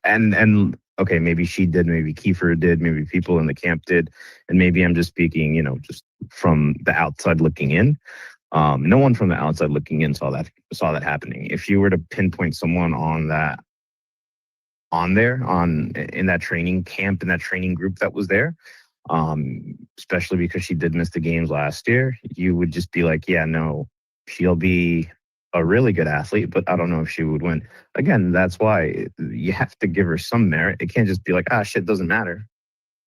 and okay, maybe she did, maybe Kiefer did, maybe people in the camp did, and maybe I'm just speaking, just from the outside looking in. No one from the outside looking in saw that happening. If you were to pinpoint someone in that training camp, in that training group that was there, especially because she did miss the games last year, you would just be like, yeah, no, she'll be a really good athlete, but I don't know if she would win. Again, that's why you have to give her some merit. It can't just be like, shit doesn't matter.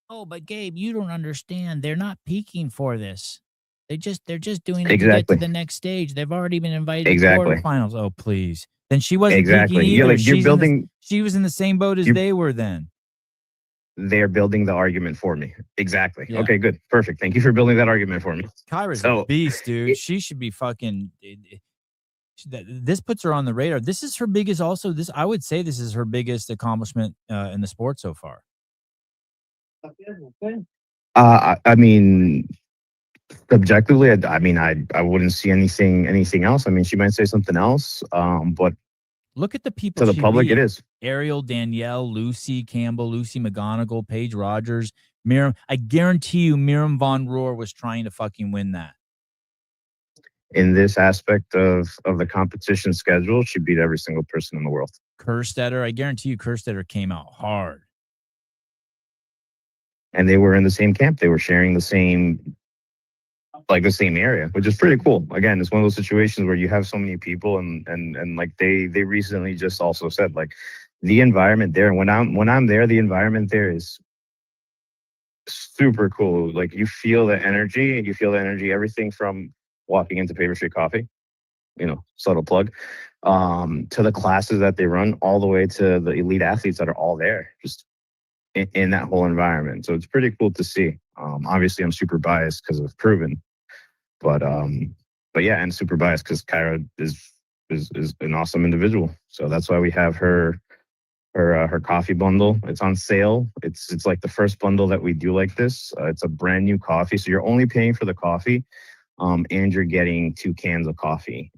Oh, but Gabe, you don't understand. They're not peaking for this. They're just doing it Exactly. to get to the next stage. They've already been invited Exactly. to quarterfinals. Oh, please. Then she wasn't Exactly. peaking You're either. like, you're building. She was in the same boat as they were then. they're building the argument for me. Exactly. Yeah. Okay, good. Perfect. Thank you for building that argument for me. Kyra's So, a beast, dude. it- She should be fucking. This puts her on the radar. This is her biggest. Also, this I would say this is her biggest accomplishment in the sport so far. I mean, objectively, I mean, I wouldn't see anything else. I mean, she might say something else, but Look at the people to the she public, beat. it is. Ariel, Danielle, Lucy Campbell, Lucy McGonigal, Paige Rogers, Miriam. I guarantee you, Miriam Von Rohr was trying to fucking win that. In this aspect of the competition schedule, she beat every single person in the world. Kerstetter, I guarantee you, Kerstetter came out hard. And they were in the same camp. They were sharing the same area, which is pretty cool. Again, it's one of those situations where you have so many people, and like they recently just also said, like, the environment there. When I'm there, the environment there is super cool. Like, you feel the energy, everything from walking into Paper Street Coffee, subtle plug, to the classes that they run, all the way to the elite athletes that are all there, just in that whole environment. So it's pretty cool to see. Obviously, I'm super biased because of Proven, but yeah, and super biased because Kyra is an awesome individual. So that's why we have her coffee bundle. It's on sale. It's like the first bundle that we do like this. It's a brand new coffee, so you're only paying for the coffee, and you're getting 2 cans of coffee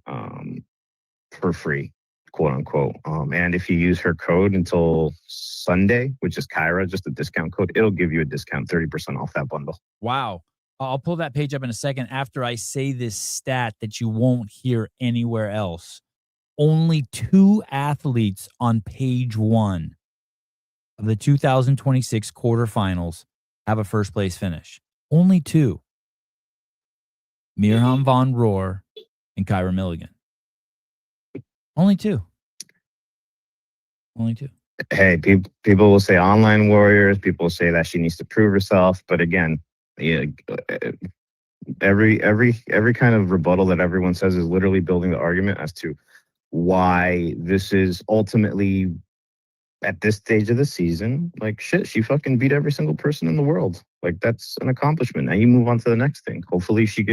for free, quote unquote. And if you use her code until Sunday, which is Kyra, just a discount code, it'll give you a discount, 30% off that bundle. Wow. I'll pull that page up in a second after I say this stat that you won't hear anywhere else. Only 2 athletes on page 1 of the 2026 quarterfinals have a first place finish. Only 2. Miriam Von Rohr and Kyra Milligan. Only 2. Only 2. Hey, people will say online warriors. People will say that she needs to prove herself. But again, yeah, every kind of rebuttal that everyone says is literally building the argument as to why this is ultimately, at this stage of the season, like, shit, she fucking beat every single person in the world. Like, that's an accomplishment. Now you move on to the next thing. Hopefully she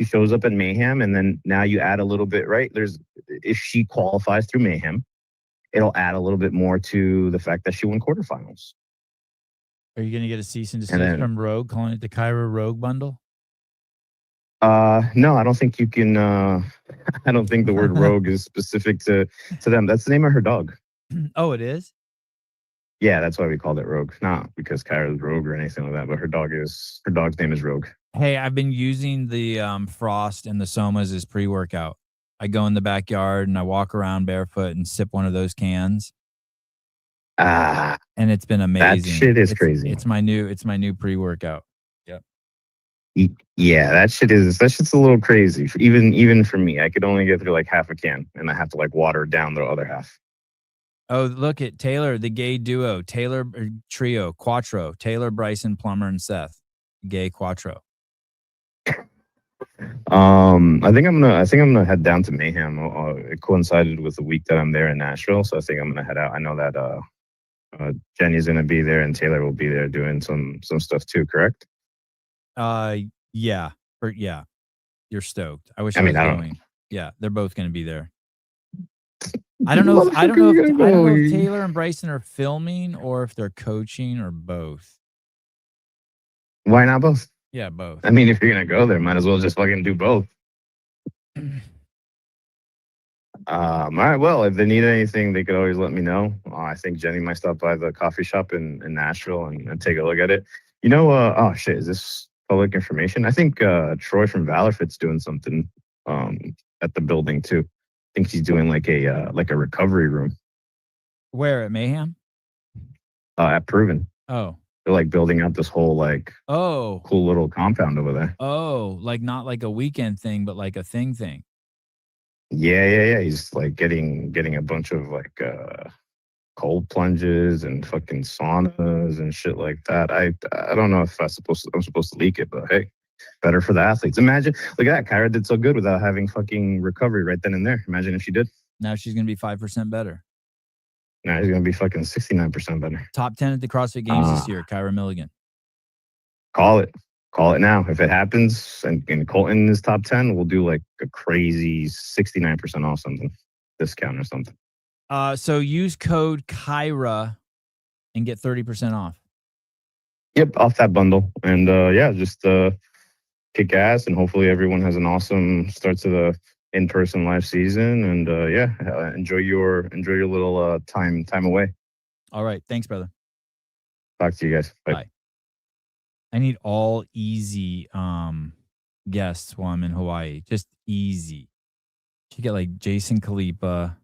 shows up at Mayhem, and then now you add a little bit, right? If she qualifies through Mayhem, it'll add a little bit more to the fact that she won quarterfinals. Are you going to get a cease and desist from Rogue, calling it the Kyra Rogue bundle? No, I don't think you can. I don't think the word rogue is specific to them. That's the name of her dog. Oh, it is? Yeah, that's why we called it Rogue. Not because Kyra's Rogue or anything like that, but her dog's name is Rogue. Hey, I've been using the Frost and the Somas as pre-workout. I go in the backyard and I walk around barefoot and sip one of those cans. And it's been amazing. That shit is crazy. It's my new pre-workout. Yep. Yeah, that shit's a little crazy. Even for me, I could only get through like half a can, and I have to like water down the other half. Oh, look at Taylor, the gay duo, trio, Quattro, Taylor, Bryson, Plummer, and Seth, gay Quattro. I think I'm gonna head down to Mayhem. It coincided with the week that I'm there in Nashville, so I think I'm gonna head out. I know that Jenny's gonna be there and Taylor will be there doing some stuff too. Correct? Yeah, you're stoked. I wish I was going. Yeah, they're both gonna be there. I don't know if Taylor and Bryson are filming or if they're coaching or both. Why not both? Yeah, both. I mean, if you're gonna go there, might as well just fucking do both. All right. Well, if they need anything, they could always let me know. I think Jenny might stop by the coffee shop in Nashville and take a look at it. Oh shit, is this public information? I think Troy from ValorFit's doing something at the building too. I think she's doing like a recovery room. Where, at Mayhem? At Proven. Oh. They're like building out this whole like cool little compound over there. Oh, like not like a weekend thing, but like a thing. Yeah. He's like getting a bunch of like cold plunges and fucking saunas and shit like that. I don't know if I'm supposed to leak it, but hey, better for the athletes. Imagine, look at that. Kyra did so good without having fucking recovery right then and there. Imagine if she did. Now she's gonna be 5% better. Nah, he's gonna be fucking 69% better. Top 10 at the CrossFit Games this year, Kyra Milligan. Call it. Call it now. If it happens and Colton is top 10, we'll do like a crazy 69% off something. Discount or something. So use code Kyra and get 30% off. Yep, off that bundle. And yeah, just kick ass, and hopefully everyone has an awesome start to the in-person live season. And yeah, enjoy your little time away. All right. Thanks, brother. Talk to you guys. Bye. Bye. I need all easy guests while I'm in Hawaii. Just easy. You get like Jason Khalipa,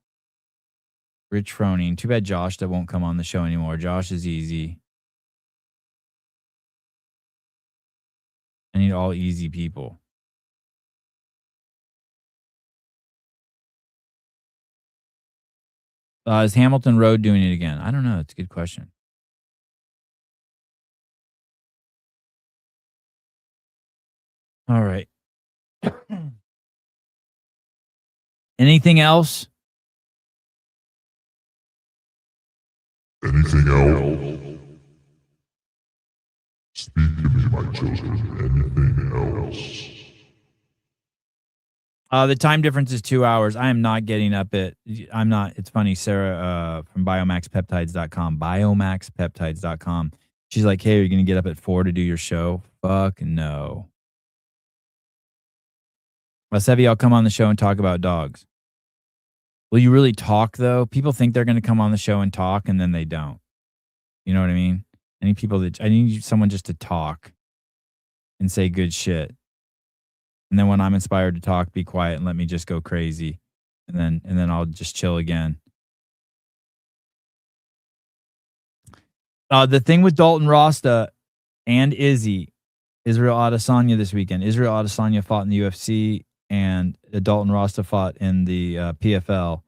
Rich Froning. Too bad Josh that won't come on the show anymore. Josh is easy. I need all easy people. Is Hamilton Road doing it again? I don't know. It's a good question. All right. Anything else? Anything else? Speak to me, my children. Anything else? The time difference is 2 hours. I am not getting up at. I'm not. It's funny. Sarah from biomaxpeptides.com. Biomaxpeptides.com. She's like, hey, are you going to get up at 4 to do your show? Fuck no. Sevi, I'll come on the show and talk about dogs. Will you really talk, though? People think they're going to come on the show and talk, and then they don't. You know what I mean? I need someone just to talk and say good shit. And then when I'm inspired to talk, be quiet and let me just go crazy. And then I'll just chill again. The thing with Dalton Rasta and Israel Adesanya this weekend. Israel Adesanya fought in the UFC, and Dalton Rasta fought in the PFL.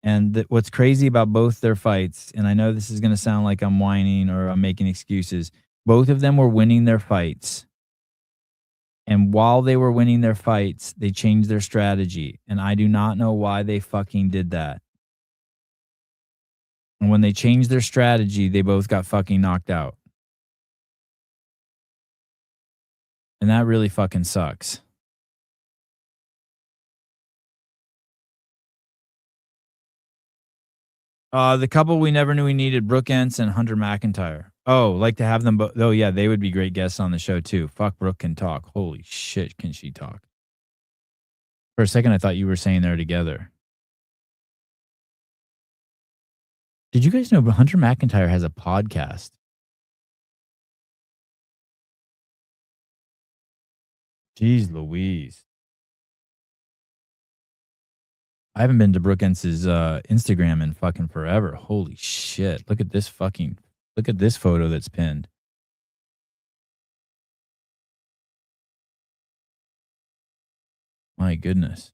And what's crazy about both their fights, and I know this is going to sound like I'm whining or I'm making excuses, both of them were winning their fights. And while they were winning their fights, they changed their strategy. And I do not know why they fucking did that. And when they changed their strategy, they both got fucking knocked out. And that really fucking sucks. The couple we never knew we needed, Brooke Entz and Hunter McIntyre. Oh, like to have them both. Oh, yeah, they would be great guests on the show, too. Fuck, Brooke can talk. Holy shit, can she talk? For a second, I thought you were saying they're together. Did you guys know Hunter McIntyre has a podcast? Jeez Louise. I haven't been to Brooke Entz's Instagram in fucking forever. Holy shit. Look at this photo that's pinned. My goodness.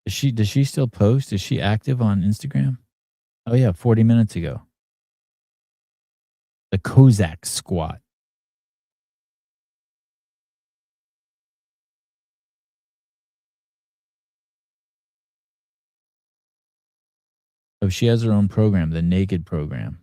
Does she still post? Is she active on Instagram? Oh yeah, 40 minutes ago. The Kozak squat. Oh, she has her own program, the Naked program.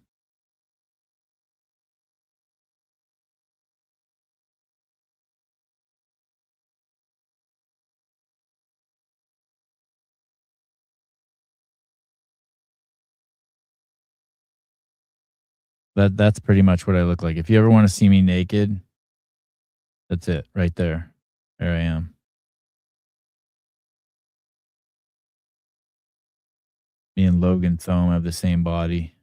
That's pretty much what I look like. If you ever want to see me naked, that's it right there. There I am. Me and Logan Thome have the same body.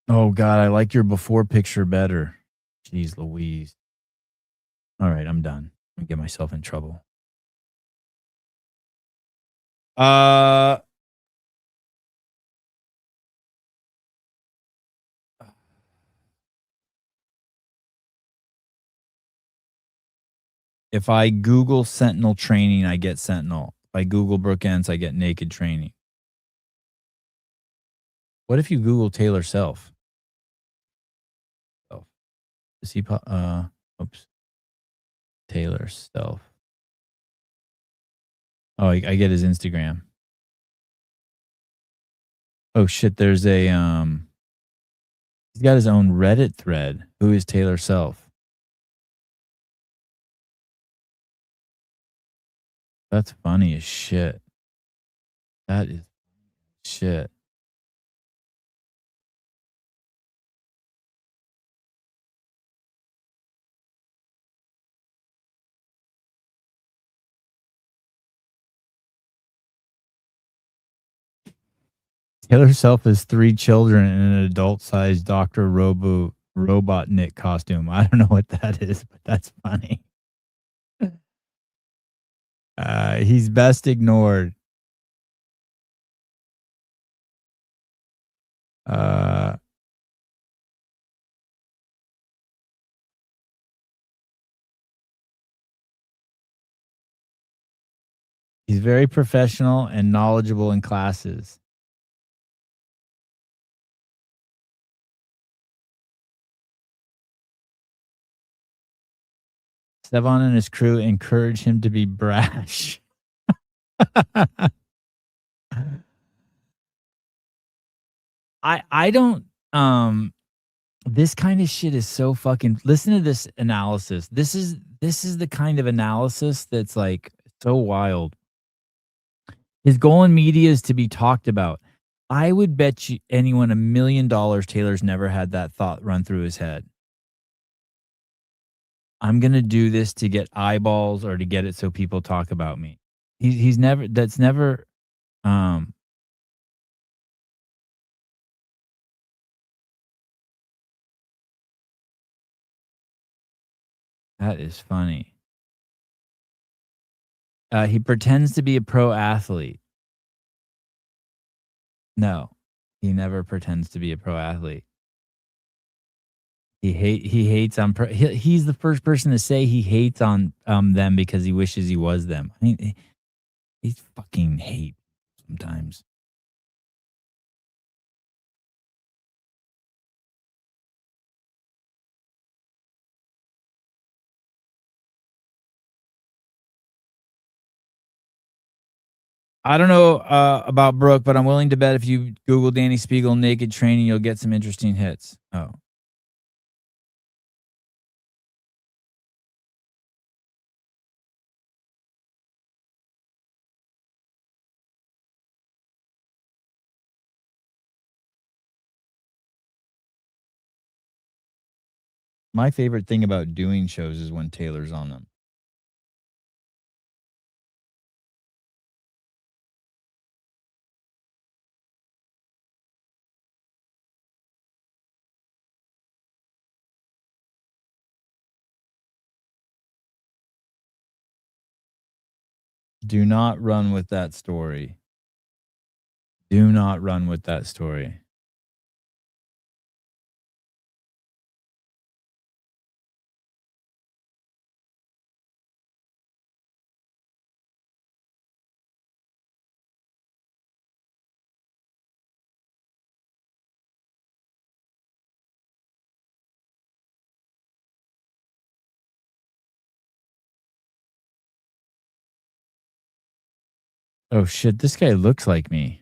Oh God, I like your before picture better. Jeez Louise. All right, I'm done. I'm gonna get myself in trouble. If I Google Sentinel training, I get Sentinel. If I Google Brooke Ents, I get naked training. What if you Google Taylor Self? Is he oops. Taylor Self. Oh, I get his Instagram. Oh shit, there's a he's got his own Reddit thread. Who is Taylor Self? That's funny as shit. That is shit. Taylor Self has 3 children in an adult-sized Dr. Robotnik costume. I don't know what that is, but that's funny. He's best ignored. He's very professional and knowledgeable in classes. Sevon and his crew encourage him to be brash. I don't this kind of shit is so fucking listen to this analysis. This is the kind of analysis that's like so wild. His goal in media is to be talked about. I would bet you anyone $1 million Taylor's never had that thought run through his head. I'm going to do this to get eyeballs or to get it so people talk about me. He's never, that's never, that is funny. He pretends to be a pro athlete. No, he never pretends to be a pro athlete. He hates on he's the first person to say he hates on them because he wishes he was them. I mean, he's fucking hate sometimes. I don't know about Brooke, but I'm willing to bet if you Google Danny Spiegel naked training, you'll get some interesting hits. Oh. My favorite thing about doing shows is when Taylor's on them. Do not run with that story. Do not run with that story. Oh shit, this guy looks like me.